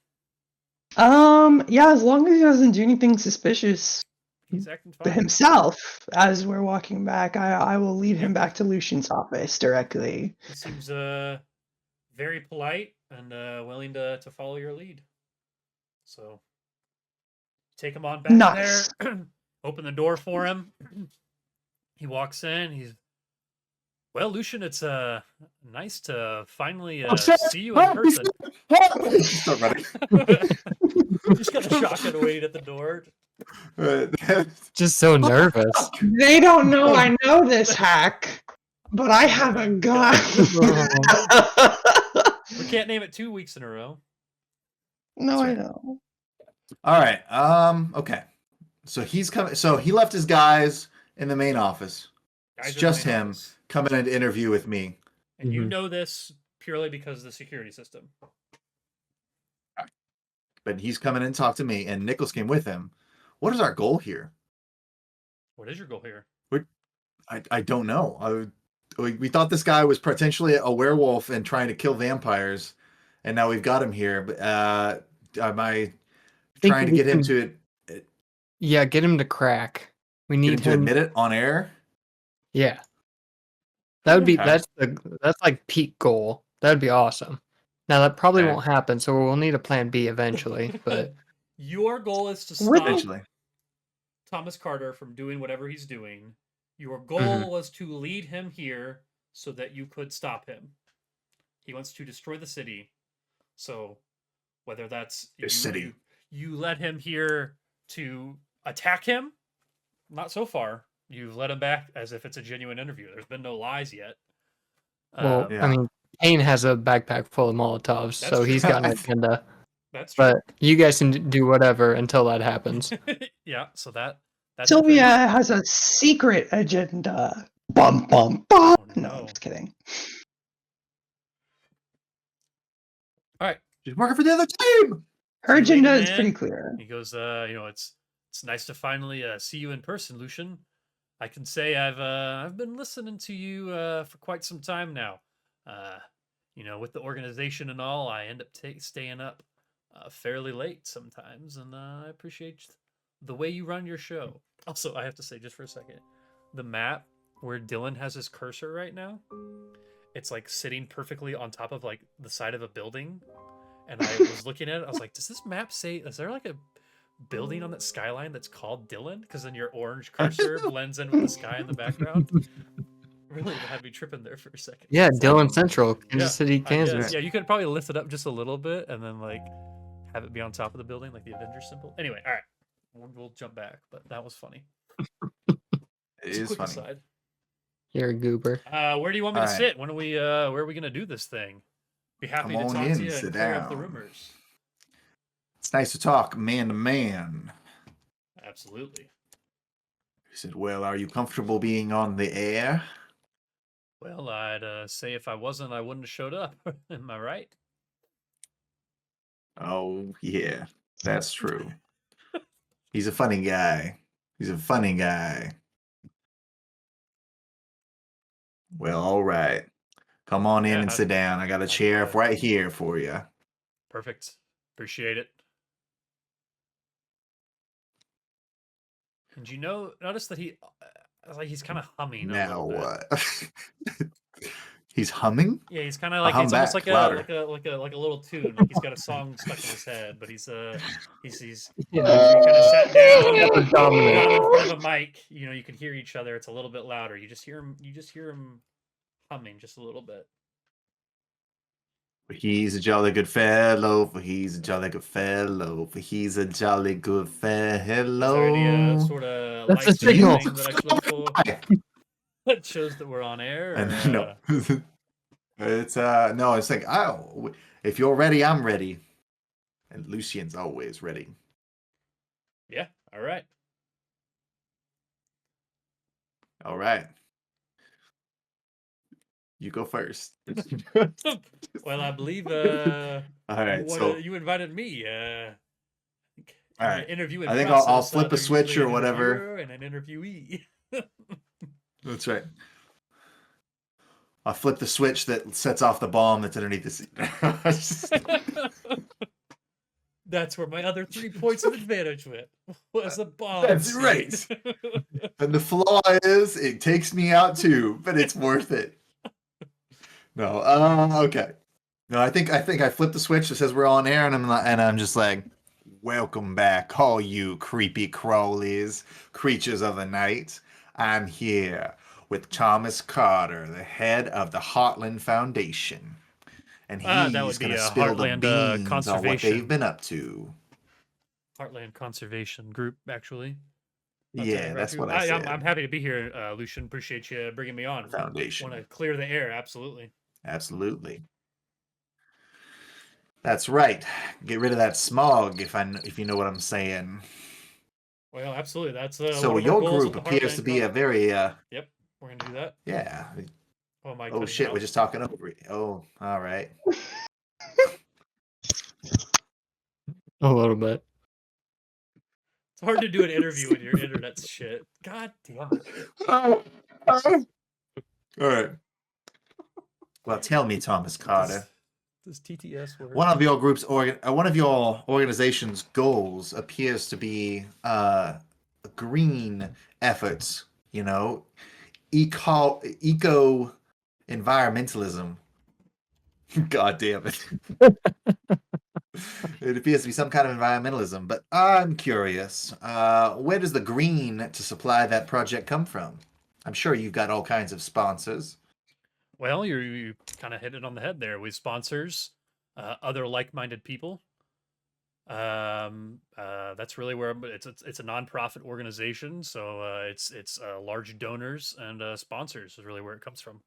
Speaker 3: Yeah, as long as he doesn't do anything suspicious
Speaker 1: He's acting fine.
Speaker 3: himself as we're walking back, I will lead him back to Lucian's office directly.
Speaker 1: He seems very polite and willing to follow your lead. So take him on back
Speaker 3: Nice.
Speaker 1: there. Open the door for him. He walks in. Well, Lucian, it's nice to finally see you in person.
Speaker 2: Start running.
Speaker 1: Just got a shock and wait at the door.
Speaker 5: Just so nervous.
Speaker 3: They don't know I know this hack, but I have a gun.
Speaker 1: We can't name it 2 weeks in a row.
Speaker 3: No, I
Speaker 2: right.
Speaker 3: know.
Speaker 2: All right. Okay. So he's coming. So he left his guys in the main office.
Speaker 1: Guys
Speaker 2: It's
Speaker 1: in the
Speaker 2: just
Speaker 1: main
Speaker 2: him
Speaker 1: office.
Speaker 2: coming in to interview with me.
Speaker 1: And you
Speaker 5: Mhm.
Speaker 1: know this purely because of the security system.
Speaker 2: But he's coming in to talk to me, and Nichols came with him. What is our goal here?
Speaker 1: What is your goal here?
Speaker 2: I don't know. We thought this guy was potentially a werewolf and trying to kill vampires, and now we've got him here. But am I
Speaker 5: think
Speaker 2: trying to
Speaker 5: we
Speaker 2: get him
Speaker 5: can-
Speaker 2: to
Speaker 5: Yeah, get him to crack. We
Speaker 2: get him
Speaker 5: need
Speaker 2: to
Speaker 5: him.
Speaker 2: admit it on air?
Speaker 5: Yeah, that would be
Speaker 2: Okay.
Speaker 5: that's like peak goal. That would be awesome. Now that probably
Speaker 2: Okay.
Speaker 5: won't happen, so we'll need a plan B eventually. But
Speaker 1: Your goal is to
Speaker 3: With-
Speaker 1: stop
Speaker 2: Eventually.
Speaker 1: Thomas Carter from doing whatever he's doing. Your
Speaker 5: Mm-hmm.
Speaker 1: goal was to lead him here so that you could stop him. He wants to destroy the city. So whether that's
Speaker 2: The city.
Speaker 1: you led him here to attack him, not so far. You've led him back as if it's a genuine interview. There's been no lies yet.
Speaker 5: well,
Speaker 2: Yeah.
Speaker 5: I mean, Kane has a backpack full of Molotovs,
Speaker 1: That's
Speaker 5: so he's
Speaker 1: true.
Speaker 5: got an agenda.
Speaker 1: That's true.
Speaker 5: But you guys can do whatever until that happens.
Speaker 1: Yeah, so that's the
Speaker 3: Sylvia
Speaker 1: thing.
Speaker 3: has a secret agenda. Bum bum bum.
Speaker 1: Oh,
Speaker 3: No,
Speaker 1: no.
Speaker 3: I'm just kidding.
Speaker 1: All right.
Speaker 2: She's working for the other team.
Speaker 3: Her
Speaker 1: So you lead
Speaker 3: agenda
Speaker 1: him
Speaker 3: is pretty
Speaker 1: in.
Speaker 3: clear.
Speaker 1: He goes, it's nice to finally see you in person, Lucian. I can say I've been listening to you for quite some time now. With the organization and all, I end up staying up fairly late sometimes, and I appreciate the way you run your show. Also, I have to say, just for a second, the map where Dylan has his cursor right now, it's like sitting perfectly on top of like the side of a building. And I was looking at it, I was like, does this map say, is there like a building on that skyline that's called Dylan? Because then your orange cursor blends in with the sky in the background. Really had me tripping there for a second.
Speaker 5: Yeah,
Speaker 1: It's like-
Speaker 5: Dylan Central, Kansas
Speaker 1: Yeah,
Speaker 5: City,
Speaker 1: I guess.
Speaker 5: Kansas.
Speaker 1: Yeah, you could probably lift it up just a little bit and then like have it be on top of the building, like the Avengers symbol. Anyway, all right, we'll jump back, but that was funny.
Speaker 2: It
Speaker 1: It's a
Speaker 2: is
Speaker 1: quick
Speaker 2: funny.
Speaker 1: aside.
Speaker 5: You're a goober.
Speaker 1: Where do you want me to
Speaker 2: All right.
Speaker 1: sit? When are we? Where are we gonna do this thing? Be happy
Speaker 2: Come
Speaker 1: to
Speaker 2: on
Speaker 1: talk
Speaker 2: in,
Speaker 1: to you
Speaker 2: sit
Speaker 1: and clear up the
Speaker 2: down.
Speaker 1: rumors.
Speaker 2: It's nice to talk man to man.
Speaker 1: Absolutely.
Speaker 2: He said, "Well, are you comfortable being on the air?"
Speaker 1: Well, I'd say if I wasn't, I wouldn't have showed up. Am I right?
Speaker 2: Oh, yeah, that's true. He's a funny guy. He's a funny guy. Well, all right. Come on in
Speaker 1: Yeah,
Speaker 2: and sit down. I got a
Speaker 1: I'd,
Speaker 2: chair
Speaker 1: uh,
Speaker 2: right here for you.
Speaker 1: Perfect. Appreciate it. And you notice that he's kind of humming.
Speaker 2: Now
Speaker 1: a little bit.
Speaker 2: what? He's humming?
Speaker 1: Yeah, he's kind of like
Speaker 2: hum
Speaker 1: it's almost
Speaker 2: back,
Speaker 1: like
Speaker 2: louder.
Speaker 1: a little tune. Like he's got a song stuck in his head, but he's
Speaker 5: Yeah.
Speaker 1: kind of sat down,
Speaker 5: That's
Speaker 1: got him
Speaker 5: dominant.
Speaker 1: in front of a mic. You can hear each other. It's a little bit louder. You just hear him humming just a little bit.
Speaker 2: He's a jolly good fellow. For he's a jolly good fellow. For he's a jolly good
Speaker 1: Is there any
Speaker 2: fellow.
Speaker 1: sort of
Speaker 5: That's a
Speaker 1: light
Speaker 5: signal.
Speaker 1: thing that I should look for that shows that we're on air? Or,
Speaker 2: And no, it's no. It's like, oh, if you're ready, I'm ready. And Lucian's always ready.
Speaker 1: Yeah. All right.
Speaker 2: All right. You go first.
Speaker 1: Well, I believe
Speaker 2: All right. So
Speaker 1: you invited me.
Speaker 2: All
Speaker 1: In
Speaker 2: right.
Speaker 1: an interview
Speaker 2: I think I'll
Speaker 1: process,
Speaker 2: flip a
Speaker 1: there's
Speaker 2: switch
Speaker 1: usually
Speaker 2: or
Speaker 1: an
Speaker 2: whatever.
Speaker 1: interviewer and an interviewee.
Speaker 2: That's right. I'll flip the switch that sets off the bomb that's underneath the seat.
Speaker 1: That's where my other 3 points of advantage went. Was a bomb.
Speaker 2: That's
Speaker 1: seed.
Speaker 2: right. And the flaw is it takes me out too, but it's worth it. No, okay. No, I think I flipped the switch that says we're on air, and I'm just like, welcome back, all you creepy crawlies, creatures of the night. I'm here with Thomas Carter, the head of the Heartland Foundation, and
Speaker 1: That would
Speaker 2: he's
Speaker 1: be
Speaker 2: gonna
Speaker 1: a
Speaker 2: spill the
Speaker 1: Heartland,
Speaker 2: beans on what
Speaker 1: conservation.
Speaker 2: they've been up to.
Speaker 1: Heartland Conservation Group, actually.
Speaker 2: Yeah, that's what I said.
Speaker 1: I'm happy to be here, Lucian. Appreciate you bringing me on.
Speaker 2: Foundation.
Speaker 1: Want to clear the air? Absolutely.
Speaker 2: Absolutely. That's right. Get rid of that smog, if you know what I'm saying.
Speaker 1: Well, absolutely. That's
Speaker 2: So
Speaker 1: one of our
Speaker 2: your
Speaker 1: goals
Speaker 2: group
Speaker 1: with the
Speaker 2: appears
Speaker 1: Heartland
Speaker 2: to be a
Speaker 1: Con-
Speaker 2: very
Speaker 1: Yep, we're gonna do that.
Speaker 2: yeah.
Speaker 1: Oh my!
Speaker 2: Oh shit, we're just talking over it. Oh, all right.
Speaker 5: A little bit.
Speaker 1: It's hard to do an interview when your internet's shit. God damn it!
Speaker 2: All right. Well, tell me, Thomas Carter.
Speaker 1: Does TTS work?
Speaker 2: One of your organization's goals appears to be green efforts. You know, eco environmentalism. God damn it. It appears to be some kind of environmentalism, but I'm curious. Where does the green to supply that project come from? I'm sure you've got all kinds of sponsors.
Speaker 1: Well, you kind of hit it on the head there with sponsors, other like-minded people. That's really where it's a nonprofit organization, so it's large donors and sponsors is really where it comes from.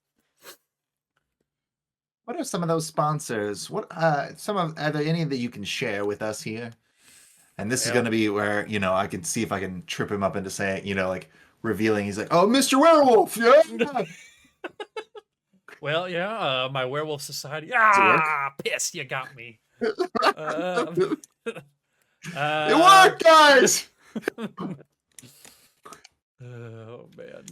Speaker 2: What are some of those sponsors? Are there any that you can share with us here? And this is going to be where, I can see if I can trip him up into saying, like revealing. He's like, "Oh, Mr. Werewolf, yeah."
Speaker 1: Well, yeah, my werewolf society.
Speaker 2: Does it work?
Speaker 1: Piss, you got me.
Speaker 2: It worked, guys.
Speaker 1: Oh man.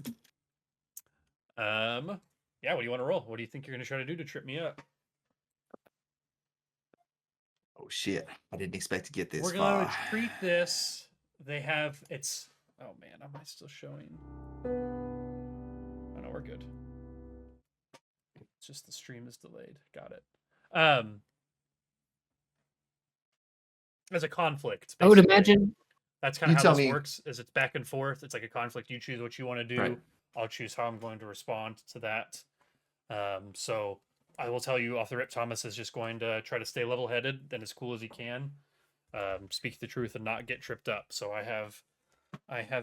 Speaker 1: Yeah, what do you want to roll? What do you think you're going to try to do to trip me up?
Speaker 2: Oh shit! I didn't expect to get this
Speaker 1: We're
Speaker 2: far.
Speaker 1: going to treat this. They have it's. Oh man, am I still showing? Oh no, we're good. It's just the stream is delayed. Got it. As a conflict,
Speaker 5: I would
Speaker 1: basically.
Speaker 5: imagine.
Speaker 1: That's kind of how this works. Is it's back and forth. It's like a conflict. You choose what you want to do.
Speaker 2: Right.
Speaker 1: I'll choose how I'm going to respond to that. So I will tell you off the rip, Thomas is just going to try to stay level-headed and as cool as he can, speak the truth and not get tripped up. So I have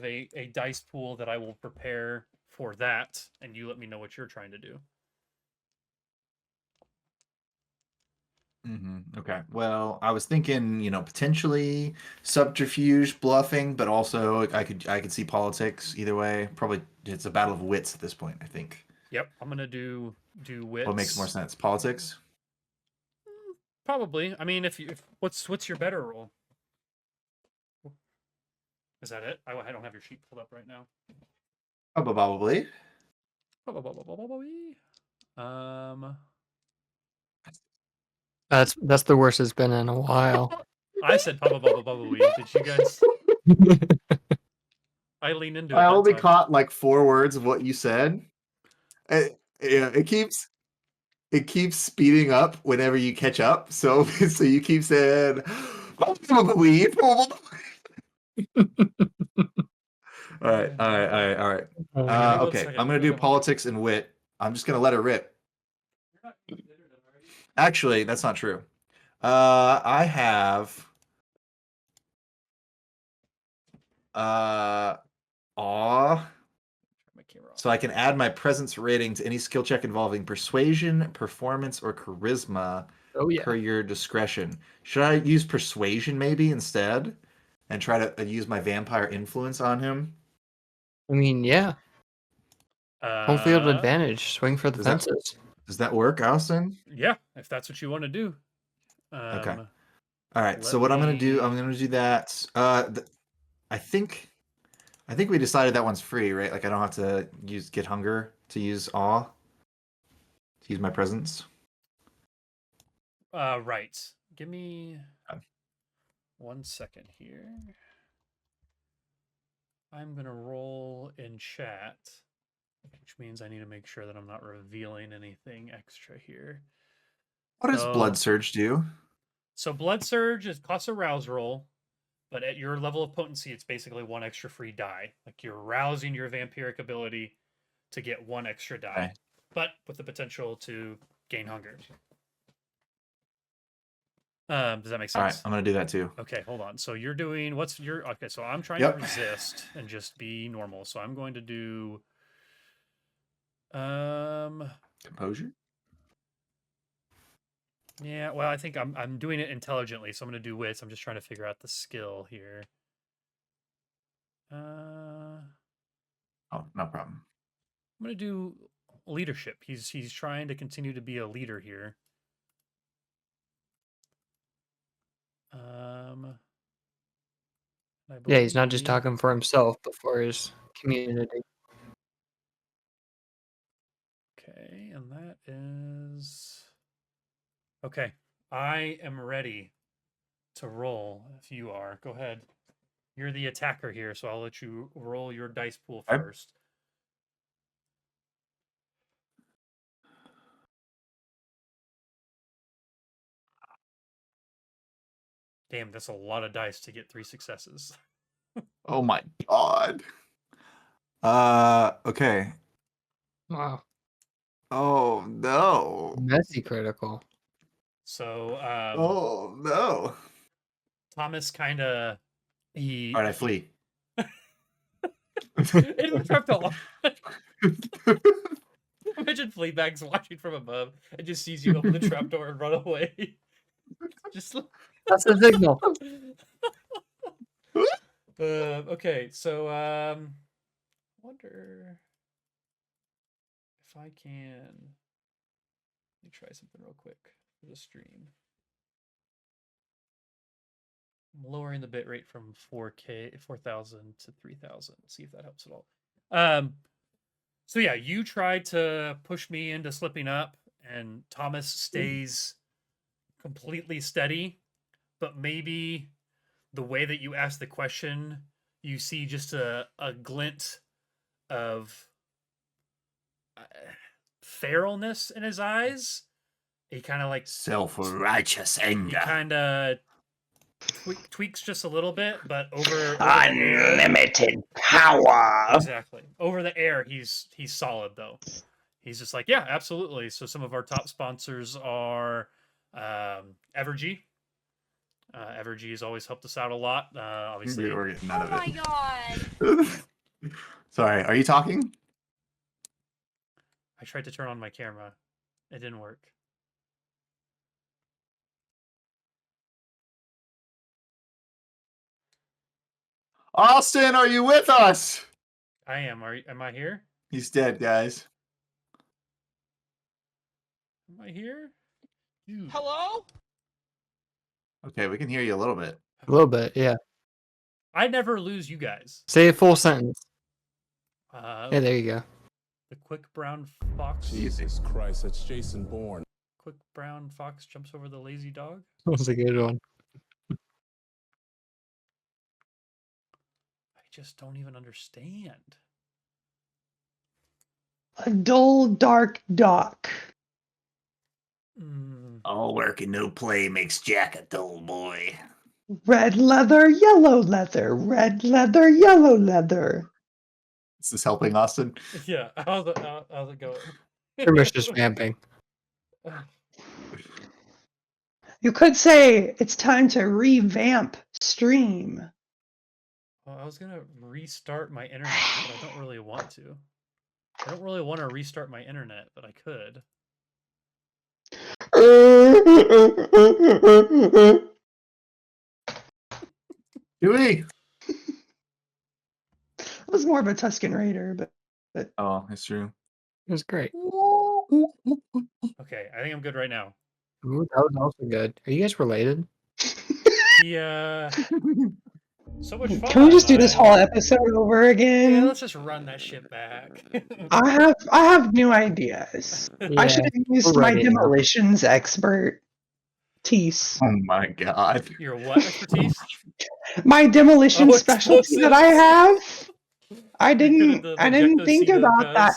Speaker 1: a dice pool that I will prepare for that, and you let me know what you're trying to do.
Speaker 2: Okay. Well, I was thinking, potentially subterfuge, bluffing, but also I could see politics either way. Probably it's a battle of wits at this point, I think.
Speaker 1: Yep, I'm gonna do wits.
Speaker 2: What makes more sense? Politics?
Speaker 1: Probably. I mean, if what's your better roll? Is that it? I don't have your sheet pulled up right now.
Speaker 2: Probably.
Speaker 5: That's the worst it's been in a while.
Speaker 1: I said probably. Did you guys? I lean into it.
Speaker 2: I only caught like 4 words of what you said. It keeps speeding up whenever you catch up. So you keep saying probably. All right. Okay, I'm gonna do politics and wit. I'm just gonna let it rip. Actually, that's not true. I have awe. So I can add my presence rating to any skill check involving persuasion, performance, or charisma per your discretion. Should I use persuasion maybe instead and try to use my vampire influence on him?
Speaker 5: I mean, yeah. Home field advantage. Swing for the fences.
Speaker 2: Does that work, Austin?
Speaker 1: Yeah, if that's what you want to do.
Speaker 2: Okay. All right. So what I'm going to do, I'm going to do that. I think we decided that one's free, right? Like I don't have to get hunger to use awe. To use my presence.
Speaker 1: Right. Give me 1 second here. I'm going to roll in chat, which means I need to make sure that I'm not revealing anything extra here.
Speaker 2: What does Blood Surge do?
Speaker 1: So Blood Surge costs a rouse roll, but at your level of potency, it's basically 1 extra free die. Like you're rousing your vampiric ability to get 1 extra die, but with the potential to gain hunger. Does that make
Speaker 2: All right,
Speaker 1: sense?
Speaker 2: I'm gonna do that too.
Speaker 1: Okay, hold on. So you're doing what's your okay? So I'm trying
Speaker 2: Yep.
Speaker 1: to resist and just be normal. So I'm going to do
Speaker 2: Composure.
Speaker 1: yeah. Well, I think I'm doing it intelligently. So I'm going to do wits. I'm just trying to figure out the skill here.
Speaker 2: Oh, no problem.
Speaker 1: I'm going to do leadership. He's trying to continue to be a leader here. I
Speaker 5: Yeah, he's not just
Speaker 1: believe-
Speaker 5: talking for himself, but for his community.
Speaker 1: Okay, and that is okay. I am ready to roll if you are. Go ahead. You're the attacker here, so I'll let you roll your dice pool
Speaker 2: Okay.
Speaker 1: first. Damn, that's a lot of dice to get 3 successes.
Speaker 2: Oh my god. Okay.
Speaker 5: Wow.
Speaker 2: Oh no.
Speaker 5: Messy critical.
Speaker 1: So,
Speaker 2: Oh no.
Speaker 1: Thomas kind of he
Speaker 2: All right, I flee.
Speaker 1: into the trapdoor. Imagine Fleabag's watching from above and just sees you open the trapdoor and run away. Just
Speaker 5: That's the signal.
Speaker 1: okay, so wonder if I can. Let me try something real quick for the stream. I'm lowering the bit rate from 4,000 to 3,000. See if that helps at all. So yeah, you tried to push me into slipping up, and Thomas stays completely steady. But maybe the way that you ask the question, you see just a glint of feralness in his eyes. He kind of like
Speaker 2: Self-righteous
Speaker 1: he
Speaker 2: anger.
Speaker 1: kind of tweaks just a little bit, but over the air,
Speaker 6: Unlimited power.
Speaker 1: exactly over the air, he's solid though. He's just like, yeah, absolutely. So some of our top sponsors are Evergy. Evergy has always helped us out a lot. Obviously,
Speaker 2: We're getting none of
Speaker 9: Oh my
Speaker 2: it.
Speaker 9: god.
Speaker 2: Sorry, are you talking?
Speaker 1: I tried to turn on my camera. It didn't work.
Speaker 2: Austin, are you with us?
Speaker 1: I am. Am I here?
Speaker 2: He's dead, guys.
Speaker 1: Am I here? Dude.
Speaker 8: Hello?
Speaker 2: Okay, we can hear you a little bit.
Speaker 5: A little bit, yeah.
Speaker 1: I never lose you guys.
Speaker 5: Say a full sentence.
Speaker 1: Uh,
Speaker 5: Yeah, there you go.
Speaker 1: the quick brown fox.
Speaker 10: Jesus Christ, that's Jason Bourne.
Speaker 1: Quick brown fox jumps over the lazy dog.
Speaker 5: That's a good one.
Speaker 1: I just don't even understand.
Speaker 3: A dull, dark dock.
Speaker 2: All work and no play makes Jack a dull boy.
Speaker 3: Red leather, yellow leather. Red leather, yellow leather.
Speaker 2: Is this helping, Austin?
Speaker 1: Yeah, how's it going?
Speaker 5: Pretty just vamping.
Speaker 3: You could say it's time to revamp stream.
Speaker 1: Well, I was gonna restart my internet, but I don't really want to. I don't really want to restart my internet, but I could.
Speaker 2: Dewey!
Speaker 3: It was more of a Tuscan Raider, but
Speaker 2: Oh, it's true.
Speaker 5: It was great.
Speaker 1: Okay, I think I'm good right now.
Speaker 5: Ooh, that was also good. Are you guys related?
Speaker 1: Yeah. So much fun.
Speaker 3: can we just do this whole episode over
Speaker 1: Yeah,
Speaker 3: again?
Speaker 1: let's just run that shit back.
Speaker 3: I have new ideas. I should have used
Speaker 5: we're
Speaker 3: my
Speaker 5: ready now.
Speaker 3: demolitions expertise.
Speaker 2: Oh my god.
Speaker 1: Your what expertise?
Speaker 3: My demolition
Speaker 1: Oh,
Speaker 3: specialty that I have. I didn't think about that.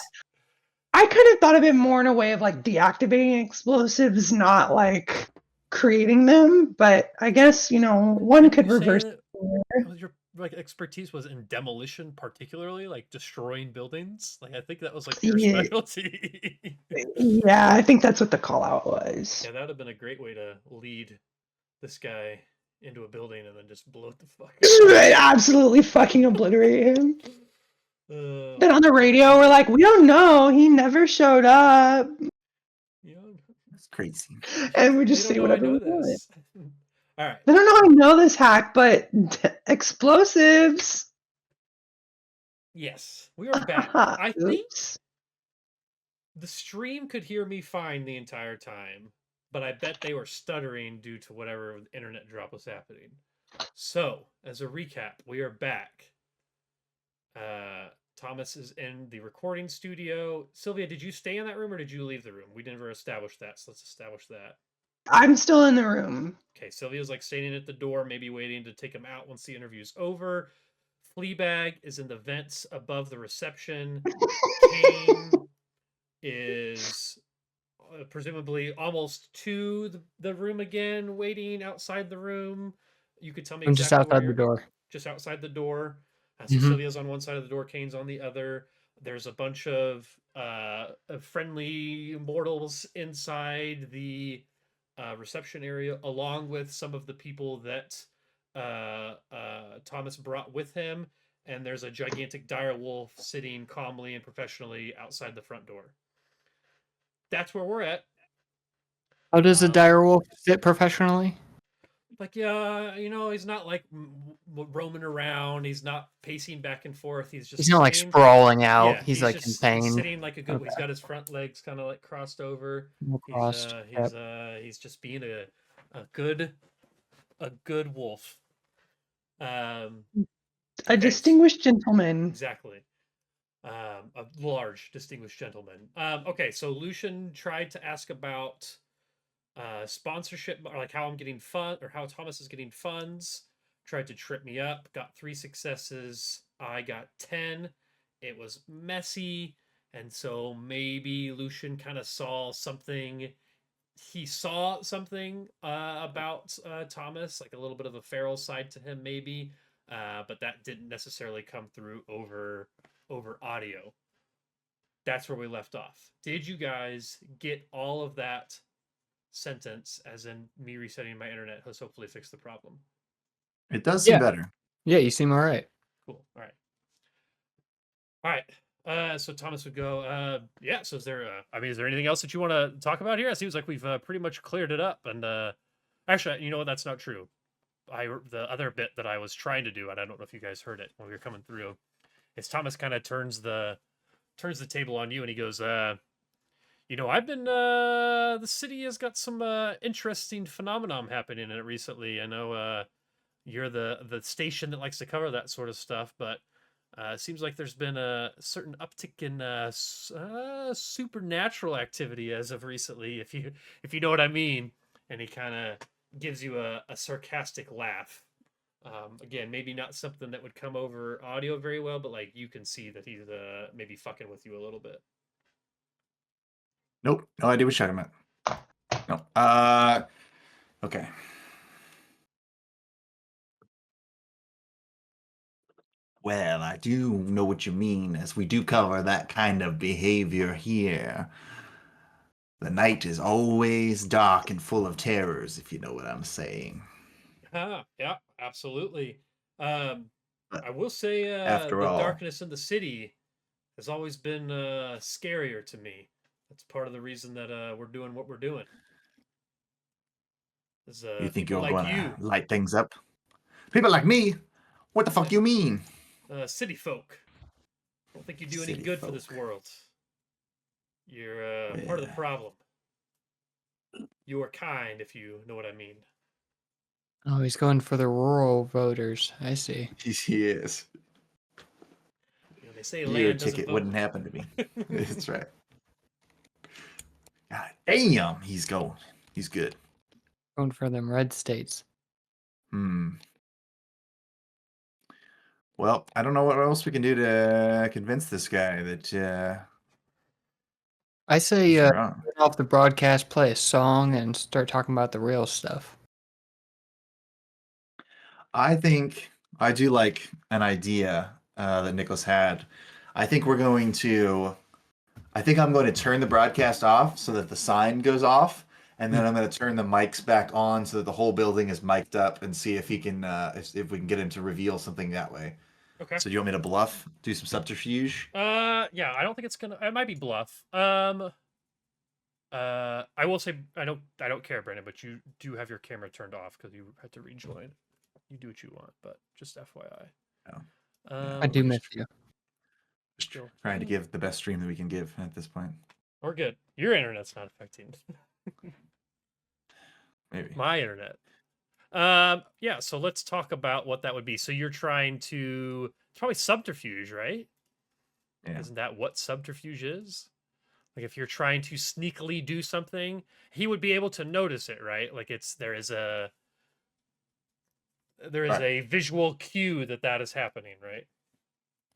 Speaker 3: I kind of thought of it more in a way of like deactivating explosives, not like creating them. But I guess, one could reverse.
Speaker 1: Your like expertise was in demolition, particularly like destroying buildings. Like I think that was like your
Speaker 3: Yeah.
Speaker 1: specialty.
Speaker 3: Yeah, I think that's what the call out was.
Speaker 1: Yeah, that would have been a great way to lead this guy into a building and then just blow it the fuck
Speaker 3: Absolutely fucking obliterate him.
Speaker 1: up.
Speaker 3: Then on the radio, we're like, we don't know. He never showed up.
Speaker 1: You know,
Speaker 2: That's crazy.
Speaker 3: And we
Speaker 1: they
Speaker 3: just
Speaker 1: don't
Speaker 3: say
Speaker 1: know I
Speaker 3: whatever
Speaker 1: know
Speaker 3: we want.
Speaker 1: this. All right.
Speaker 3: They don't know I know this hack, but explosives.
Speaker 1: Yes, we are back. I think
Speaker 3: Oops.
Speaker 1: the stream could hear me fine the entire time, but I bet they were stuttering due to whatever internet drop was happening. So, as a recap, we are back. Thomas is in the recording studio. Sylvia, did you stay in that room or did you leave the room? We never established that, so let's establish that.
Speaker 3: I'm still in the room.
Speaker 1: Okay, Sylvia's like standing at the door, maybe waiting to take him out once the interview's over. Fleabag is in the vents above the reception. Kane is presumably almost to the room again, waiting outside the room. You could tell me
Speaker 5: I'm just
Speaker 1: exactly where
Speaker 5: outside the
Speaker 1: you're-
Speaker 5: door.
Speaker 1: Just outside the door. So
Speaker 5: Mhm.
Speaker 1: Sylvia's on one side of the door, Kane's on the other. There's a bunch of friendly mortals inside the reception area, along with some of the people that Thomas brought with him. And there's a gigantic dire wolf sitting calmly and professionally outside the front door. That's where we're at.
Speaker 5: How does a dire wolf sit professionally?
Speaker 1: Like, yeah, you know, he's not like roaming around. He's not pacing back and forth. He's just
Speaker 5: He's not like
Speaker 1: sitting-
Speaker 5: sprawling out.
Speaker 1: Yeah,
Speaker 5: he's like in
Speaker 1: just
Speaker 5: pain.
Speaker 1: sitting like a good.
Speaker 5: Okay.
Speaker 1: He's got his front legs kind of like crossed over.
Speaker 5: Crossed.
Speaker 1: He's just being a good wolf.
Speaker 3: A
Speaker 1: okay,
Speaker 3: distinguished gentleman.
Speaker 1: Exactly. A large, distinguished gentleman. Okay, so Lucian tried to ask about sponsorship, or like how I'm getting fun, or how Thomas is getting funds. Tried to trip me up. Got 3 successes. I got 10. It was messy, and so maybe Lucian kind of saw something. He saw something about Thomas, like a little bit of a feral side to him, maybe. But that didn't necessarily come through over audio. That's where we left off. Did you guys get all of that sentence, as in me resetting my internet has hopefully fixed the problem?
Speaker 2: It does seem
Speaker 5: Yeah.
Speaker 2: better.
Speaker 5: Yeah, you seem all right.
Speaker 1: Cool. All right. So Thomas would go, yeah, so is there anything else that you want to talk about here? It seems like we've pretty much cleared it up. And actually, you know what? That's not true. The other bit that I was trying to do, and I don't know if you guys heard it when we were coming through, is Thomas kind of turns the table on you and he goes, you know, I've been the city has got some interesting phenomenon happening in it recently. I know you're the station that likes to cover that sort of stuff, but it seems like there's been a certain uptick in supernatural activity as of recently, if you know what I mean. And he kind of gives you a sarcastic laugh. Again, maybe not something that would come over audio very well, but like you can see that he's maybe fucking with you a little bit.
Speaker 2: Nope. No idea what you're talking about. No. Okay. Well, I do know what you mean, as we do cover that kind of behavior here. The night is always dark and full of terrors, if you know what I'm saying.
Speaker 1: Yeah, absolutely. I
Speaker 2: But
Speaker 1: will say
Speaker 2: after
Speaker 1: the
Speaker 2: all-
Speaker 1: darkness in the city has always been scarier to me. That's part of the reason that we're doing what we're doing. Is,
Speaker 2: You think
Speaker 1: people
Speaker 2: you're
Speaker 1: like
Speaker 2: gonna
Speaker 1: you,
Speaker 2: light things up? People like me? What the fuck you mean?
Speaker 1: city folk. I don't think you do any
Speaker 2: City
Speaker 1: good for this
Speaker 2: folk.
Speaker 1: world. You're part of the
Speaker 2: Yeah.
Speaker 1: problem. You are kind, if you know what I mean.
Speaker 5: Oh, he's going for the rural voters. I see.
Speaker 2: He is.
Speaker 1: You know, they say
Speaker 2: Your
Speaker 1: land doesn't
Speaker 2: ticket
Speaker 1: vote.
Speaker 2: wouldn't happen to me. That's right. God damn, he's going. He's good.
Speaker 5: Going for them red states.
Speaker 2: Well, I don't know what else we can do to convince this guy that
Speaker 5: I say
Speaker 2: he's
Speaker 5: turn
Speaker 2: wrong.
Speaker 5: off the broadcast, play a song, and start talking about the real stuff.
Speaker 2: I think I do like an idea that Nicholas had. I think I'm going to turn the broadcast off so that the sign goes off, and then I'm going to turn the mics back on so that the whole building is mic'd up, and see if he can, if we can get him to reveal something that way.
Speaker 1: Okay.
Speaker 2: So do you want me to bluff, do some subterfuge?
Speaker 1: Yeah, I don't think it's gonna. It might be bluff. I will say I don't care, Brandon, but you do have your camera turned off because you had to rejoin. You do what you want, but just FYI.
Speaker 2: Oh.
Speaker 5: I do miss you.
Speaker 2: Just trying to give the best stream that we can give at this point.
Speaker 1: We're good. Your internet's not affecting.
Speaker 2: Maybe.
Speaker 1: My internet. Yeah, so let's talk about what that would be. So you're trying to, it's probably subterfuge, right?
Speaker 2: Yeah.
Speaker 1: Isn't that what subterfuge is? Like if you're trying to sneakily do something, he would be able to notice it, right? Like there is a visual cue that is happening, right?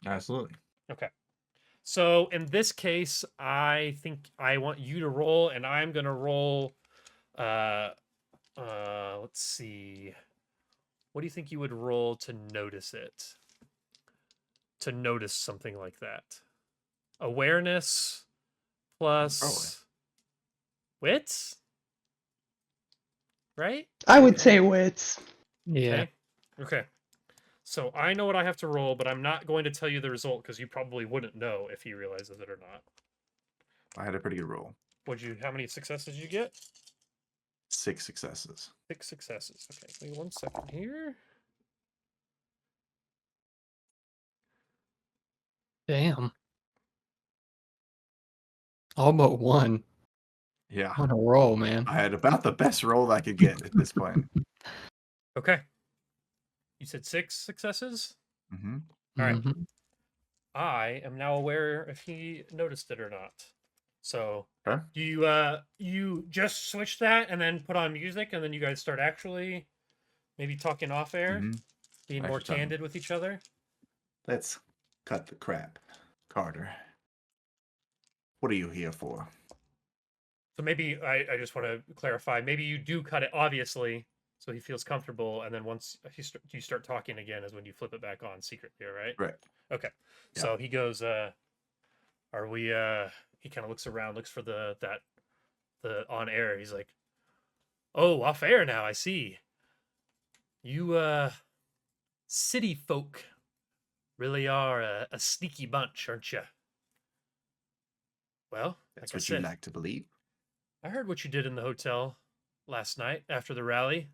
Speaker 2: Absolutely.
Speaker 1: Okay. So in this case, I think I want you to roll, and I'm gonna roll. Let's see. What do you think you would roll to notice it? To notice something like that. Awareness plus wits, right?
Speaker 3: I would say wits.
Speaker 5: Yeah.
Speaker 1: Okay. So I know what I have to roll, but I'm not going to tell you the result because you probably wouldn't know if he realizes it or not.
Speaker 2: I had a pretty good roll.
Speaker 1: How many successes did you get?
Speaker 2: 6 successes.
Speaker 1: 6 successes. Okay, give me 1 second here.
Speaker 5: Damn. All but one.
Speaker 2: Yeah.
Speaker 5: What a roll, man.
Speaker 2: I had about the best roll I could get at this point.
Speaker 1: Okay. You said 6 successes?
Speaker 2: Mm-hmm.
Speaker 1: All right.
Speaker 5: Mhm.
Speaker 1: I am now aware if he noticed it or not. So
Speaker 2: Okay.
Speaker 1: you just switch that and then put on music, and then you guys start actually maybe talking off air, being more
Speaker 2: Actually
Speaker 1: candid with each other.
Speaker 2: Let's cut the crap. Carter, what are you here for?
Speaker 1: So maybe I just want to clarify. Maybe you do cut it, obviously, so he feels comfortable, and then once you start talking again is when you flip it back on secretly, all right?
Speaker 2: Right.
Speaker 1: Okay.
Speaker 2: Yeah.
Speaker 1: So he goes, are we he kind of looks around, looks for the on air. He's like, "Oh, off air now, I see. You city folk really are a sneaky bunch, aren't you?" Well,
Speaker 2: That's
Speaker 1: like
Speaker 2: what
Speaker 1: I
Speaker 2: you
Speaker 1: said,
Speaker 2: like to believe.
Speaker 1: I heard what you did in the hotel last night after the rally.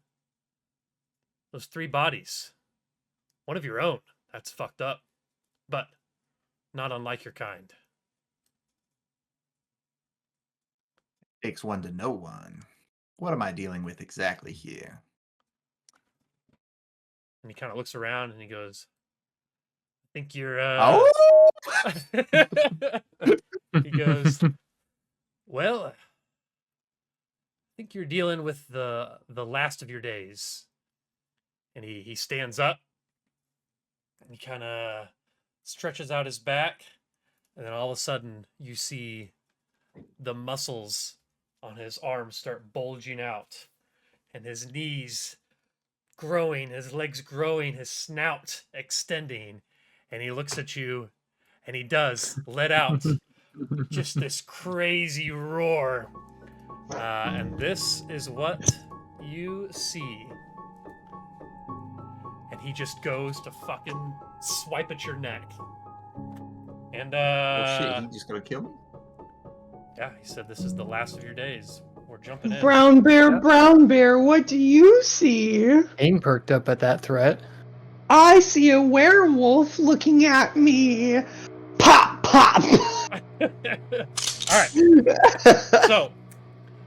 Speaker 1: Those 3 bodies. One of your own. That's fucked up. But not unlike your kind.
Speaker 2: Takes one to know one. What am I dealing with exactly here?
Speaker 1: And he kind of looks around and he goes, "I think you're
Speaker 2: Oh!
Speaker 1: He goes, "Well, I think you're dealing with the last of your days." And he stands up and he kind of stretches out his back, and then all of a sudden you see the muscles on his arms start bulging out, and his knees growing, his legs growing, his snout extending, and he looks at you and he does let out just this crazy roar. And this is what you see. And he just goes to fucking swipe at your neck. And
Speaker 2: Oh shit, he just gonna kill me?
Speaker 1: yeah, he said this is the last of your days. We're jumping in.
Speaker 3: Brown bear,
Speaker 5: Yep.
Speaker 3: brown bear, what do you see?
Speaker 5: Aim perked up at that threat.
Speaker 3: I see a werewolf looking at me. Pop, pop.
Speaker 1: All right. So,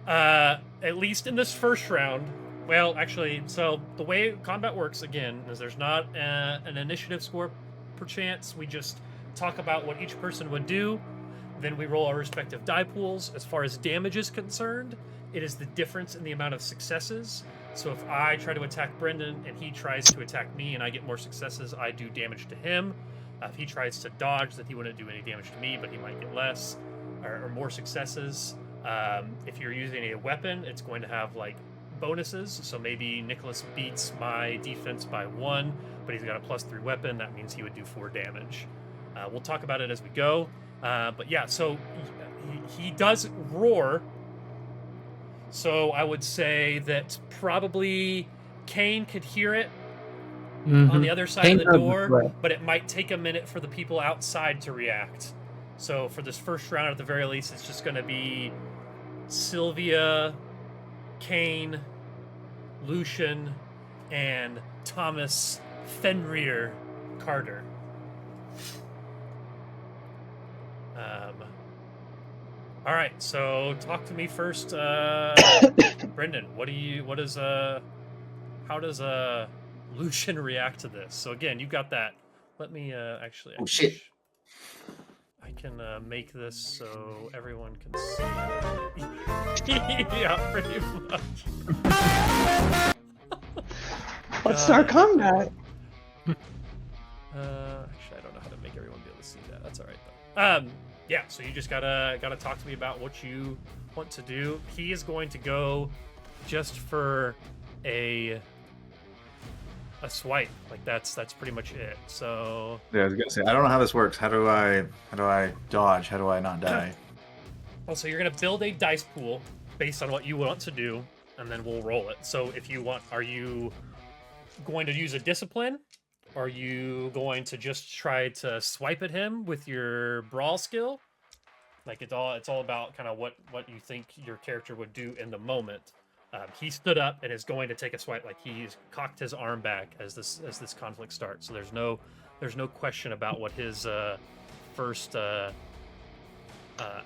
Speaker 1: at least in this first round, well, actually, so the way combat works again is there's not an initiative score per chance. We just talk about what each person would do. Then we roll our respective die pools. As far as damage is concerned, it is the difference in the amount of successes. So if I try to attack Brendan and he tries to attack me and I get more successes, I do damage to him. If he tries to dodge, then he wouldn't do any damage to me, but he might get less or more successes. If you're using a weapon, it's going to have like bonuses. So maybe Nicholas beats my defense by 1, but he's got a +3 weapon. That means he would do 4 damage. We'll talk about it as we go. But yeah, so he does roar. So I would say that probably Kane could hear it on
Speaker 5: Mhm.
Speaker 1: the other side
Speaker 5: Kane
Speaker 1: of the
Speaker 5: knows
Speaker 1: door,
Speaker 5: the way.
Speaker 1: but it might take a minute for the people outside to react. So for this first round, at the very least, it's just going to be Sylvia, Kane, Lucian, and Thomas Fenrir Carter. All right, so talk to me first, Brendan. How does Lucian react to this? So again, you got that. Let me actually.
Speaker 2: Oh, shit.
Speaker 1: I can make this so everyone can see it. Yeah, pretty much.
Speaker 3: Let's start combat.
Speaker 1: Actually, I don't know how to make everyone be able to see that. That's all right though. Yeah. So you just gotta talk to me about what you want to do. He is going to go just for a swipe. Like that's pretty much it. So
Speaker 2: Yeah, I was gonna say I don't know how this works. How do I dodge? How do I not die?
Speaker 1: also you're gonna build a dice pool based on what you want to do, and then we'll roll it. So if you want, are you going to use a discipline? Are you going to just try to swipe at him with your brawl skill? Like it's all about kind of what you think your character would do in the moment. He stood up and is going to take a swipe. Like he's cocked his arm back as this conflict starts. So there's no question about what his first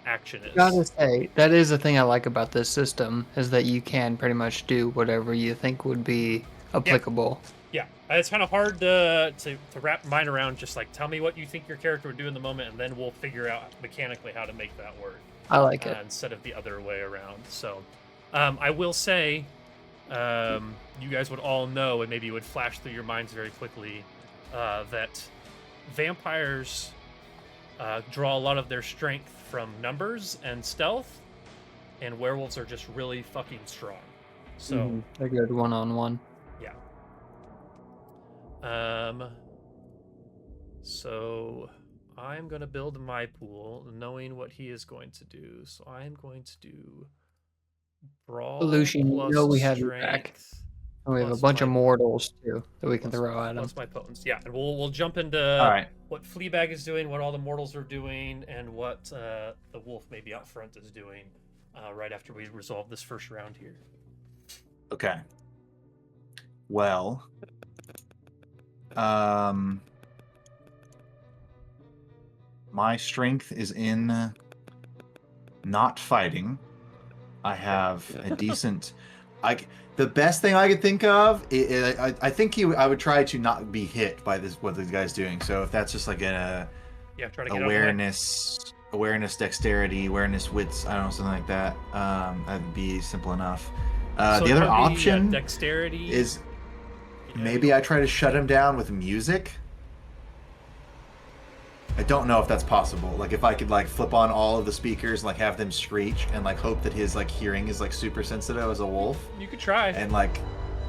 Speaker 1: action is.
Speaker 5: Gotta say, that is the thing I like about this system, is that you can pretty much do whatever you think would be applicable.
Speaker 1: Yeah, it's kind of hard to wrap mind around. Just like tell me what you think your character would do in the moment, and then we'll figure out mechanically how to make that work.
Speaker 5: I like it.
Speaker 1: Instead of the other way around. So, I will say, you guys would all know, and maybe it would flash through your minds very quickly, that vampires draw a lot of their strength from numbers and stealth, and werewolves are just really fucking strong. So
Speaker 5: They're good one-on-one.
Speaker 1: yeah. So I'm gonna build my pool, knowing what he is going to do. So I am going to do brawl.
Speaker 5: Lucian, you
Speaker 1: plus
Speaker 5: know we have your back.
Speaker 1: strength
Speaker 5: And we have a
Speaker 1: plus
Speaker 5: bunch of
Speaker 1: my-
Speaker 5: mortals too that we can
Speaker 1: plus-
Speaker 5: throw at him.
Speaker 1: plus my potence. Yeah, and we'll jump into
Speaker 2: All right.
Speaker 1: what Fleabag is doing, what all the mortals are doing, and what the wolf maybe out front is doing right after we resolve this first round here.
Speaker 2: Okay. Well, my strength is in not fighting. I have a decent. The best thing I could think of, I think I would try to not be hit by what this guy's doing. So if that's just like a
Speaker 1: Yeah, try to get
Speaker 2: awareness, dexterity, awareness, wits, I don't know, something like that. That'd be simple enough.
Speaker 1: So
Speaker 2: The
Speaker 1: it
Speaker 2: other
Speaker 1: would be,
Speaker 2: option
Speaker 1: dexterity
Speaker 2: is
Speaker 1: Yeah,
Speaker 2: maybe I try to shut him down with music. I don't know if that's possible. Like if I could like flip on all of the speakers, like have them screech, and like hope that his like hearing is like super sensitive as a wolf,
Speaker 1: you could try.
Speaker 2: and like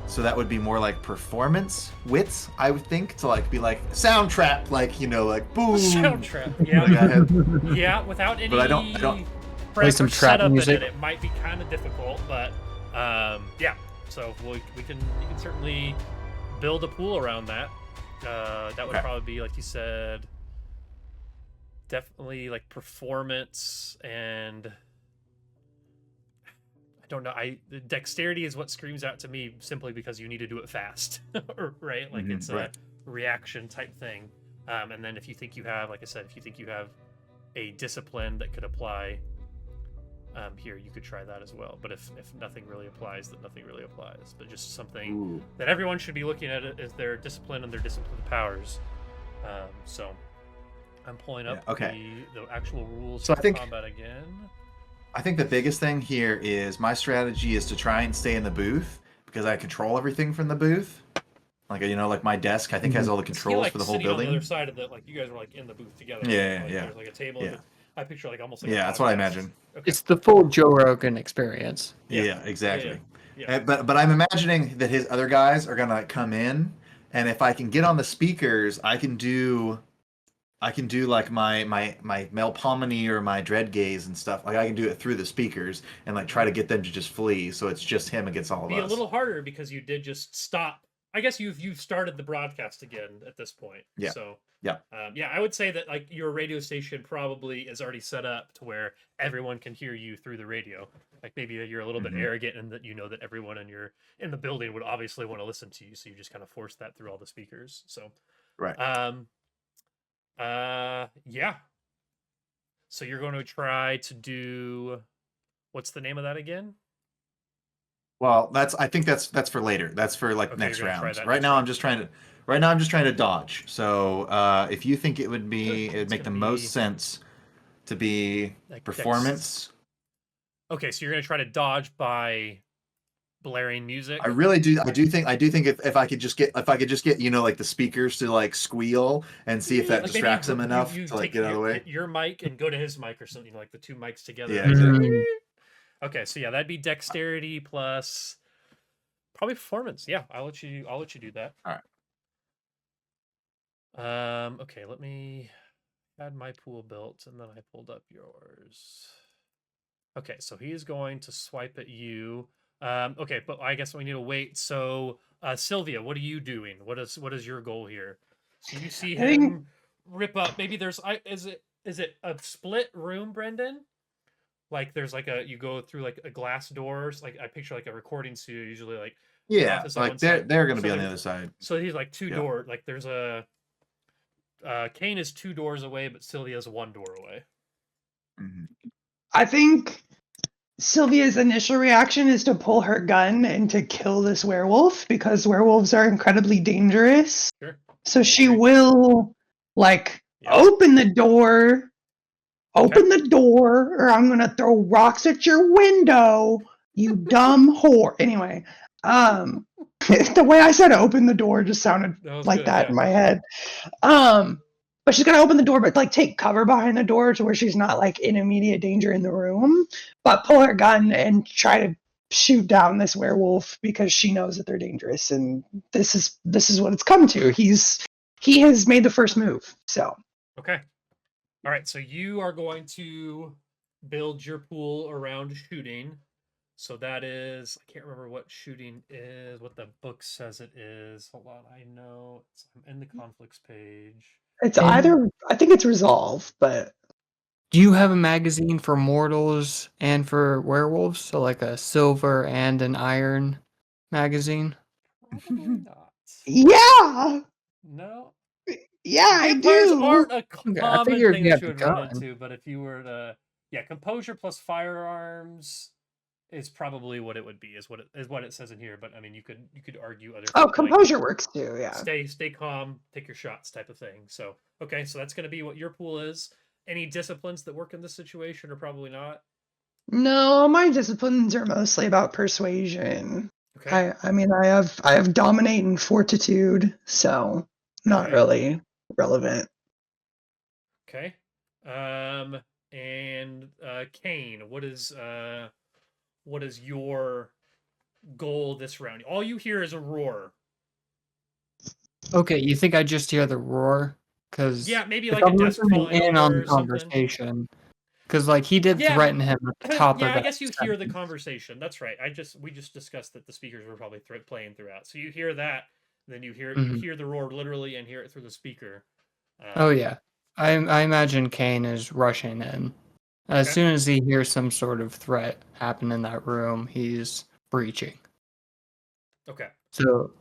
Speaker 2: so that would be more like performance wits, I would think, to like be like sound trap, like like boom.
Speaker 1: Sound trap. Yeah.
Speaker 2: Like, I have-
Speaker 1: Yeah, without any
Speaker 2: But I don't-
Speaker 5: Play
Speaker 1: prep
Speaker 5: some
Speaker 1: or
Speaker 5: trap
Speaker 1: setup
Speaker 5: music.
Speaker 1: in it might be kind of difficult, but yeah. So you can certainly build a pool around that. That would
Speaker 2: Okay.
Speaker 1: probably be, like you said, definitely like performance, and I don't know. The dexterity is what screams out to me, simply because you need to do it fast, right? Like it's
Speaker 2: right.
Speaker 1: a reaction type thing. And then if you think you have, like I said, if you think you have a discipline that could apply here, you could try that as well. But if nothing really applies, then nothing really applies. But just something
Speaker 2: Ooh.
Speaker 1: that everyone should be looking at is their discipline and their discipline powers. So I'm pulling up the actual rules
Speaker 2: So I
Speaker 1: of
Speaker 2: think-
Speaker 1: combat again.
Speaker 2: I think the biggest thing here is my strategy is to try and stay in the booth because I control everything from the booth. Like like my desk, I think has all the
Speaker 1: Is he,
Speaker 2: controls
Speaker 1: like,
Speaker 2: for the whole
Speaker 1: sitting on
Speaker 2: building.
Speaker 1: the other side of the, like, you guys were like in the booth together.
Speaker 2: Yeah,
Speaker 1: like,
Speaker 2: yeah.
Speaker 1: There's like a table.
Speaker 2: Yeah.
Speaker 1: I picture like almost like
Speaker 2: Yeah,
Speaker 1: a
Speaker 2: that's what I
Speaker 1: podcast.
Speaker 2: imagine.
Speaker 1: Okay.
Speaker 5: It's the full Joe Rogan experience.
Speaker 2: Yeah, exactly.
Speaker 1: Yeah.
Speaker 2: But I'm imagining that his other guys are gonna come in, and if I can get on the speakers, I can do I can do like my Melpomene or my Dread Gaze and stuff. Like I can do it through the speakers and like try to get them to just flee. So it's just him against all of
Speaker 1: Be
Speaker 2: us.
Speaker 1: a little harder because you did just stop. I guess you've started the broadcast again at this point.
Speaker 2: Yeah.
Speaker 1: So
Speaker 2: Yeah.
Speaker 1: yeah, I would say that like your radio station probably is already set up to where everyone can hear you through the radio. Like maybe you're a little bit
Speaker 2: Mhm.
Speaker 1: arrogant and that you know that everyone in the building would obviously want to listen to you, so you just kind of force that through all the speakers. So
Speaker 2: Right.
Speaker 1: yeah. So you're going to try to do what's the name of that again?
Speaker 2: Well, I think that's for later. That's for like
Speaker 1: Okay,
Speaker 2: next
Speaker 1: you're gonna try
Speaker 2: round.
Speaker 1: that
Speaker 2: Right
Speaker 1: next
Speaker 2: now
Speaker 1: round.
Speaker 2: I'm just trying to dodge. So if you think it would be
Speaker 1: It's
Speaker 2: make the
Speaker 1: gonna
Speaker 2: most
Speaker 1: be
Speaker 2: sense to be
Speaker 1: like
Speaker 2: performance.
Speaker 1: Okay, so you're gonna try to dodge by blaring music.
Speaker 2: I really do. I do think if I could just get like the speakers to like squeal and see if that
Speaker 1: Like maybe
Speaker 2: distracts him enough
Speaker 1: you
Speaker 2: to like
Speaker 1: take
Speaker 2: get out of the way.
Speaker 1: your mic and go to his mic or something, like the two mics together.
Speaker 2: Yeah,
Speaker 1: and
Speaker 2: exactly.
Speaker 1: Okay, so yeah, that'd be dexterity plus probably performance. Yeah, I'll let you do that.
Speaker 2: All
Speaker 1: right. Okay, let me add my pool built and then I pulled up yours. Okay, so he is going to swipe at you. Okay, but I guess we need to wait. So Sylvia, what are you doing? What is your goal here? So you see
Speaker 3: I think-
Speaker 1: him rip up. Maybe there's is it a split room, Brendan? Like there's like you go through like a glass doors. Like I picture like a recording studio, usually like
Speaker 2: Yeah,
Speaker 1: office on
Speaker 2: like
Speaker 1: one
Speaker 2: they're
Speaker 1: side.
Speaker 2: they're gonna be
Speaker 1: So
Speaker 2: on the
Speaker 1: there-
Speaker 2: other side.
Speaker 1: So he's like two
Speaker 2: Yeah.
Speaker 1: door. Like there's a Kane is 2 doors away, but Sylvia's 1 door away.
Speaker 2: Mhm.
Speaker 3: I think Sylvia's initial reaction is to pull her gun and to kill this werewolf because werewolves are incredibly dangerous.
Speaker 1: Sure.
Speaker 3: So
Speaker 1: I
Speaker 3: she
Speaker 1: agree.
Speaker 3: will like
Speaker 1: Yeah.
Speaker 3: open the door, or I'm gonna throw rocks at your window, you dumb whore. Anyway, the way I said open the door just sounded
Speaker 1: That was
Speaker 3: like
Speaker 1: good,
Speaker 3: that
Speaker 1: yeah.
Speaker 3: in my head. But she's gonna open the door, but like take cover behind the door to where she's not like in immediate danger in the room, but pull her gun and try to shoot down this werewolf because she knows that they're dangerous, and this is what it's come to. He has made the first move, so.
Speaker 1: Okay. All right. So you are going to build your pool around shooting. So that is, I can't remember what shooting is, what the book says it is. Hold on. I know I'm in the conflicts page.
Speaker 3: It's
Speaker 5: And-
Speaker 3: either, I think it's resolve, but
Speaker 5: Do you have a magazine for mortals and for werewolves? So like a silver and an iron magazine?
Speaker 1: Probably not.
Speaker 3: yeah,
Speaker 1: No.
Speaker 3: I
Speaker 1: Vampires
Speaker 3: do.
Speaker 1: aren't a
Speaker 5: I
Speaker 1: common
Speaker 5: figured
Speaker 1: thing
Speaker 5: you
Speaker 1: that
Speaker 5: had
Speaker 1: you
Speaker 5: the
Speaker 1: would run
Speaker 5: gun.
Speaker 1: into, but if you were to, yeah, composure plus firearms is probably what it would be. Is what it says in here. But I mean, you could argue other.
Speaker 3: Oh,
Speaker 1: things, like
Speaker 3: composure works too. Yeah.
Speaker 1: stay calm, take your shots, type of thing. So okay, so that's going to be what your pool is. Any disciplines that work in this situation, or probably not.
Speaker 3: No, my disciplines are mostly about persuasion.
Speaker 1: Okay.
Speaker 3: I mean, I have dominate and fortitude, so not
Speaker 1: Okay.
Speaker 3: really relevant.
Speaker 1: Okay. And Kane, what is your goal this round? All you hear is a roar.
Speaker 5: Okay, you think I just hear the roar? Because
Speaker 1: Yeah, maybe like a desk falling
Speaker 5: in
Speaker 1: over
Speaker 5: on the
Speaker 1: or something.
Speaker 5: conversation. Because like he did
Speaker 1: Yeah,
Speaker 5: threaten him at the top
Speaker 1: yeah,
Speaker 5: of
Speaker 1: I
Speaker 5: that
Speaker 1: guess you hear the
Speaker 5: sentence.
Speaker 1: conversation. That's right. We just discussed that the speakers were probably playing throughout. So you hear that, then you hear
Speaker 5: Mhm.
Speaker 1: the roar literally and hear it through the speaker.
Speaker 5: Oh yeah, I imagine Kane is rushing in. As
Speaker 1: Okay.
Speaker 5: soon as he hears some sort of threat happen in that room, he's breaching.
Speaker 1: Okay.
Speaker 5: So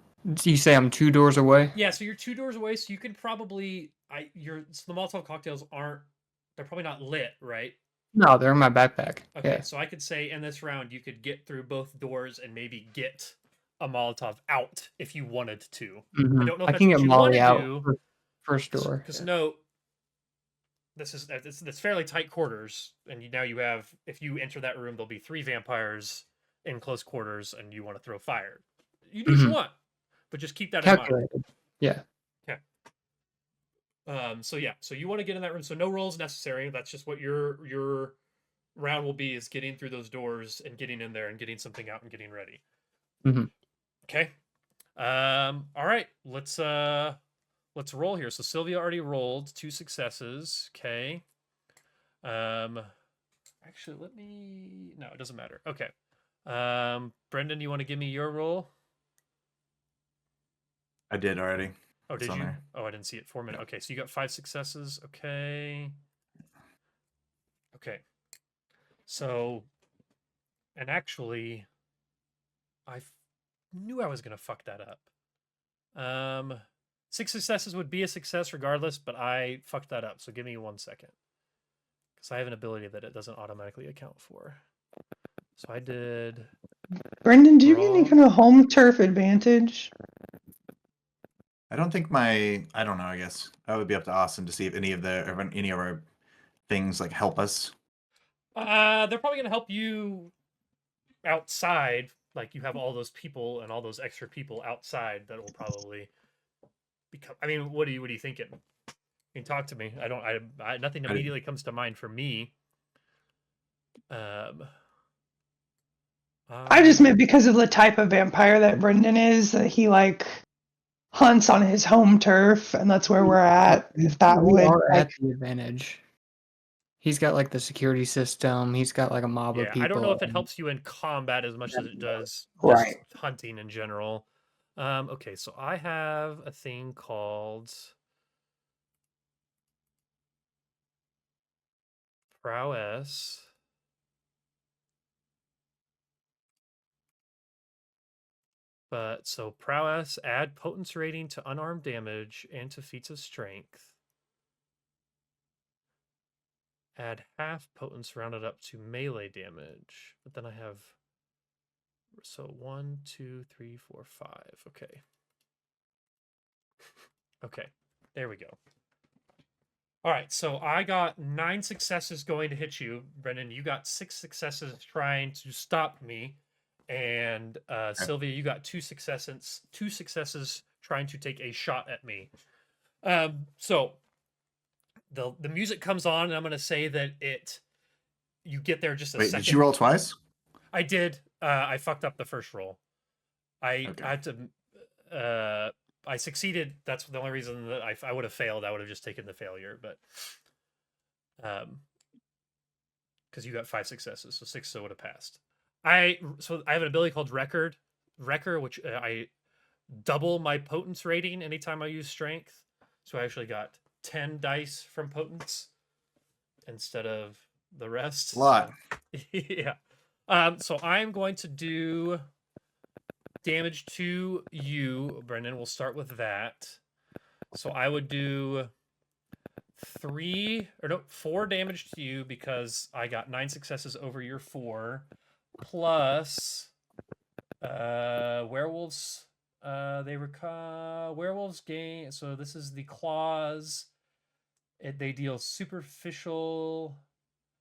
Speaker 5: you say I'm 2 doors away?
Speaker 1: Yeah, so you're 2 doors away, so you could probably the Molotov cocktails they're probably not lit, right?
Speaker 5: No, they're in my backpack.
Speaker 1: Okay,
Speaker 5: Yeah.
Speaker 1: so I could say in this round you could get through both doors and maybe get a Molotov out if you wanted to.
Speaker 5: Mhm.
Speaker 1: I don't know if
Speaker 5: I
Speaker 1: that's
Speaker 5: can
Speaker 1: what
Speaker 5: get
Speaker 1: you want
Speaker 5: Molly
Speaker 1: to
Speaker 5: out
Speaker 1: do.
Speaker 5: first door.
Speaker 1: Because note, it's fairly tight quarters, and now you have, if you enter that room, there'll be 3 vampires in close quarters, and you want to throw fire. You do what you
Speaker 5: Mhm.
Speaker 1: want, but just keep that in mind.
Speaker 5: Calculated. Yeah.
Speaker 1: So yeah, so you want to get in that room. So no rolls necessary. That's just what your round will be, is getting through those doors and getting in there and getting something out and getting ready.
Speaker 5: Mhm.
Speaker 1: Okay. All right. Let's let's roll here. So Sylvia already rolled 2 successes. Okay. Actually, let me. No, it doesn't matter. Okay. Brendan, you want to give me your roll?
Speaker 2: I did already.
Speaker 1: Oh,
Speaker 2: It's
Speaker 1: did
Speaker 2: on
Speaker 1: you?
Speaker 2: there.
Speaker 1: Oh, I didn't see it. 4 minutes. Okay, so you got 5 successes. Okay. Okay. So, and actually, knew I was gonna fuck that up. 6 successes would be a success regardless, but I fucked that up. So give me 1 second, because I have an ability that it doesn't automatically account for. So I did.
Speaker 3: Brendan, do you get any
Speaker 1: Brawl.
Speaker 3: kind of home turf advantage?
Speaker 2: I don't think I don't know. I guess that would be up to Austin to see if any of our things like help us.
Speaker 1: They're probably gonna help you outside. Like you have all those people and all those extra people outside that will probably become. I mean, what are you thinking? You can talk to me. Nothing immediately comes to mind for me.
Speaker 3: I just meant because of the type of vampire that Brendan is, that he like hunts on his home turf, and that's where we're at. If that
Speaker 5: We
Speaker 3: would
Speaker 5: are
Speaker 3: like,
Speaker 5: at the advantage. He's got like the security system. He's got like a mob of
Speaker 1: yeah,
Speaker 5: people.
Speaker 1: I don't know if it helps you in combat as much as it does just
Speaker 3: Right.
Speaker 1: hunting in general. Okay, so I have a thing called prowess. But so prowess, add potence rating to unarmed damage and to feats of strength. Add half potence rounded up to melee damage. But then I have, so 1, 2, 3, 4, 5. Okay. Okay, there we go. All right, so I got 9 successes going to hit you, Brendan. You got 6 successes trying to stop me, and Sylvia, you got 2 successes trying to take a shot at me. So the music comes on, and I'm gonna say that you get there just a
Speaker 2: Wait,
Speaker 1: second.
Speaker 2: did you roll twice?
Speaker 1: I did. I fucked up the first roll. I had to. I succeeded. That's the only reason that I would have failed. I would have just taken the failure, but because you got 5 successes, so 6 would have passed. I have an ability called Wrecker, which I double my potence rating anytime I use strength. So I actually got 10 dice from potence instead of the rest.
Speaker 2: A lot.
Speaker 1: So, yeah. So I'm going to do damage to you, Brendan. We'll start with that. So I would do 4 damage to you because I got 9 successes over your 4, plus werewolves. Werewolves gain. So this is the claws. They deal superficial,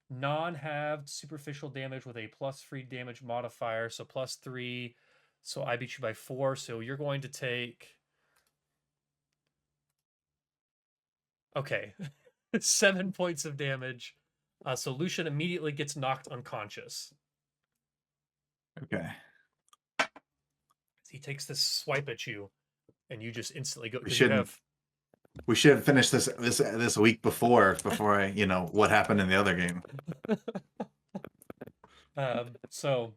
Speaker 1: non-halved superficial damage with a +3 damage modifier. So +3. So I beat you by 4. So you're going to take. Okay. 7 points of damage. So Lucian immediately gets knocked unconscious.
Speaker 2: Okay.
Speaker 1: He takes this swipe at you, and you just instantly go.
Speaker 2: We should have finished this week before what happened in the other game.
Speaker 1: So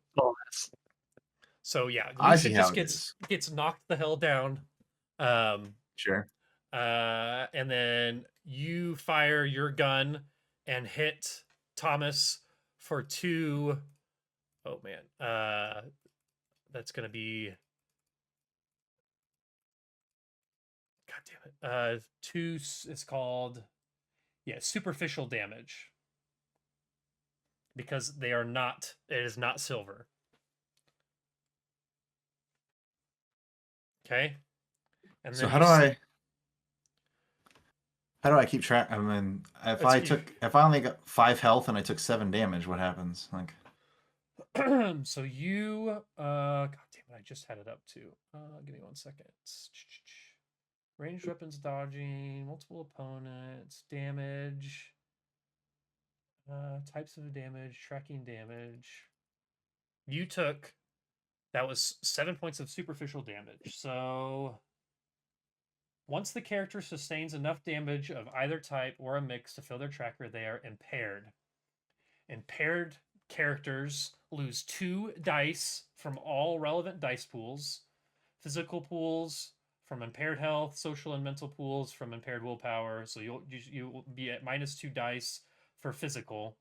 Speaker 1: yeah,
Speaker 2: I see
Speaker 1: Lucian
Speaker 2: how
Speaker 1: just gets knocked the hell down.
Speaker 2: Sure.
Speaker 1: And then you fire your gun and hit Thomas for 2. Oh man, that's gonna be. God damn it. 2. It's called. Yeah, superficial damage. Because they are not. It is not silver. Okay. And
Speaker 2: So
Speaker 1: then
Speaker 2: how do I keep track? I mean, if I only got 5 health and I took 7 damage, what happens? Like,
Speaker 1: so you God damn it, I just had it up too. Give me 1 second. Ranged weapons dodging, multiple opponents, damage, types of damage, tracking damage. You took, that was 7 points of superficial damage. So Once the character sustains enough damage of either type or a mix to fill their tracker, they are impaired. Impaired characters lose 2 dice from all relevant dice pools, physical pools from impaired health, social and mental pools from impaired willpower. So you'll be at -2 dice for physical.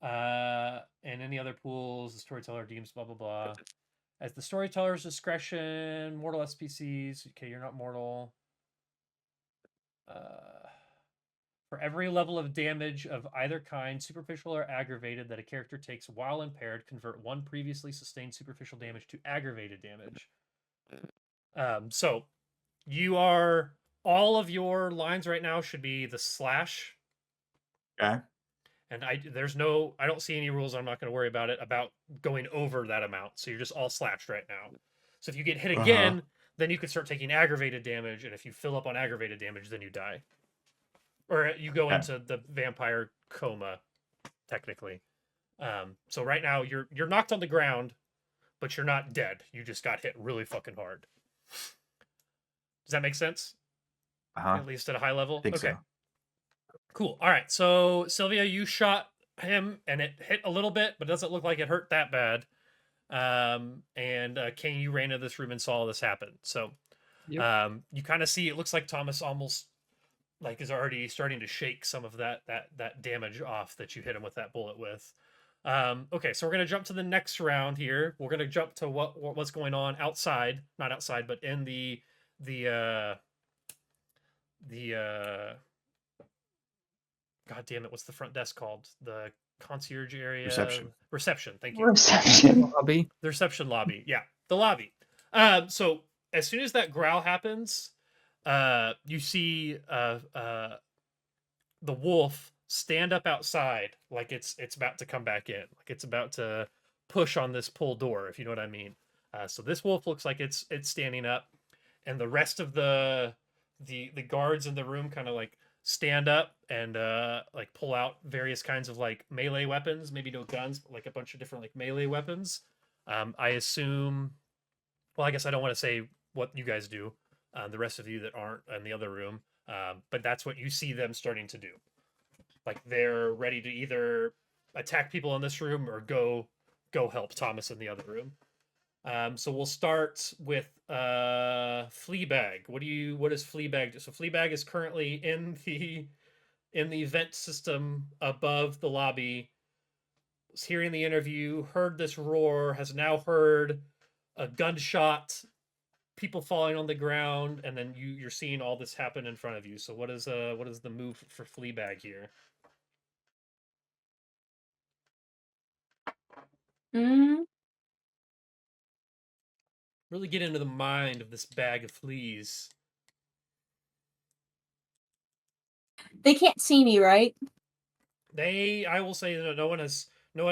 Speaker 1: And any other pools, the storyteller deems blah blah blah. At the storyteller's discretion, mortal SPCs. Okay, you're not mortal. For every level of damage of either kind, superficial or aggravated, that a character takes while impaired, convert 1 previously sustained superficial damage to aggravated damage. So you are, all of your lines right now should be the slash.
Speaker 2: Okay.
Speaker 1: And I don't see any rules. I'm not going to worry about it about going over that amount. So you're just all slashed right now. So if you get hit again, then you can start taking aggravated damage. And if you fill up on aggravated damage, then you die. Or you go into the vampire coma, technically. So right now you're knocked on the ground, but you're not dead. You just got hit really fucking hard. Does that make sense? At least at a high level?
Speaker 2: I think so.
Speaker 1: Cool. All right. So Sylvia, you shot him and it hit a little bit, but doesn't look like it hurt that bad. And Kane, you ran into this room and saw this happen. So you kind of see, it looks like Thomas almost like is already starting to shake some of that damage off that you hit him with that bullet with. Okay, so we're gonna jump to the next round here. We're gonna jump to what's going on outside, not outside, but in the God damn it, what's the front desk called? The concierge area. Reception. Thank you.
Speaker 3: Reception
Speaker 5: lobby.
Speaker 1: The reception lobby. Yeah, the lobby. So as soon as that growl happens, you see the wolf stand up outside like it's about to come back in, like it's about to push on this pull door, if you know what I mean. So this wolf looks like it's standing up, and the rest of the guards in the room kind of like stand up and like pull out various kinds of like melee weapons, maybe no guns, but like a bunch of different like melee weapons. I assume, well, I guess I don't want to say what you guys do, the rest of you that aren't in the other room, but that's what you see them starting to do. Like they're ready to either attack people in this room or go help Thomas in the other room. So we'll start with Fleabag. What does Fleabag do? So Fleabag is currently in the vent system above the lobby. Was hearing the interview, heard this roar, has now heard a gunshot, people falling on the ground, and then you're seeing all this happen in front of you. So what is the move for Fleabag here? Really get into the mind of this bag of fleas.
Speaker 7: They can't see me, right?
Speaker 1: I will say that no one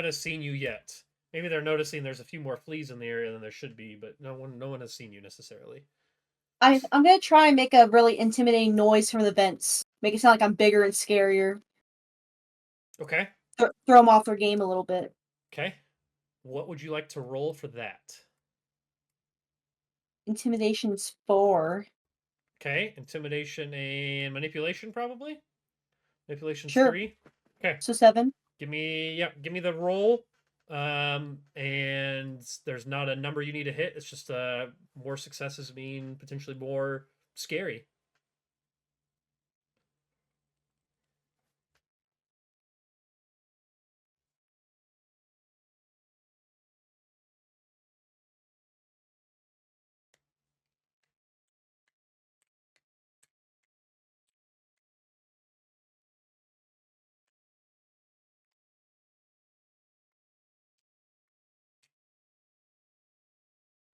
Speaker 1: has seen you yet. Maybe they're noticing there's a few more fleas in the area than there should be, but no one has seen you necessarily.
Speaker 7: I'm gonna try and make a really intimidating noise from the vents. Make it sound like I'm bigger and scarier.
Speaker 1: Okay.
Speaker 7: Throw them off their game a little bit.
Speaker 1: Okay. What would you like to roll for that?
Speaker 7: Intimidation's 4.
Speaker 1: Okay. Intimidation and manipulation, probably? Manipulation's
Speaker 7: Sure.
Speaker 1: 3. Okay.
Speaker 7: So 7.
Speaker 1: Give me the roll. And there's not a number you need to hit. It's just more successes mean potentially more scary.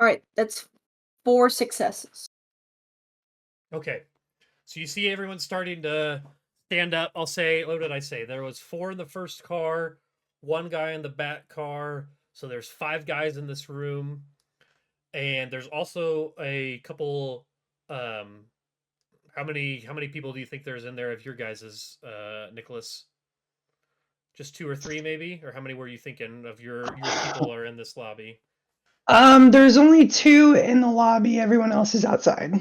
Speaker 7: All right, that's 4 successes.
Speaker 1: Okay. So you see everyone starting to stand up. I'll say, what did I say? There was 4 in the first car, 1 guy in the back car. So there's 5 guys in this room. And there's also a couple, how many people do you think there's in there of your guys's, Nicholas? Just 2 or 3 maybe? Or how many were you thinking of your people are in this lobby?
Speaker 3: There's only 2 in the lobby. Everyone else is outside.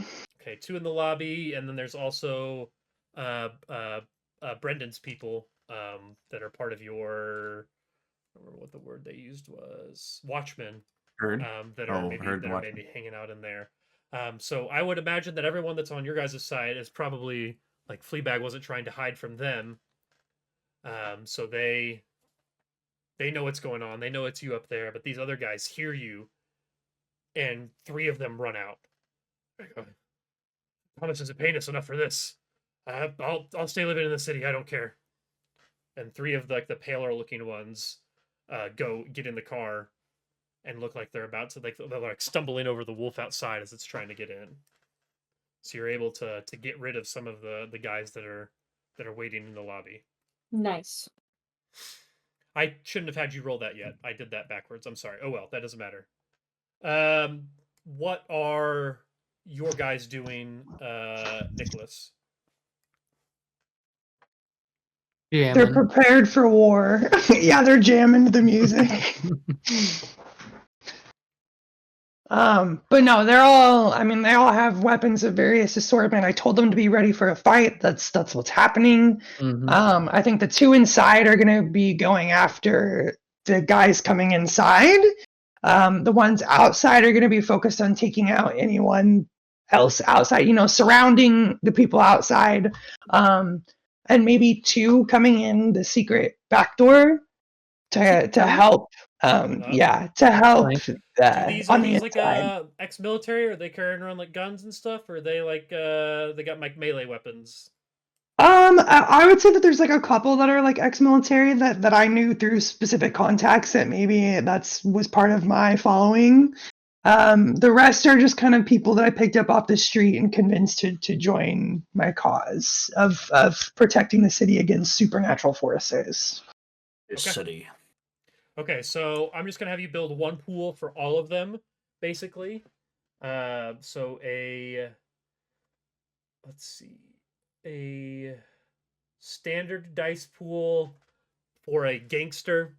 Speaker 1: Okay, 2 in the lobby, and then there's also Brendan's people that are part of your. I don't remember what the word they used was. Watchmen.
Speaker 2: Heard.
Speaker 1: That are maybe
Speaker 2: Heard
Speaker 1: that are
Speaker 2: Watchmen.
Speaker 1: maybe hanging out in there. So I would imagine that everyone that's on your guys' side is probably like Fleabag wasn't trying to hide from them. So they know what's going on. They know it's you up there, but these other guys hear you, and 3 of them run out. Thomas isn't paying us enough for this. I'll stay living in the city. I don't care. And 3 of the paler looking ones go get in the car and look like they're about to they're like stumbling over the wolf outside as it's trying to get in. So you're able to get rid of some of the guys that are waiting in the lobby.
Speaker 7: Nice.
Speaker 1: I shouldn't have had you roll that yet. I did that backwards. I'm sorry. Oh well, that doesn't matter. What are your guys doing, Nicholas?
Speaker 3: They're
Speaker 5: Jamming.
Speaker 3: prepared for war. Yeah, they're jamming to the music. But no, they all have weapons of various assortment. I told them to be ready for a fight. That's what's happening.
Speaker 5: Mhm.
Speaker 3: I think the 2 inside are going to be going after the guys coming inside. The ones outside are going to be focused on taking out anyone else outside, surrounding the people outside. And maybe 2 coming in the secret back door to help. To help
Speaker 1: Are
Speaker 3: on the
Speaker 1: these like
Speaker 3: inside.
Speaker 1: ex-military? Are they carrying around like guns and stuff? Or are they like they got like melee weapons?
Speaker 3: I would say that there's like a couple that are like ex-military that I knew through specific contacts that maybe was part of my following. The rest are just kind of people that I picked up off the street and convinced to join my cause of protecting the city against supernatural forces.
Speaker 2: This
Speaker 1: Okay.
Speaker 2: city.
Speaker 1: Okay, so I'm just gonna have you build 1 pool for all of them, basically. So let's see, a standard dice pool for a gangster.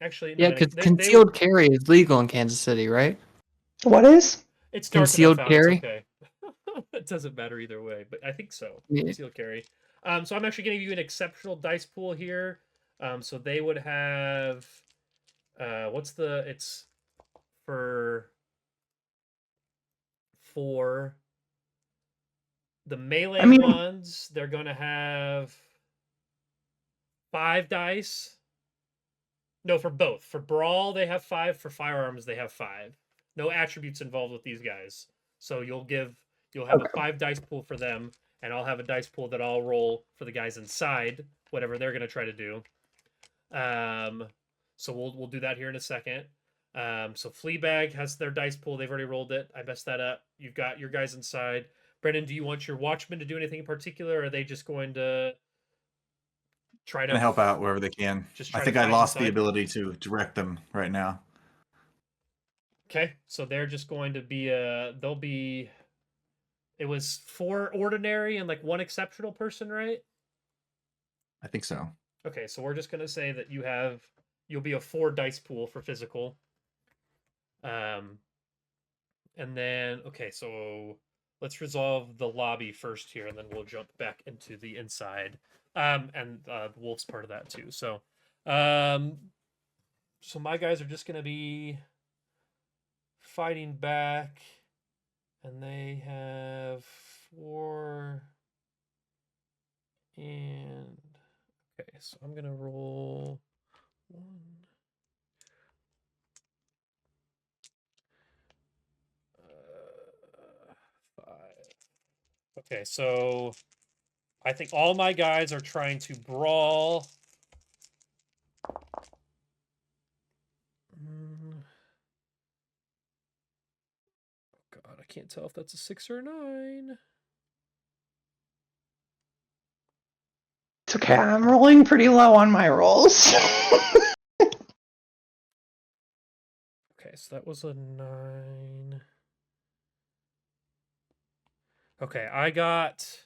Speaker 1: Actually, no,
Speaker 5: Yeah, because concealed carry is legal in Kansas City, right?
Speaker 3: What is?
Speaker 1: It's dark
Speaker 5: concealed
Speaker 1: enough out.
Speaker 5: carry?
Speaker 1: It's okay. It doesn't matter either way, but I think so.
Speaker 5: Yeah.
Speaker 1: Concealed carry. So I'm actually gonna give you an exceptional dice pool here. So they would have it's for the melee ones, they're gonna have 5 dice. No, for both. For brawl, they have 5. For firearms, they have 5. No attributes involved with these guys. So you'll have a 5 dice pool for them, and I'll have a dice pool that I'll roll for the guys inside, whatever they're gonna try to do. So we'll do that here in a second. So Fleabag has their dice pool. They've already rolled it. I messed that up. You've got your guys inside. Brendan, do you want your Watchmen to do anything in particular, or are they just going to try to
Speaker 2: help out wherever they can? I think I lost the ability to direct them right now.
Speaker 1: Okay, so they're just going to be it was 4 ordinary and like 1 exceptional person, right?
Speaker 2: I think so.
Speaker 1: Okay, so we're just gonna say that you'll be a 4 dice pool for physical. And then so let's resolve the lobby first here, and then we'll jump back into the inside. And the wolf's part of that too. So so my guys are just gonna be fighting back, and they have 4 and okay, so I'm gonna roll 1, 5. Okay, so I think all my guys are trying to brawl. God, I can't tell if that's a 6 or a 9.
Speaker 3: It's okay. I'm rolling pretty low on my rolls.
Speaker 1: Okay, so that was a 9. Okay, I got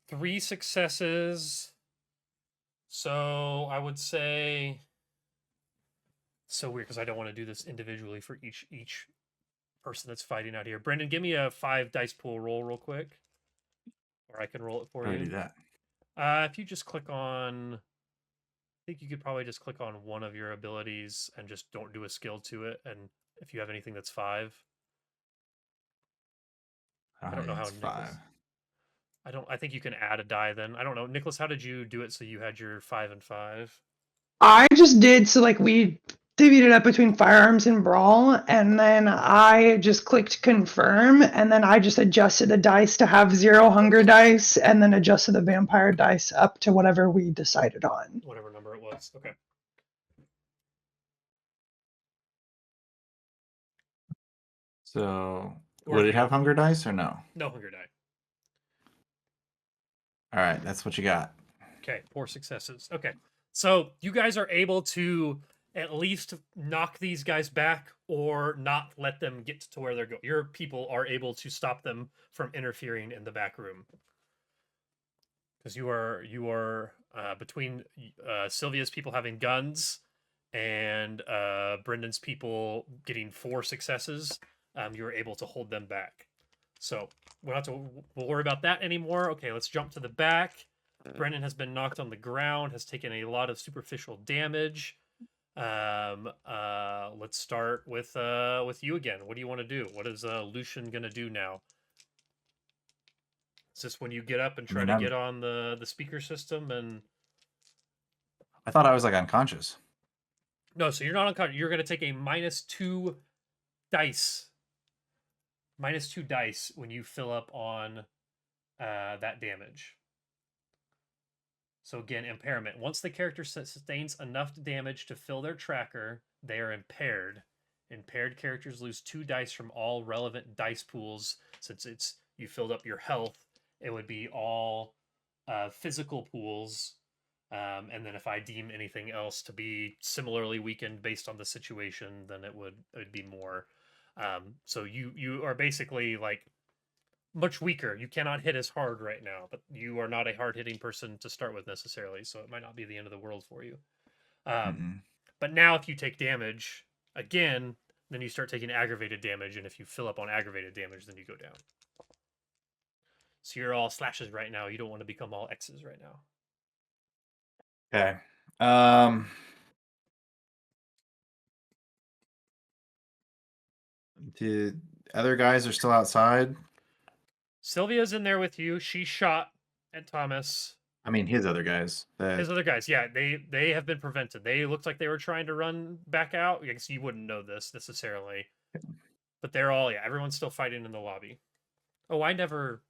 Speaker 1: 3 successes. So I would say, so weird because I don't want to do this individually for each person that's fighting out here. Brendan, give me a 5 dice pool roll real quick, or I can roll it for
Speaker 2: How do I
Speaker 1: you.
Speaker 2: do that?
Speaker 1: If you just click on, I think you could probably just click on one of your abilities and just don't do a skill to it. And if you have anything that's 5, I don't know how
Speaker 2: it's
Speaker 1: Nicholas.
Speaker 2: 5.
Speaker 1: I think you can add a die then. I don't know, Nicholas. How did you do it so you had your 5 and 5?
Speaker 3: I just did so like we divvied it up between firearms and brawl, and then I just clicked confirm, and then I just adjusted the dice to have 0 hunger dice, and then adjusted the vampire dice up to whatever we decided on.
Speaker 1: Whatever number it was. Okay.
Speaker 2: So
Speaker 1: Or
Speaker 2: would
Speaker 1: if
Speaker 2: it
Speaker 1: you
Speaker 2: have
Speaker 1: don't-
Speaker 2: hunger dice or no?
Speaker 1: No hunger die.
Speaker 2: All right, that's what you got.
Speaker 1: Okay, 4 successes. Okay, so you guys are able to at least knock these guys back or not let them get to where they're going. Your people are able to stop them from interfering in the back room. Because you are between Sylvia's people having guns and Brendan's people getting 4 successes. You were able to hold them back. So we'll worry about that anymore. Okay, let's jump to the back. Brendan has been knocked on the ground, has taken a lot of superficial damage. Let's start with you again. What do you want to do? What is Lucian gonna do now? Is this when you get up and try to get on the speaker system? And
Speaker 2: I thought I was like unconscious.
Speaker 1: no, so you're not unconscious. You're gonna take a -2 dice. -2 dice when you fill up on that damage. So again, impairment. Once the character sustains enough damage to fill their tracker, they are impaired. Impaired characters lose 2 dice from all relevant dice pools. Since you filled up your health, it would be all physical pools. And then if I deem anything else to be similarly weakened based on the situation, then it would be more. So you are basically like much weaker. You cannot hit as hard right now, but you are not a hard-hitting person to start with necessarily, so it might not be the end of the world for you. But now if you take damage again, then you start taking aggravated damage, and if you fill up on aggravated damage, then you go down. So you're all slashes right now. You don't want to become all X's right now.
Speaker 2: Okay. The other guys are still outside.
Speaker 1: Sylvia's in there with you. She shot at Thomas.
Speaker 2: I mean, his other guys.
Speaker 1: His other guys, yeah, they have been prevented. They looked like they were trying to run back out. I guess you wouldn't know this necessarily, but they're all, yeah, everyone's still fighting in the lobby. Oh, I never.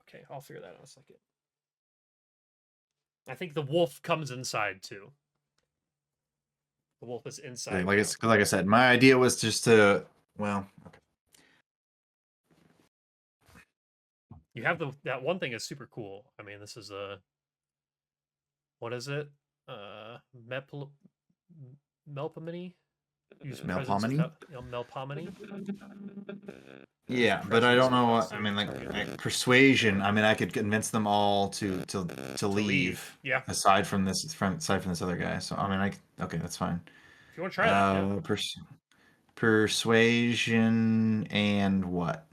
Speaker 1: Okay, I'll figure that out in a second. I think the wolf comes inside too. The wolf is inside.
Speaker 2: Like I said, my idea was just to, well, okay.
Speaker 1: You have that one thing is super cool. I mean, this is a, what is it? Melpomene?
Speaker 2: Melpomene?
Speaker 1: Melpomene?
Speaker 2: Yeah, but I don't know what I mean. Like persuasion. I mean, I could convince them all to leave.
Speaker 1: Yeah.
Speaker 2: Aside from this other guy. So I mean, okay, that's fine.
Speaker 1: If you want to try that. Yeah.
Speaker 2: Persuasion and what?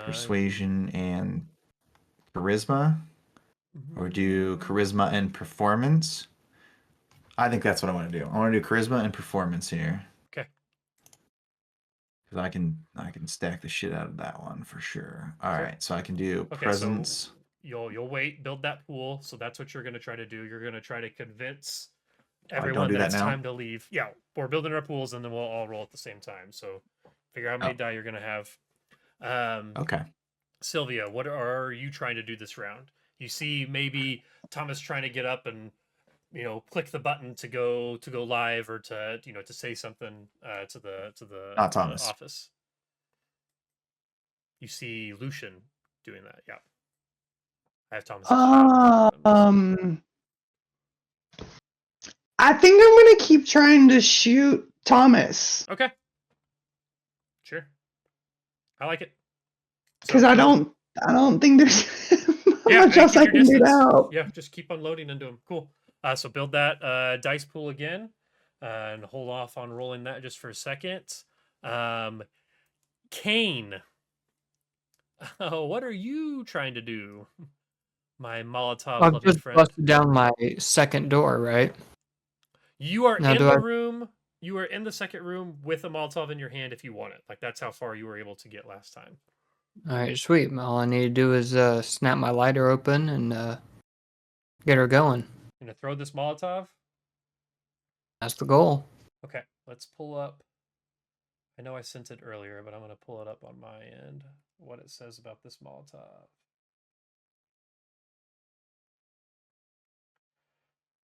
Speaker 2: Persuasion and charisma, or do charisma and performance? I think that's what I want to do. I want to do charisma and performance here.
Speaker 1: Okay.
Speaker 2: Because I can stack the shit out of that one for sure. All right, so I can do presence.
Speaker 1: So you'll wait, build that pool. So that's what you're going to try to do. You're going to try to convince everyone that it's time to leave. Yeah, we're building our pools, and then we'll all roll at the same time. So figure out how many die you're going to have.
Speaker 2: Okay.
Speaker 1: Sylvia, what are you trying to do this round? You see maybe Thomas trying to get up and click the button to go live, or to to say something to the
Speaker 2: Not Thomas.
Speaker 1: Office. You see Lucian doing that. Yeah. I have Thomas.
Speaker 3: I think I'm gonna keep trying to shoot Thomas.
Speaker 1: Okay. Sure. I like it.
Speaker 3: Because I don't think there's much else I can do now.
Speaker 1: Yeah, just keep unloading into him. Cool. So build that dice pool again, and hold off on rolling that just for a second. Kane, what are you trying to do? My Molotov
Speaker 5: I've
Speaker 1: loving
Speaker 5: just
Speaker 1: friend.
Speaker 5: busted down my second door, right?
Speaker 1: You are
Speaker 5: Now,
Speaker 1: in
Speaker 5: do
Speaker 1: the
Speaker 5: I?
Speaker 1: room. You are in the second room with a Molotov in your hand if you want it. Like that's how far you were able to get last time.
Speaker 5: All right, sweet. All I need to do is snap my lighter open and get her going.
Speaker 1: Gonna throw this Molotov.
Speaker 5: That's the goal.
Speaker 1: Okay, let's pull up. I know I sent it earlier, but I'm gonna pull it up on my end. What it says about this Molotov.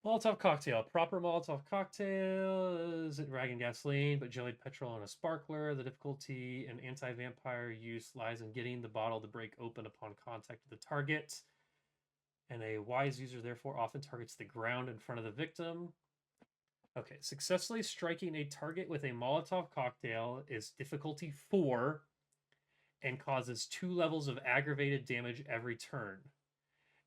Speaker 1: Molotov cocktail. Proper Molotov cocktail is it rag and gasoline, but jellied petrol and a sparkler. The difficulty in anti-vampire use lies in getting the bottle to break open upon contact with the target. And a wise user therefore often targets the ground in front of the victim. Okay, successfully striking a target with a Molotov cocktail is difficulty 4 and causes 2 levels of aggravated damage every turn.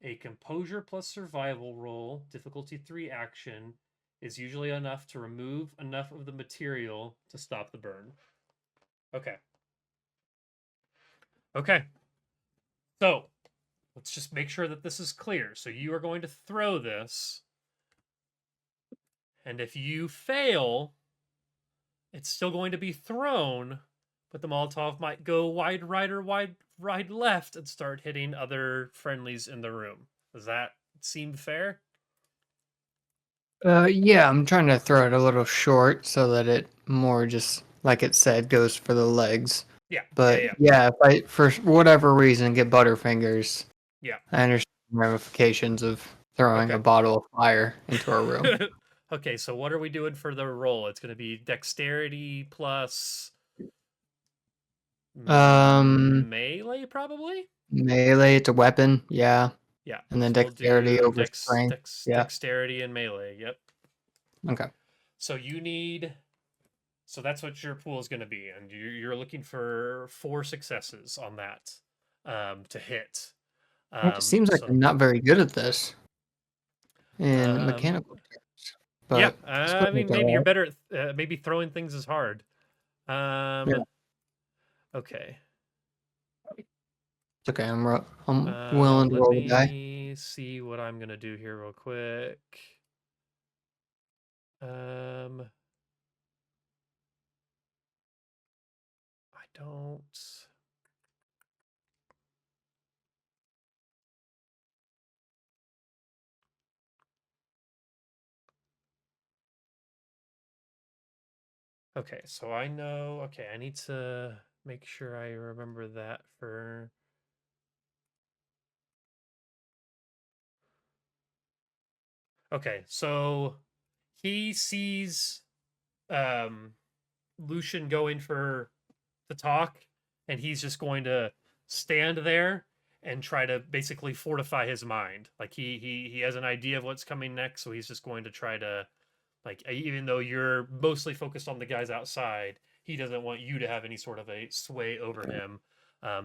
Speaker 1: A composure plus survival roll, difficulty 3 action, is usually enough to remove enough of the material to stop the burn. Okay. Okay. So, let's just make sure that this is clear. So you are going to throw this, and if you fail, it's still going to be thrown, but the Molotov might go wide right or wide left and start hitting other friendlies in the room. Does that seem fair?
Speaker 5: Yeah, I'm trying to throw it a little short so that it more just like it said goes for the legs.
Speaker 1: Yeah.
Speaker 5: But
Speaker 1: Yeah.
Speaker 5: yeah, if I for whatever reason get butterfingers,
Speaker 1: Yeah.
Speaker 5: I understand the ramifications of throwing
Speaker 1: Okay.
Speaker 5: a bottle of fire into a room.
Speaker 1: Okay, so what are we doing for the roll? It's going to be dexterity plus melee, probably.
Speaker 5: Melee, it's a weapon, yeah.
Speaker 1: Yeah,
Speaker 5: And then
Speaker 1: so we'll
Speaker 5: dexterity
Speaker 1: do
Speaker 5: over strength. Yeah.
Speaker 1: dexterity and melee. Yep.
Speaker 5: Okay.
Speaker 1: So you need. So that's what your pool is going to be, and you're looking for 4 successes on that to hit.
Speaker 5: It seems like
Speaker 1: so,
Speaker 5: I'm not very good at this in mechanical terms. But
Speaker 1: yeah,
Speaker 5: it's
Speaker 1: I mean, maybe you're
Speaker 5: alright.
Speaker 1: better at maybe throwing things is hard.
Speaker 5: Yeah.
Speaker 1: Okay.
Speaker 5: It's okay. I'm willing to roll the die.
Speaker 1: Let me see what I'm gonna do here real quick. I don't. Okay, so I know. Okay, I need to make sure I remember that for. Okay, so he sees Lucian going for the talk, and he's just going to stand there and try to basically fortify his mind. Like he has an idea of what's coming next, so he's just going to try to, like, even though you're mostly focused on the guys outside, he doesn't want you to have any sort of a sway over him.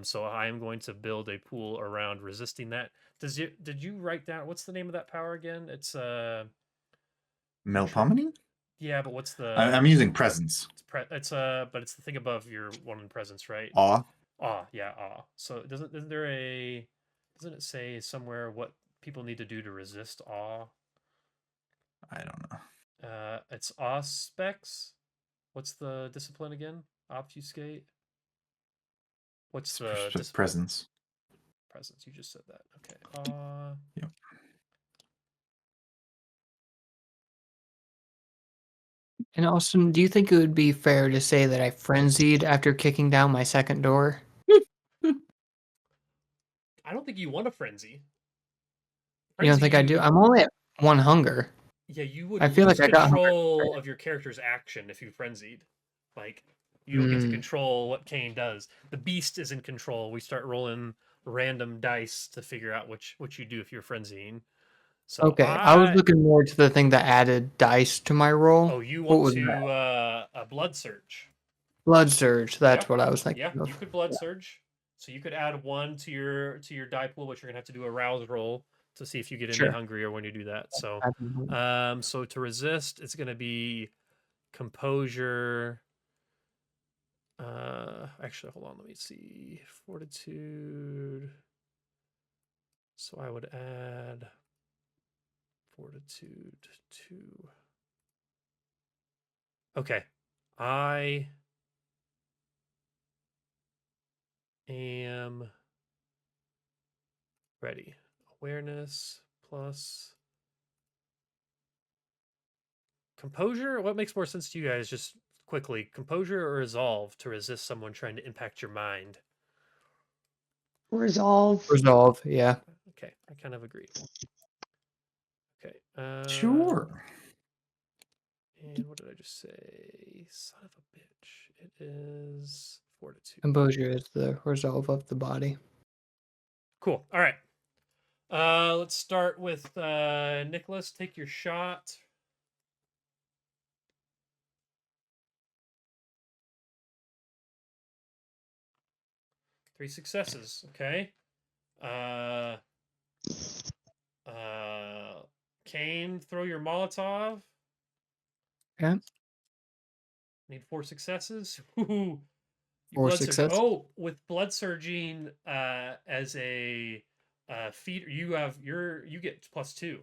Speaker 1: So I am going to build a pool around resisting that. Did you write down what's the name of that power again? It's
Speaker 2: Melpomene?
Speaker 1: yeah, but what's the?
Speaker 2: I'm using presence.
Speaker 1: But it's the thing above your one in presence, right?
Speaker 2: Awe.
Speaker 1: Yeah, awe. So doesn't it say somewhere what people need to do to resist awe?
Speaker 2: I don't know.
Speaker 1: It's awe specs. What's the discipline again? Obfuscate. What's the discipline?
Speaker 2: Presence.
Speaker 1: Presence. You just said that. Okay.
Speaker 2: Yep.
Speaker 5: And Austin, do you think it would be fair to say that I frenzied after kicking down my second door?
Speaker 1: I don't think you want a frenzy.
Speaker 5: You don't think I do? I'm only at 1 hunger.
Speaker 1: Yeah, you would
Speaker 5: I feel
Speaker 1: lose
Speaker 5: like I got
Speaker 1: control of your character's action if you frenzied. Like, you don't get to control what Kane does. The beast is in control. We start rolling random dice to figure out what you do if you're frenzying. So
Speaker 5: okay, I was looking more to the thing that added dice to my roll.
Speaker 1: Oh, you want to a blood surge?
Speaker 5: Blood surge. That's what I was thinking.
Speaker 1: Yeah,
Speaker 5: of.
Speaker 1: you could blood surge. So you could add 1 to your die pool, but you're gonna have to do a rouse roll to see if you get any hungrier when you do that. So, so to resist, it's gonna be composure Actually, hold on. Let me see. Fortitude. So I would add Fortitude 2. Okay. I am ready. Awareness plus composure. What makes more sense to you guys? Just quickly, composure or resolve to resist someone trying to impact your mind?
Speaker 3: Resolve.
Speaker 5: Resolve, yeah.
Speaker 1: Okay, I kind of agree. Okay.
Speaker 2: Sure.
Speaker 1: And what did I just say? Son of a bitch. It is Fortitude.
Speaker 5: Composure is the resolve of the body.
Speaker 1: Cool. All right. Let's start with Nicholas. Take your shot. Three successes. Okay. Kane, throw your Molotov.
Speaker 5: Okay.
Speaker 1: Need 4 successes. Ooh.
Speaker 5: Four
Speaker 1: Blood surge.
Speaker 5: successes.
Speaker 1: Oh, with blood surging as a feeder, you get +2.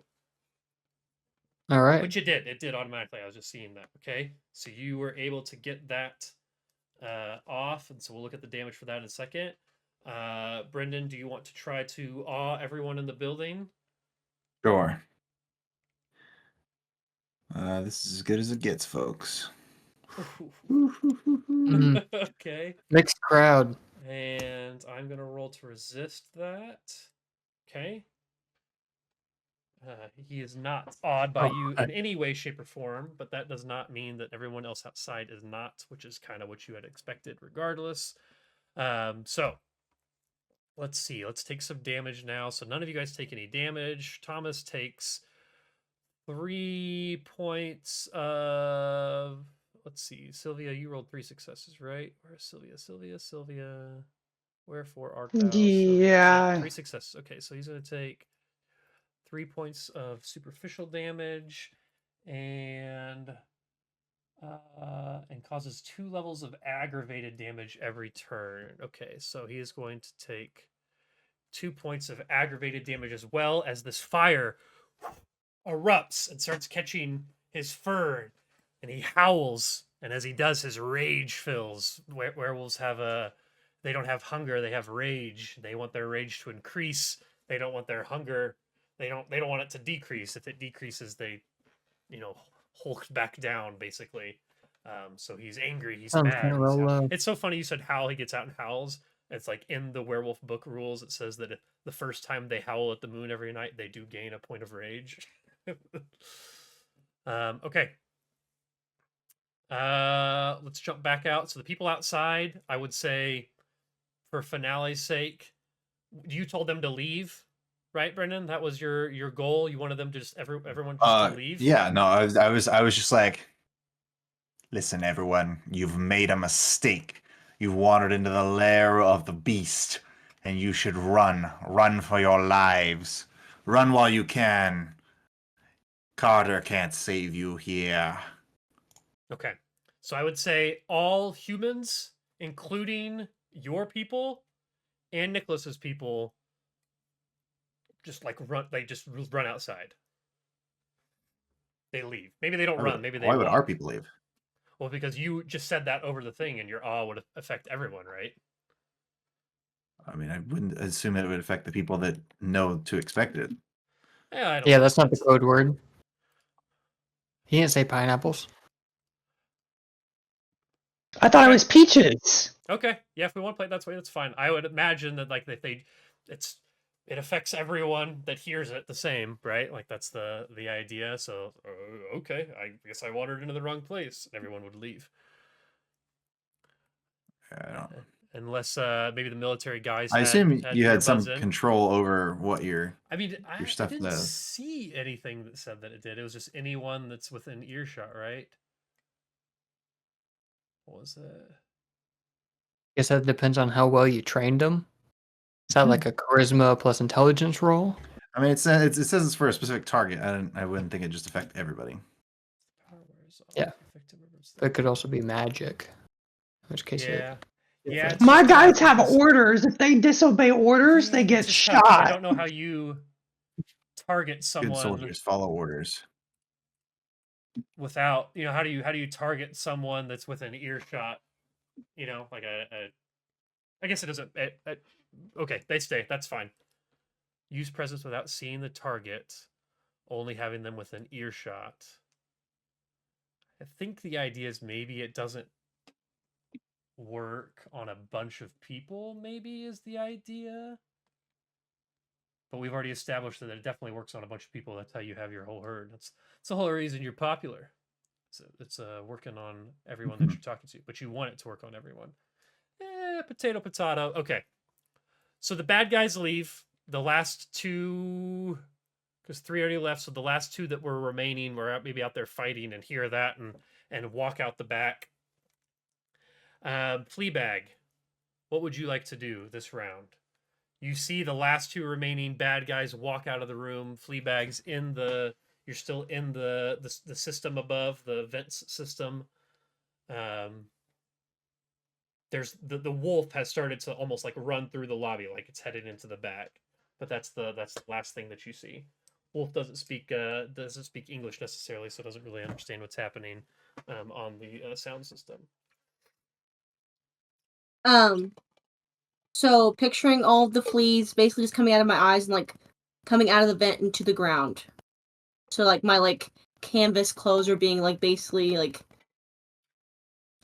Speaker 5: All right.
Speaker 1: Which it did. It did automatically. I was just seeing that. Okay. So you were able to get that off, and so we'll look at the damage for that in a second. Brendan, do you want to try to awe everyone in the building?
Speaker 2: Sure. This is as good as it gets, folks.
Speaker 1: Okay.
Speaker 5: Mixed crowd.
Speaker 1: And I'm going to roll to resist that. Okay. He is not awed by you in any way, shape, or form, but that does not mean that everyone else outside is not, which is kind of what you had expected regardless. So let's see. Let's take some damage now. So none of you guys take any damage. Thomas takes 3 points of... Let's see. Sylvia, you rolled 3 successes, right? Where's Sylvia? Sylvia. Wherefore art thou?
Speaker 3: Yeah.
Speaker 1: 3 successes. Okay, so he's going to take 3 points of superficial damage and causes 2 levels of aggravated damage every turn. Okay, so he is going to take 2 points of aggravated damage as well as this fire erupts and starts catching his fur, and he howls, and as he does, his rage fills. Werewolves they don't have hunger, they have rage. They want their rage to increase. They don't want their hunger, they don't want it to decrease. If it decreases, they hulk back down basically. So he's angry, he's
Speaker 5: Sounds
Speaker 1: mad.
Speaker 5: kinda real low.
Speaker 1: It's so funny you said howl. He gets out and howls. It's like in the werewolf book rules, it says that the first time they howl at the moon every night, they do gain a point of rage. Okay. Let's jump back out. So the people outside, I would say, for finale's sake, you told them to leave, right, Brendan? That was your goal. You wanted them to just everyone just to leave.
Speaker 2: Yeah, no, I was just like, listen, everyone, you've made a mistake. You've wandered into the lair of the beast, and you should run. Run for your lives. Run while you can. Carter can't save you here.
Speaker 1: Okay. So I would say all humans, including your people and Nicholas's people, just like run. They just run outside. They leave. Maybe they don't run. Maybe they
Speaker 2: Why would
Speaker 1: walk.
Speaker 2: our people leave?
Speaker 1: Well, because you just said that over the thing, and your awe would affect everyone, right?
Speaker 2: I mean, I wouldn't assume it would affect the people that know to expect it.
Speaker 1: Yeah, I don't
Speaker 5: Yeah,
Speaker 1: know.
Speaker 5: that's not the code word. He didn't say pineapples.
Speaker 3: I thought it was peaches.
Speaker 1: Okay, yeah, if we want to play it that way, that's fine. I would imagine that like it affects everyone that hears it the same, right? Like that's the idea. So okay, I guess I wandered into the wrong place. Everyone would leave.
Speaker 2: I don't.
Speaker 1: Unless maybe the military guys.
Speaker 2: I assume you had
Speaker 1: earbuds
Speaker 2: some
Speaker 1: in.
Speaker 2: control over what your.
Speaker 1: I mean,
Speaker 2: your stuff
Speaker 1: I didn't
Speaker 2: does.
Speaker 1: see anything that said that it did. It was just anyone that's within earshot, right? What was it?
Speaker 5: Guess that depends on how well you trained them. Is that like a charisma plus intelligence roll?
Speaker 2: I mean, it says it's for a specific target. I wouldn't think it just affect everybody.
Speaker 5: Yeah. It could also be magic. In which case
Speaker 1: Yeah.
Speaker 5: it.
Speaker 1: Yeah. it's
Speaker 3: My
Speaker 1: just tough
Speaker 3: guys have
Speaker 1: because-
Speaker 3: orders. If they disobey orders, they
Speaker 1: Yeah,
Speaker 3: get
Speaker 1: it's just tough.
Speaker 3: shot.
Speaker 1: I don't know how you target
Speaker 2: Good
Speaker 1: someone
Speaker 2: soldiers follow orders.
Speaker 1: without, how do you target someone that's within earshot? Like I guess it doesn't. Okay, they stay. That's fine. Use presence without seeing the target, only having them within earshot. I think the idea is maybe it doesn't work on a bunch of people, maybe is the idea. But we've already established that it definitely works on a bunch of people. That's how you have your whole herd. That's the whole reason you're popular. It's working on everyone that you're talking to, but you want it to work on everyone. Potato, potato. Okay. So the bad guys leave. The last two, because 3 already left, so the last 2 that were remaining were maybe out there fighting and hear that and walk out the back. Fleabag, what would you like to do this round? You see the last 2 remaining bad guys walk out of the room. Fleabag's you're still in the system above, the vents system. There's the wolf has started to almost like run through the lobby, like it's headed into the back. But that's the last thing that you see. Wolf doesn't speak English necessarily, so doesn't really understand what's happening on the sound system.
Speaker 7: So picturing all of the fleas basically just coming out of my eyes and like coming out of the vent into the ground. So like my like canvas clothes are being like basically like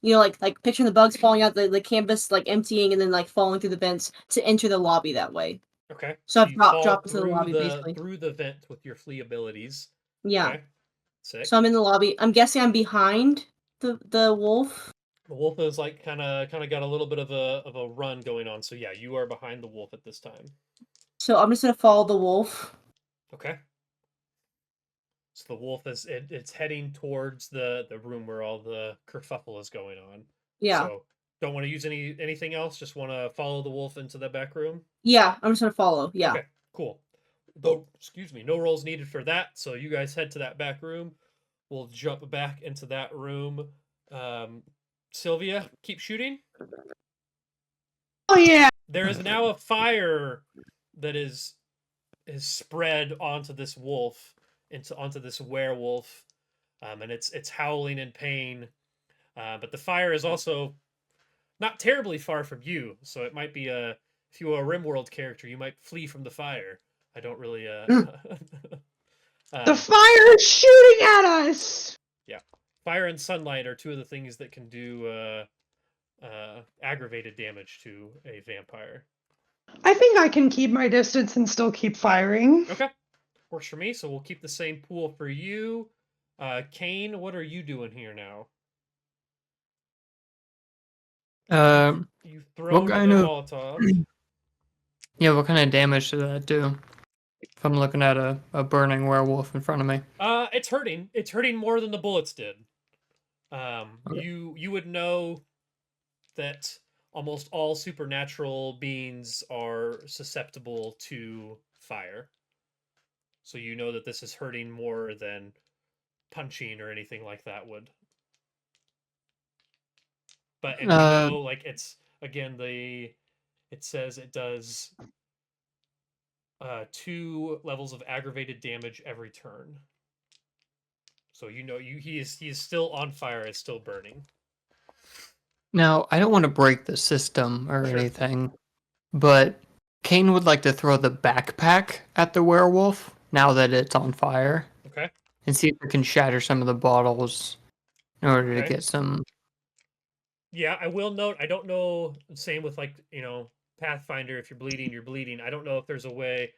Speaker 7: like picturing the bugs falling out the canvas like emptying and then like falling through the vents to enter the lobby that way.
Speaker 1: Okay.
Speaker 7: So I've
Speaker 1: you fall
Speaker 7: dropped into the
Speaker 1: through
Speaker 7: lobby basically.
Speaker 1: through the vent with your flea abilities.
Speaker 7: Yeah.
Speaker 1: Okay. Sick.
Speaker 7: So I'm in the lobby. I'm guessing I'm behind the wolf.
Speaker 1: The wolf is like kind of got a little bit of a run going on. So yeah, you are behind the wolf at this time.
Speaker 7: So I'm just gonna follow the wolf.
Speaker 1: Okay. So the wolf it's heading towards the room where all the kerfuffle is going on.
Speaker 7: Yeah.
Speaker 1: So don't want to use anything else. Just want to follow the wolf into the back room.
Speaker 7: Yeah, I'm just gonna follow. Yeah.
Speaker 1: Okay. Cool. Though, excuse me, no rolls needed for that. So you guys head to that back room. We'll jump back into that room. Sylvia, keep shooting.
Speaker 3: Oh yeah.
Speaker 1: There is now a fire that is spread onto this wolf, onto this werewolf, and it's howling in pain. But the fire is also not terribly far from you, so it might be if you were a RimWorld character, you might flee from the fire. I don't really.
Speaker 3: The fire is shooting at us.
Speaker 1: Yeah, fire and sunlight are 2 of the things that can do aggravated damage to a vampire.
Speaker 3: I think I can keep my distance and still keep firing.
Speaker 1: Okay, works for me. So we'll keep the same pool for you. Kane, what are you doing here now? You've thrown the Molotov.
Speaker 5: Yeah, what kind of damage does that do? If I'm looking at a burning werewolf in front of me.
Speaker 1: It's hurting. It's hurting more than the bullets did.
Speaker 5: Okay.
Speaker 1: You would know that almost all supernatural beings are susceptible to fire. So you know that this is hurting more than punching or anything like that would. But and you know, like it's again it says it does 2 levels of aggravated damage every turn. So you know he is still on fire, it's still burning.
Speaker 5: Now, I don't want to break the system or
Speaker 1: Sure.
Speaker 5: anything, but Kane would like to throw the backpack at the werewolf now that it's on fire.
Speaker 1: Okay.
Speaker 5: And see if it can shatter some of the bottles in order to
Speaker 1: Okay.
Speaker 5: get some.
Speaker 1: Yeah, I will note, I don't know, same with like, Pathfinder, if you're bleeding, you're bleeding. I don't know if there's a way,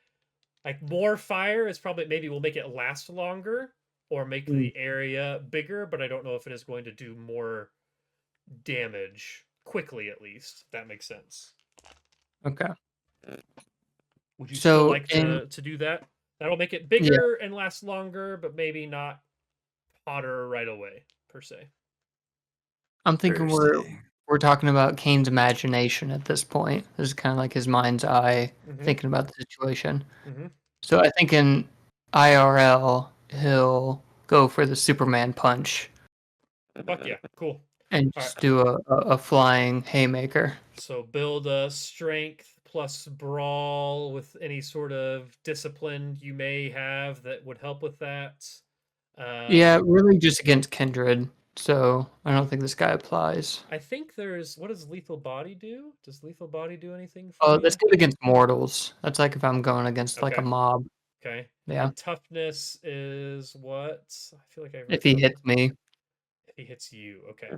Speaker 1: like more fire is probably, maybe will make it last longer or make the area bigger, but I don't know if it is going to do more damage quickly, at least, if that makes sense.
Speaker 5: Okay.
Speaker 1: Would you
Speaker 5: So
Speaker 1: still like to do that? That'll make it bigger and last longer, but maybe not hotter right away, per se.
Speaker 5: I'm thinking we're talking about Kane's imagination at this point. This is kind of like his mind's eye thinking about the situation. So I think in IRL he'll go for the Superman punch.
Speaker 1: Fuck yeah, cool.
Speaker 5: And
Speaker 1: All
Speaker 5: just
Speaker 1: right.
Speaker 5: do a flying haymaker.
Speaker 1: So build a strength plus brawl with any sort of discipline you may have that would help with that.
Speaker 5: Yeah, really just against Kindred. So I don't think this guy applies.
Speaker 1: I think there's what does lethal body do? Does lethal body do anything for
Speaker 5: Oh,
Speaker 1: you?
Speaker 5: that's good against mortals. That's like if I'm going against like a
Speaker 1: Okay.
Speaker 5: mob.
Speaker 1: Okay.
Speaker 5: Yeah.
Speaker 1: And toughness is what? I feel like I wrote
Speaker 5: If he
Speaker 1: down
Speaker 5: hits me.
Speaker 1: if he hits you. Okay.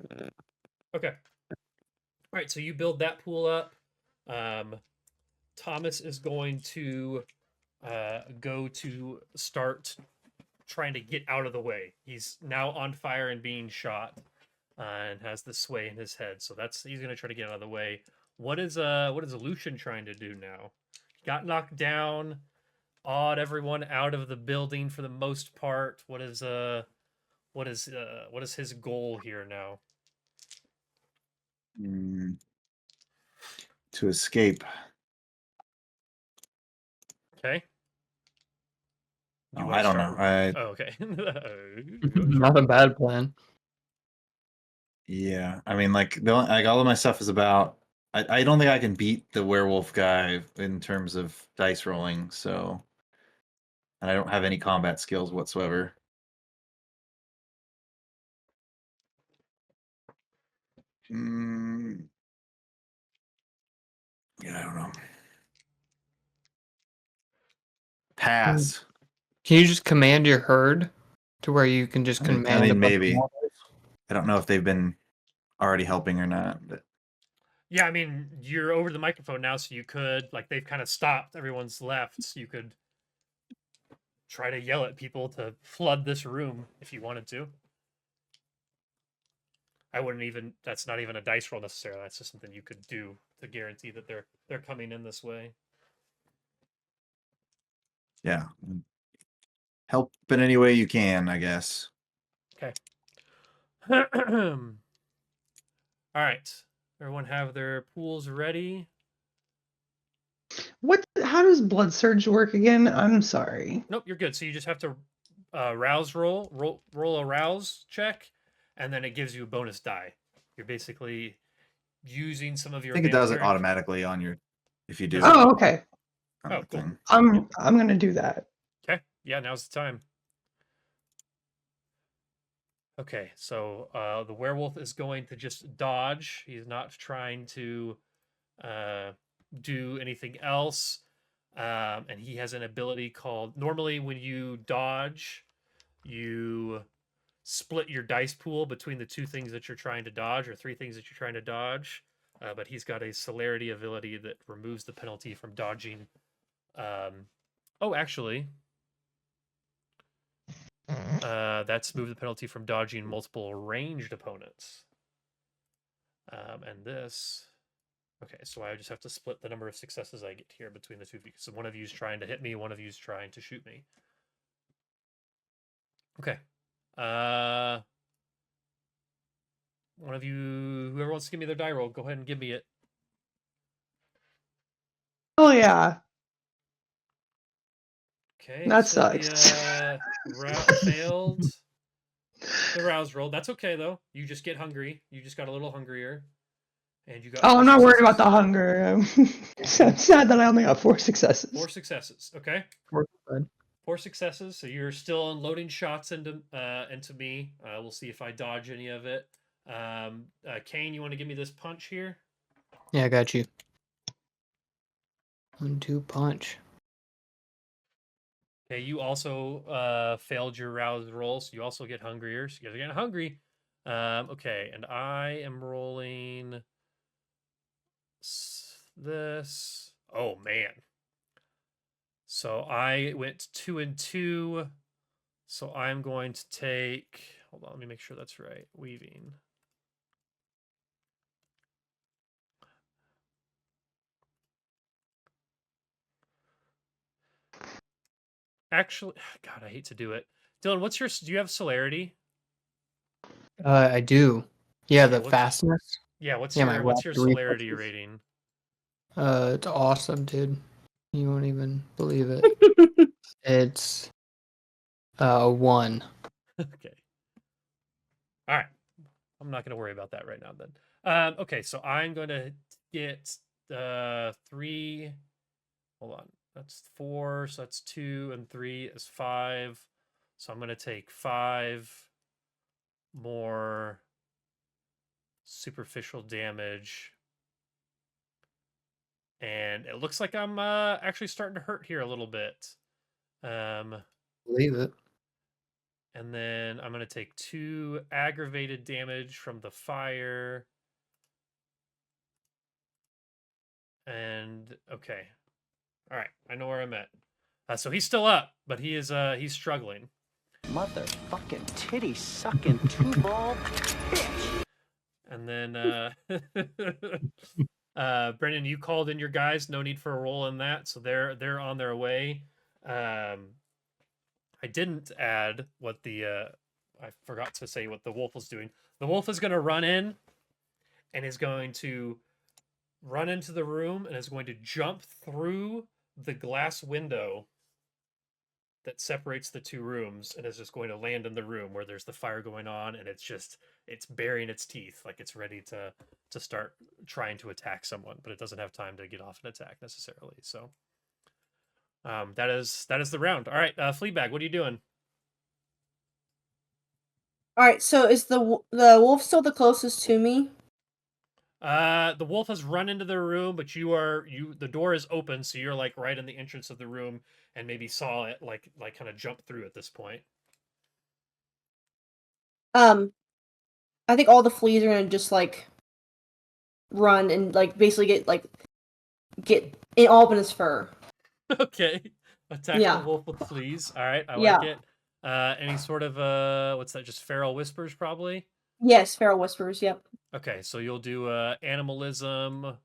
Speaker 1: Okay. All right. So you build that pool up. Thomas is going to go to start trying to get out of the way. He's now on fire and being shot, and has the sway in his head. So he's gonna try to get out of the way. What is Lucian trying to do now? Got knocked down, awed everyone out of the building for the most part. What is his goal here now?
Speaker 2: To escape.
Speaker 1: Okay.
Speaker 2: Oh,
Speaker 1: wanna
Speaker 2: I don't
Speaker 1: start-
Speaker 2: know.
Speaker 1: Oh, okay.
Speaker 5: Not a bad plan.
Speaker 2: Yeah, I mean, like all of my stuff is about. I don't think I can beat the werewolf guy in terms of dice rolling. So, and I don't have any combat skills whatsoever. Yeah, I don't know. Pass.
Speaker 5: Can you just command your herd to where you can just
Speaker 2: I mean,
Speaker 5: command a bunch of
Speaker 2: maybe.
Speaker 5: mortals?
Speaker 2: I don't know if they've been already helping or not, but
Speaker 1: Yeah, I mean, you're over the microphone now, so you could, like, they've kind of stopped. Everyone's left, so you could try to yell at people to flood this room if you wanted to. I wouldn't even. That's not even a dice roll necessarily. That's just something you could do to guarantee that they're coming in this way.
Speaker 2: yeah, help in any way you can, I guess.
Speaker 1: Okay. All right. Everyone have their pools ready.
Speaker 3: How does blood surge work again? I'm sorry.
Speaker 1: Nope, you're good. So you just have to roll a rouse check, and then it gives you a bonus die. You're basically using some of your.
Speaker 2: I think it does it
Speaker 1: vampiric-
Speaker 2: automatically on your if you do.
Speaker 1: Does it?
Speaker 3: Oh, okay.
Speaker 2: on
Speaker 1: Oh,
Speaker 2: the
Speaker 1: cool.
Speaker 2: thing.
Speaker 3: I'm gonna do that.
Speaker 1: Okay. Yeah, now's the time. Okay, so the werewolf is going to just dodge. He's not trying to do anything else. And he has an ability called. Normally, when you dodge, you split your dice pool between the two things that you're trying to dodge or three things that you're trying to dodge. But he's got a celerity ability that removes the penalty from dodging. Actually. That's move the penalty from dodging multiple ranged opponents. And this. Okay, so I just have to split the number of successes I get here between the two of you. So one of you is trying to hit me, one of you is trying to shoot me. Okay. One of you, whoever wants to give me their die roll, go ahead and give me it.
Speaker 3: Oh yeah.
Speaker 1: Okay.
Speaker 3: That
Speaker 1: so
Speaker 3: sucks.
Speaker 1: Failed the rouse roll. That's okay though. You just get hungry. You just got a little hungrier. And you got.
Speaker 3: Oh, I'm not worried about
Speaker 1: successes.
Speaker 3: the hunger. It's sad that I only got 4 successes.
Speaker 1: 4 successes. Okay.
Speaker 5: Good.
Speaker 1: 4 successes. So you're still unloading shots into me. We'll see if I dodge any of it. Kane, you want to give me this punch here?
Speaker 5: Yeah, I got you. 1-2 punch.
Speaker 1: Okay, you also failed your rouse roll, so you also get hungrier. So you guys are getting hungry. Okay, and I am rolling this. Oh man. So I went 2 and 2. So I'm going to take. Hold on, let me make sure that's right. Weaving. Actually, God, I hate to do it. Dylan, do you have celerity?
Speaker 5: I do. Yeah, the
Speaker 1: what's-
Speaker 5: fastness.
Speaker 1: Yeah, what's
Speaker 5: Yeah, my
Speaker 1: your
Speaker 5: rapid
Speaker 1: celerity
Speaker 5: reflexes.
Speaker 1: rating?
Speaker 5: It's awesome, dude. You won't even believe it. It's 1.
Speaker 1: Okay. All right. I'm not going to worry about that right now then. Okay, so I'm going to get 3. Hold on. That's 4, so that's 2, and 3 is 5. So I'm going to take 5 more superficial damage. And it looks like I'm actually starting to hurt here a little bit.
Speaker 5: Believe it.
Speaker 1: And then I'm going to take 2 aggravated damage from the fire. And okay. All right, I know where I'm at. So he's still up, but he's struggling.
Speaker 9: Motherfucking titty sucking two-ball bitch.
Speaker 1: And then Brendan, you called in your guys. No need for a roll in that, so they're on their way. I didn't add what the I forgot to say what the wolf was doing. The wolf is going to run in, and is going to run into the room, and is going to jump through the glass window that separates the 2 rooms, and is just going to land in the room where there's the fire going on, and it's baring its teeth like it's ready to start trying to attack someone, but it doesn't have time to get off an attack necessarily. So that is the round. All right, Fleabag, what are you doing?
Speaker 7: All right, so is the wolf still the closest to me?
Speaker 1: The wolf has run into the room, but the door is open, so you're like right in the entrance of the room, and maybe saw it like kind of jump through at this point.
Speaker 7: I think all the fleas are gonna just like run and like basically get in all but his fur.
Speaker 1: Okay, attack
Speaker 7: Yeah.
Speaker 1: the wolf with fleas. All right, I
Speaker 7: Yeah.
Speaker 1: like it. Any sort of what's that? Just feral whispers, probably.
Speaker 7: Yes, feral whispers. Yep.
Speaker 1: Okay, so you'll do animalism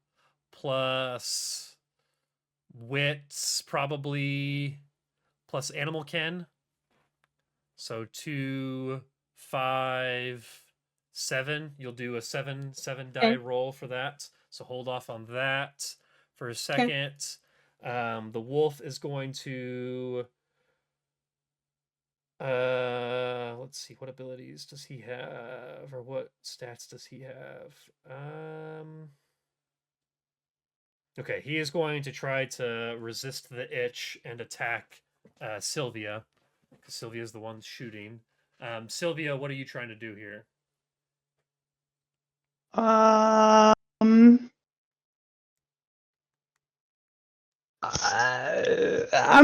Speaker 1: plus wits, probably, plus animal ken. So 2, 5, 7. You'll do a 7 die roll for that. So hold off on that for a second. The wolf is going to let's see, what abilities does he have, or what stats does he have? Okay, he is going to try to resist the itch and attack Sylvia, because Sylvia is the one shooting. Sylvia, what are you trying to do here?
Speaker 3: I'm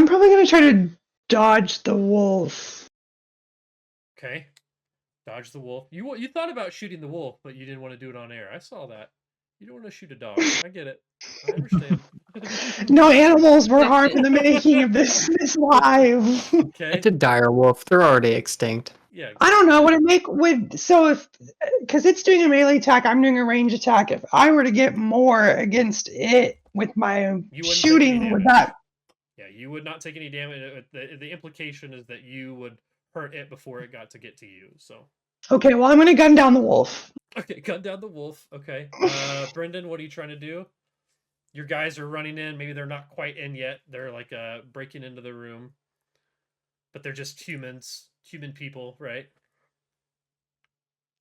Speaker 3: probably gonna try to dodge the wolf.
Speaker 1: Okay, dodge the wolf. You thought about shooting the wolf, but you didn't want to do it on air. I saw that. You don't want to shoot a dog. I get it. I understand.
Speaker 3: No animals were harmed in the making of this live.
Speaker 1: Okay.
Speaker 5: It's a dire wolf. They're already extinct.
Speaker 1: Yeah.
Speaker 3: I don't know what it because it's doing a melee attack, I'm doing a range attack. If I were to get more against it with my shooting, would that?
Speaker 1: Yeah, you would not take any damage. The implication is that you would hurt it before it got to get to you. So.
Speaker 3: Okay, well I'm gonna gun down the wolf.
Speaker 1: Okay, gun down the wolf. Okay. Brendan, what are you trying to do? Your guys are running in. Maybe they're not quite in yet. They're like breaking into the room. But they're just human people, right?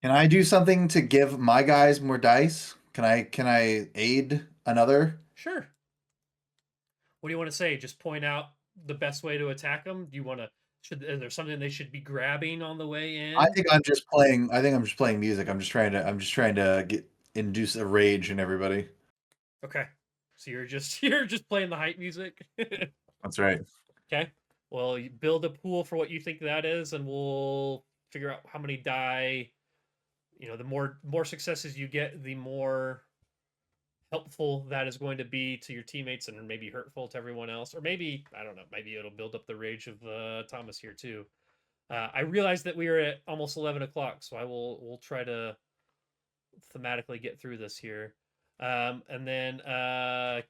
Speaker 2: Can I do something to give my guys more dice? Can I aid another?
Speaker 1: Sure. What do you want to say? Just point out the best way to attack them? Do you want to? Is there something they should be grabbing on the way in?
Speaker 2: I think I'm just playing music. I'm just trying to induce a rage in everybody.
Speaker 1: Okay. So you're just playing the hype music.
Speaker 2: That's right.
Speaker 1: Okay. Well, you build a pool for what you think that is, and we'll figure out how many die. You know, the more successes you get, the more helpful that is going to be to your teammates, and maybe hurtful to everyone else. Or maybe, I don't know, maybe it'll build up the rage of Thomas here too. I realize that we are at almost 11 o'clock, so we'll try to thematically get through this here. And then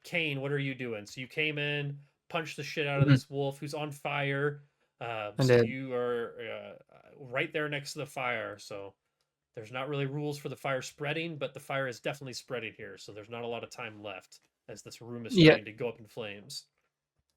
Speaker 1: Kane, what are you doing? So you came in, punched the shit out of this wolf who's on fire. So you are right there next to the fire. So there's not really rules for the fire spreading, but the fire is definitely spreading here. So there's not a lot of time left as this room is starting to go up in flames.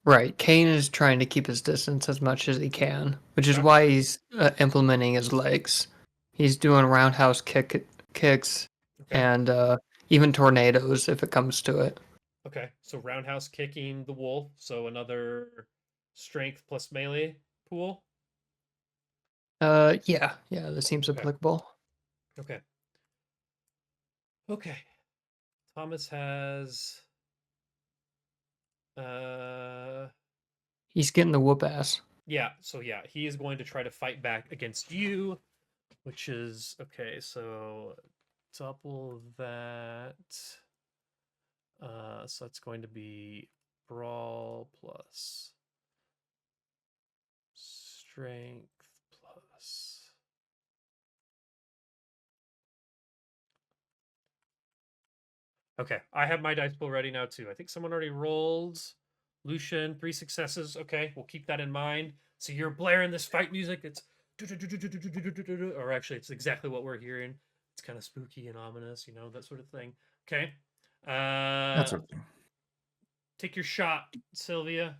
Speaker 5: Right. Kane is trying to keep his distance as much as he can, which is why he's implementing his legs. He's doing roundhouse kick kicks,
Speaker 1: Okay.
Speaker 5: and even tornadoes if it comes to it.
Speaker 1: Okay. So roundhouse kicking the wolf. So another strength plus melee pool.
Speaker 5: Yeah, that seems
Speaker 1: Okay.
Speaker 5: applicable.
Speaker 1: Okay. Okay. Thomas has
Speaker 5: He's getting the whoop ass.
Speaker 1: yeah, so yeah, he is going to try to fight back against you, which is okay, so double that. So that's going to be brawl plus strength plus. Okay, I have my dice pool ready now too. I think someone already rolled. Lucian, 3 successes. Okay, we'll keep that in mind. So you're blaring this fight music. It's or actually, it's exactly what we're hearing. It's kind of spooky and ominous, that sort of thing. Okay.
Speaker 2: That's okay.
Speaker 1: Take your shot, Sylvia.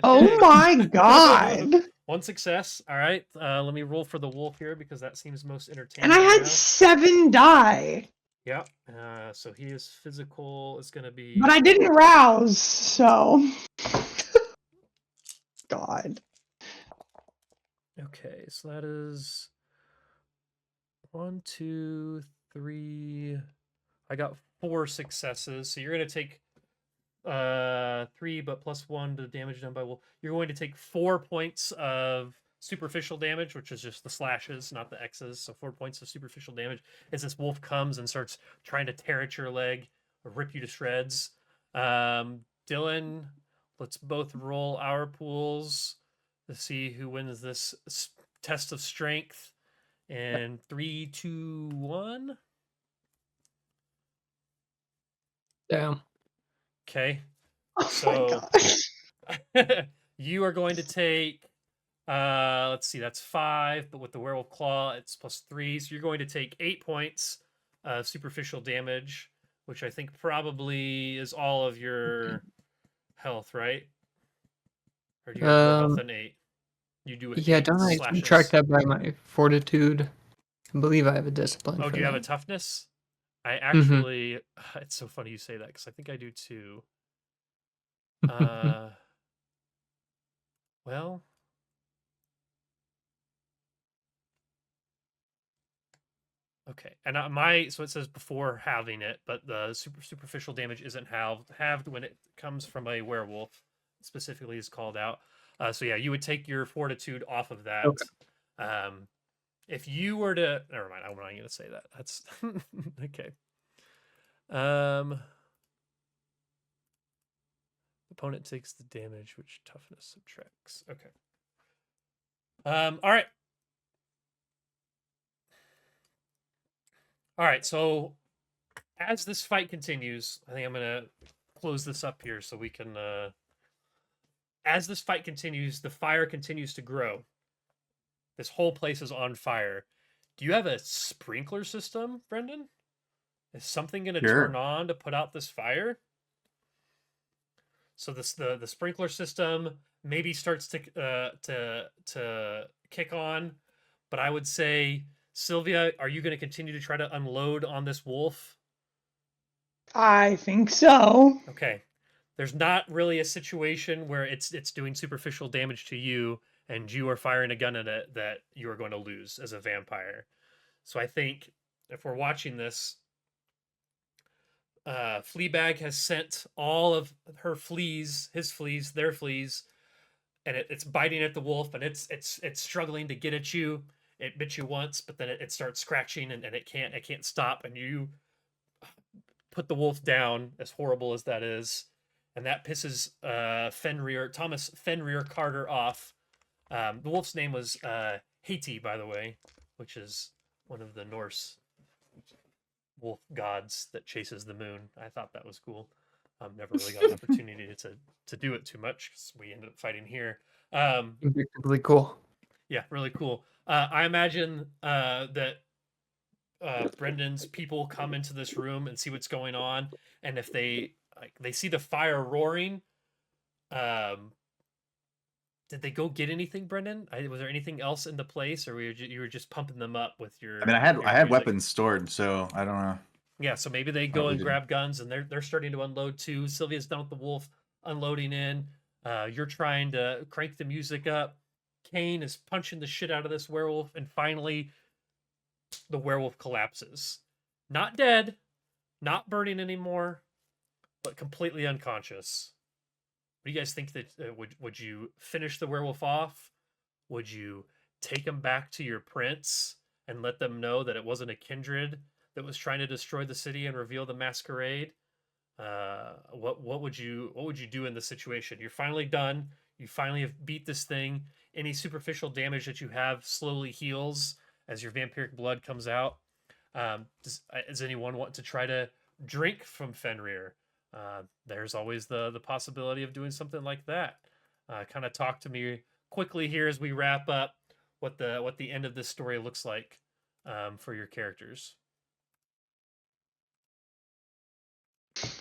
Speaker 3: Oh my god.
Speaker 1: 1 success. All right. Let me roll for the wolf here because that seems most entertaining.
Speaker 3: And I had
Speaker 1: now.
Speaker 3: 7 die.
Speaker 1: Yeah. So he is physical. It's going to be.
Speaker 3: But I didn't rouse, so. God.
Speaker 1: Okay, so that is 1, 2, 3. I got 4 successes. So you're going to take 3, but plus 1 to damage done by wolf. You're going to take 4 points of superficial damage, which is just the slashes, not the X's. So 4 points of superficial damage as this wolf comes and starts trying to tear at your leg or rip you to shreds. Dylan, let's both roll our pools to see who wins this test of strength. And 3, 2, 1.
Speaker 5: Damn.
Speaker 1: Okay.
Speaker 3: Oh
Speaker 1: So
Speaker 3: my gosh.
Speaker 1: you are going to take let's see, that's 5, but with the werewolf claw, it's plus 3. So you're going to take 8 points of superficial damage, which I think probably is all of your health, right? Or do you have more health than 8? You do it.
Speaker 5: Yeah,
Speaker 1: 8
Speaker 5: don't I
Speaker 1: slashes.
Speaker 5: track that by my fortitude? I believe I have a discipline.
Speaker 1: Oh,
Speaker 5: for
Speaker 1: do you have a
Speaker 5: that.
Speaker 1: toughness? I actually, it's so funny you say that because I think I do too. Well, okay, and so it says before halving it, but the superficial damage isn't halved when it comes from a werewolf. Specifically, is called out. So yeah, you would take your fortitude off of that.
Speaker 5: Okay.
Speaker 1: If you were to, never mind, I'm not going to say that. That's okay. Opponent takes the damage, which toughness subtracts. Okay. All right. All right. So as this fight continues, I think I'm going to close this up here so we can. As this fight continues, the fire continues to grow. This whole place is on fire. Do you have a sprinkler system, Brendan? Is something going to turn on to put out this fire? So the sprinkler system maybe starts to kick on, but I would say, Sylvia, are you going to continue to try to unload on this wolf?
Speaker 3: I think so.
Speaker 1: Okay. There's not really a situation where it's doing superficial damage to you and you are firing a gun at it that you are going to lose as a vampire. So I think if we're watching this, Fleabag has sent all of her fleas, their fleas, and it's biting at the wolf, and it's struggling to get at you. It bit you once, but then it starts scratching, and it can't stop, and you put the wolf down, as horrible as that is, and that pisses Thomas Fenrir Carter off. The wolf's name was Haiti, by the way, which is one of the Norse wolf gods that chases the moon. I thought that was cool. Never really got an opportunity to do it too much because we ended up fighting here.
Speaker 5: Really cool.
Speaker 1: Yeah, really cool. I imagine that Brendan's people come into this room and see what's going on, and if they see the fire roaring, Did they go get anything, Brendan? Was there anything else in the place, or you were just pumping them up with your?
Speaker 2: I mean, I
Speaker 1: your
Speaker 2: had
Speaker 1: music?
Speaker 2: weapons stored, so I don't know.
Speaker 1: Yeah, so maybe they go and grab guns, and they're starting to unload too. Sylvia's done with the wolf unloading in. You're trying to crank the music up. Kane is punching the shit out of this werewolf, and finally, the werewolf collapses. Not dead, not burning anymore, but completely unconscious. What do you guys think that would you finish the werewolf off? Would you take him back to your prince and let them know that it wasn't a kindred that was trying to destroy the city and reveal the masquerade? What would you do in this situation? You're finally done. You finally have beat this thing. Any superficial damage that you have slowly heals as your vampiric blood comes out. Does anyone want to try to drink from Fenrir? There's always the possibility of doing something like that. Kind of talk to me quickly here as we wrap up what the end of this story looks like for your characters.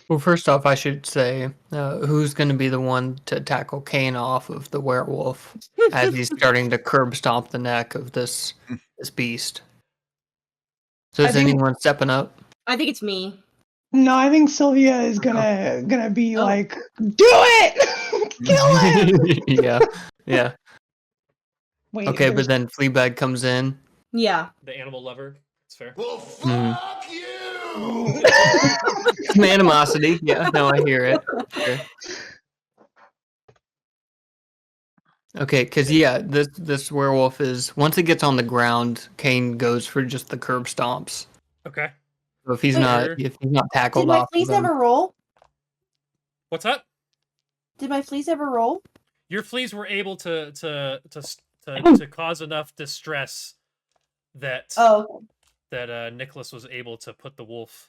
Speaker 5: Well, first off, I should say, who's going to be the one to tackle Kane off of the werewolf as he's starting to curb stomp the neck of this beast? So is anyone stepping up?
Speaker 7: I think it's me.
Speaker 3: No, I think Sylvia is gonna be like, do it, kill him.
Speaker 5: Yeah.
Speaker 3: Wait,
Speaker 5: okay, but then Fleabag comes in.
Speaker 7: Yeah.
Speaker 1: The animal lover. It's fair.
Speaker 11: Well, fuck you!
Speaker 5: Some animosity. Yeah, no, I hear it. Sure. Okay, because this werewolf is, once it gets on the ground, Kane goes for just the curb stomps.
Speaker 1: Okay.
Speaker 5: So if he's not tackled
Speaker 7: Did my
Speaker 5: off,
Speaker 7: fleas ever roll?
Speaker 1: What's up?
Speaker 7: Did my fleas ever roll?
Speaker 1: Your fleas were able to cause enough distress that Nicholas was able to put the wolf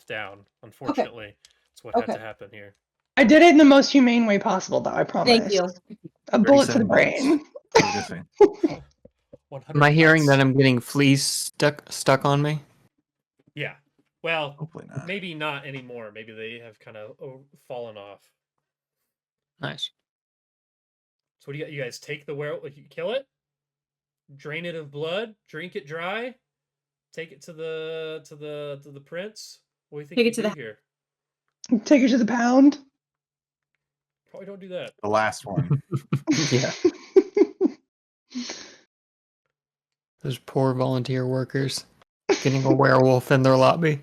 Speaker 1: down. Unfortunately, that's what had to happen here.
Speaker 3: I did it in the most humane way possible, though. I promise.
Speaker 7: Thank you.
Speaker 3: A bullet to the brain.
Speaker 5: Am I hearing that I'm getting fleas stuck on me?
Speaker 1: Yeah. Well, hopefully not. Maybe not anymore. Maybe they have kind of fallen off.
Speaker 5: Nice.
Speaker 1: So what do you guys take the werewolf? You kill it, drain it of blood, drink it dry, take it to the prince. What do you think
Speaker 7: Take it to the
Speaker 1: here?
Speaker 3: Take it to the pound.
Speaker 1: Probably don't do that.
Speaker 2: The last one.
Speaker 5: Yeah. Those poor volunteer workers getting a werewolf in their lobby.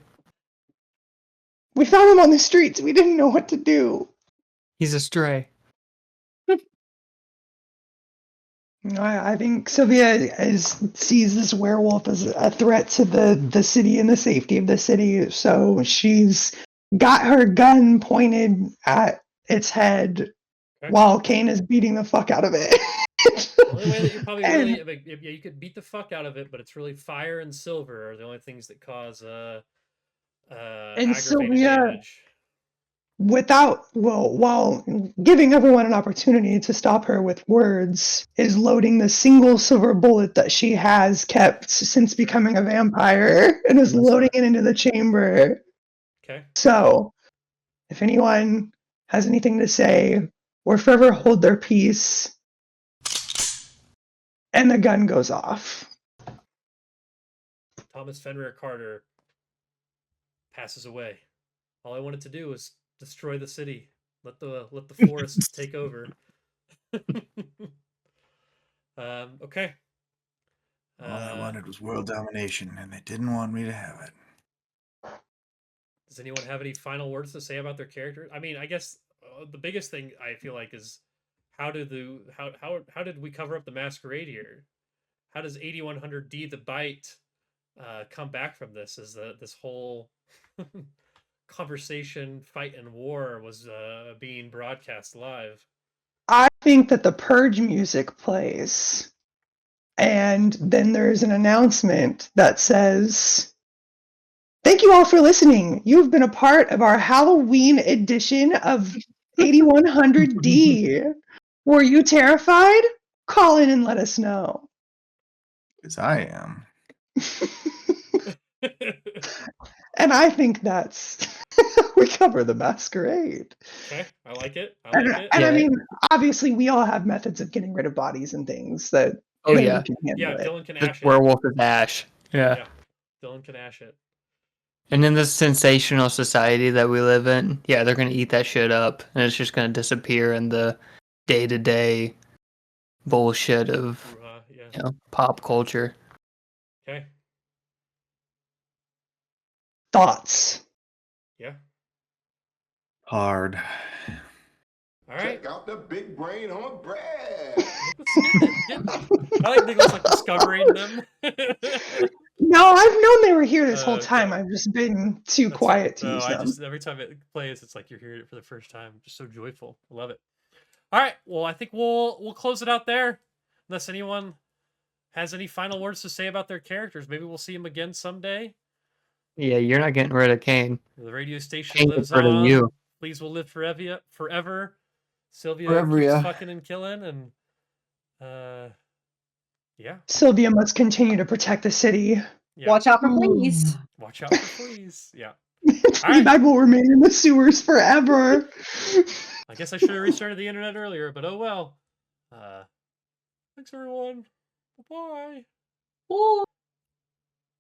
Speaker 3: We found him on the streets. We didn't know what to do.
Speaker 5: He's a stray.
Speaker 3: I think Sylvia sees this werewolf as a threat to the city and the safety of the city. So she's got her gun pointed at its head while Kane is beating the fuck out of it.
Speaker 1: The only way that you probably you could beat the fuck out of it, but it's really fire and silver are the only things that cause aggravated
Speaker 3: Sylvia,
Speaker 1: damage.
Speaker 3: while giving everyone an opportunity to stop her with words, is loading the single silver bullet that she has kept since becoming a vampire and is loading it into the chamber.
Speaker 1: Okay.
Speaker 3: So, if anyone has anything to say, or forever hold their peace, and the gun goes off.
Speaker 1: Thomas Fenrir Carter passes away. All I wanted to do was destroy the city. Let the forests take over. Okay.
Speaker 2: All I wanted was world domination, and they didn't want me to have it.
Speaker 1: Does anyone have any final words to say about their character? I mean, I guess the biggest thing I feel like is how did we cover up the masquerade here? How does 8100D the Bite come back from this? Is this whole conversation, fight, and war was being broadcast live?
Speaker 3: I think that the Purge music plays, and then there's an announcement that says, "Thank you all for listening. You've been a part of our Halloween edition of 8100D. Were you terrified? Call in and let us know."
Speaker 2: Because I am.
Speaker 3: And I think that's we cover the masquerade.
Speaker 1: Okay, I like it. I
Speaker 3: And,
Speaker 1: like it.
Speaker 3: and I
Speaker 5: Yeah.
Speaker 3: mean, obviously, we all have methods of getting rid of bodies and things that
Speaker 5: Oh,
Speaker 3: maybe
Speaker 5: yeah.
Speaker 3: can handle
Speaker 1: Yeah,
Speaker 3: it.
Speaker 1: Dylan can
Speaker 5: The
Speaker 1: ash it.
Speaker 5: werewolf is Ash. Yeah.
Speaker 1: Yeah, Dylan can ash it.
Speaker 5: And in this sensational society that we live in, yeah, they're gonna eat that shit up, and it's just gonna disappear in the day-to-day bullshit of
Speaker 1: Yeah.
Speaker 5: pop culture.
Speaker 1: Okay.
Speaker 3: Thoughts?
Speaker 1: Yeah.
Speaker 2: Hard.
Speaker 1: All right.
Speaker 11: Check out the big brain on Brad.
Speaker 1: Nicholas getting them. I like Nicholas like discovering them.
Speaker 3: No, I've known they were here this whole
Speaker 1: Okay.
Speaker 3: time. I've just been too
Speaker 1: That's
Speaker 3: quiet
Speaker 1: it.
Speaker 3: to
Speaker 1: No,
Speaker 3: use
Speaker 1: I
Speaker 3: them.
Speaker 1: just every time it plays, it's like you're hearing it for the first time. Just so joyful. I love it. All right. Well, I think we'll close it out there. Unless anyone has any final words to say about their characters, maybe we'll see them again someday.
Speaker 5: Yeah, you're not getting rid of Kane.
Speaker 1: The radio station
Speaker 5: Kane
Speaker 1: lives
Speaker 5: gets rid of
Speaker 1: on.
Speaker 5: you.
Speaker 1: Please will live forever. Sylvia
Speaker 2: Forever,
Speaker 1: keeps
Speaker 2: yeah.
Speaker 1: fucking and killing, and yeah.
Speaker 3: Sylvia must continue to protect the city.
Speaker 1: Yeah.
Speaker 7: Watch out for fleas.
Speaker 1: Watch out for fleas. Yeah.
Speaker 3: Fleabag will remain in the sewers forever.
Speaker 1: I guess I should have restarted the internet earlier, but oh well. Thanks everyone. Bye.
Speaker 7: Ooh.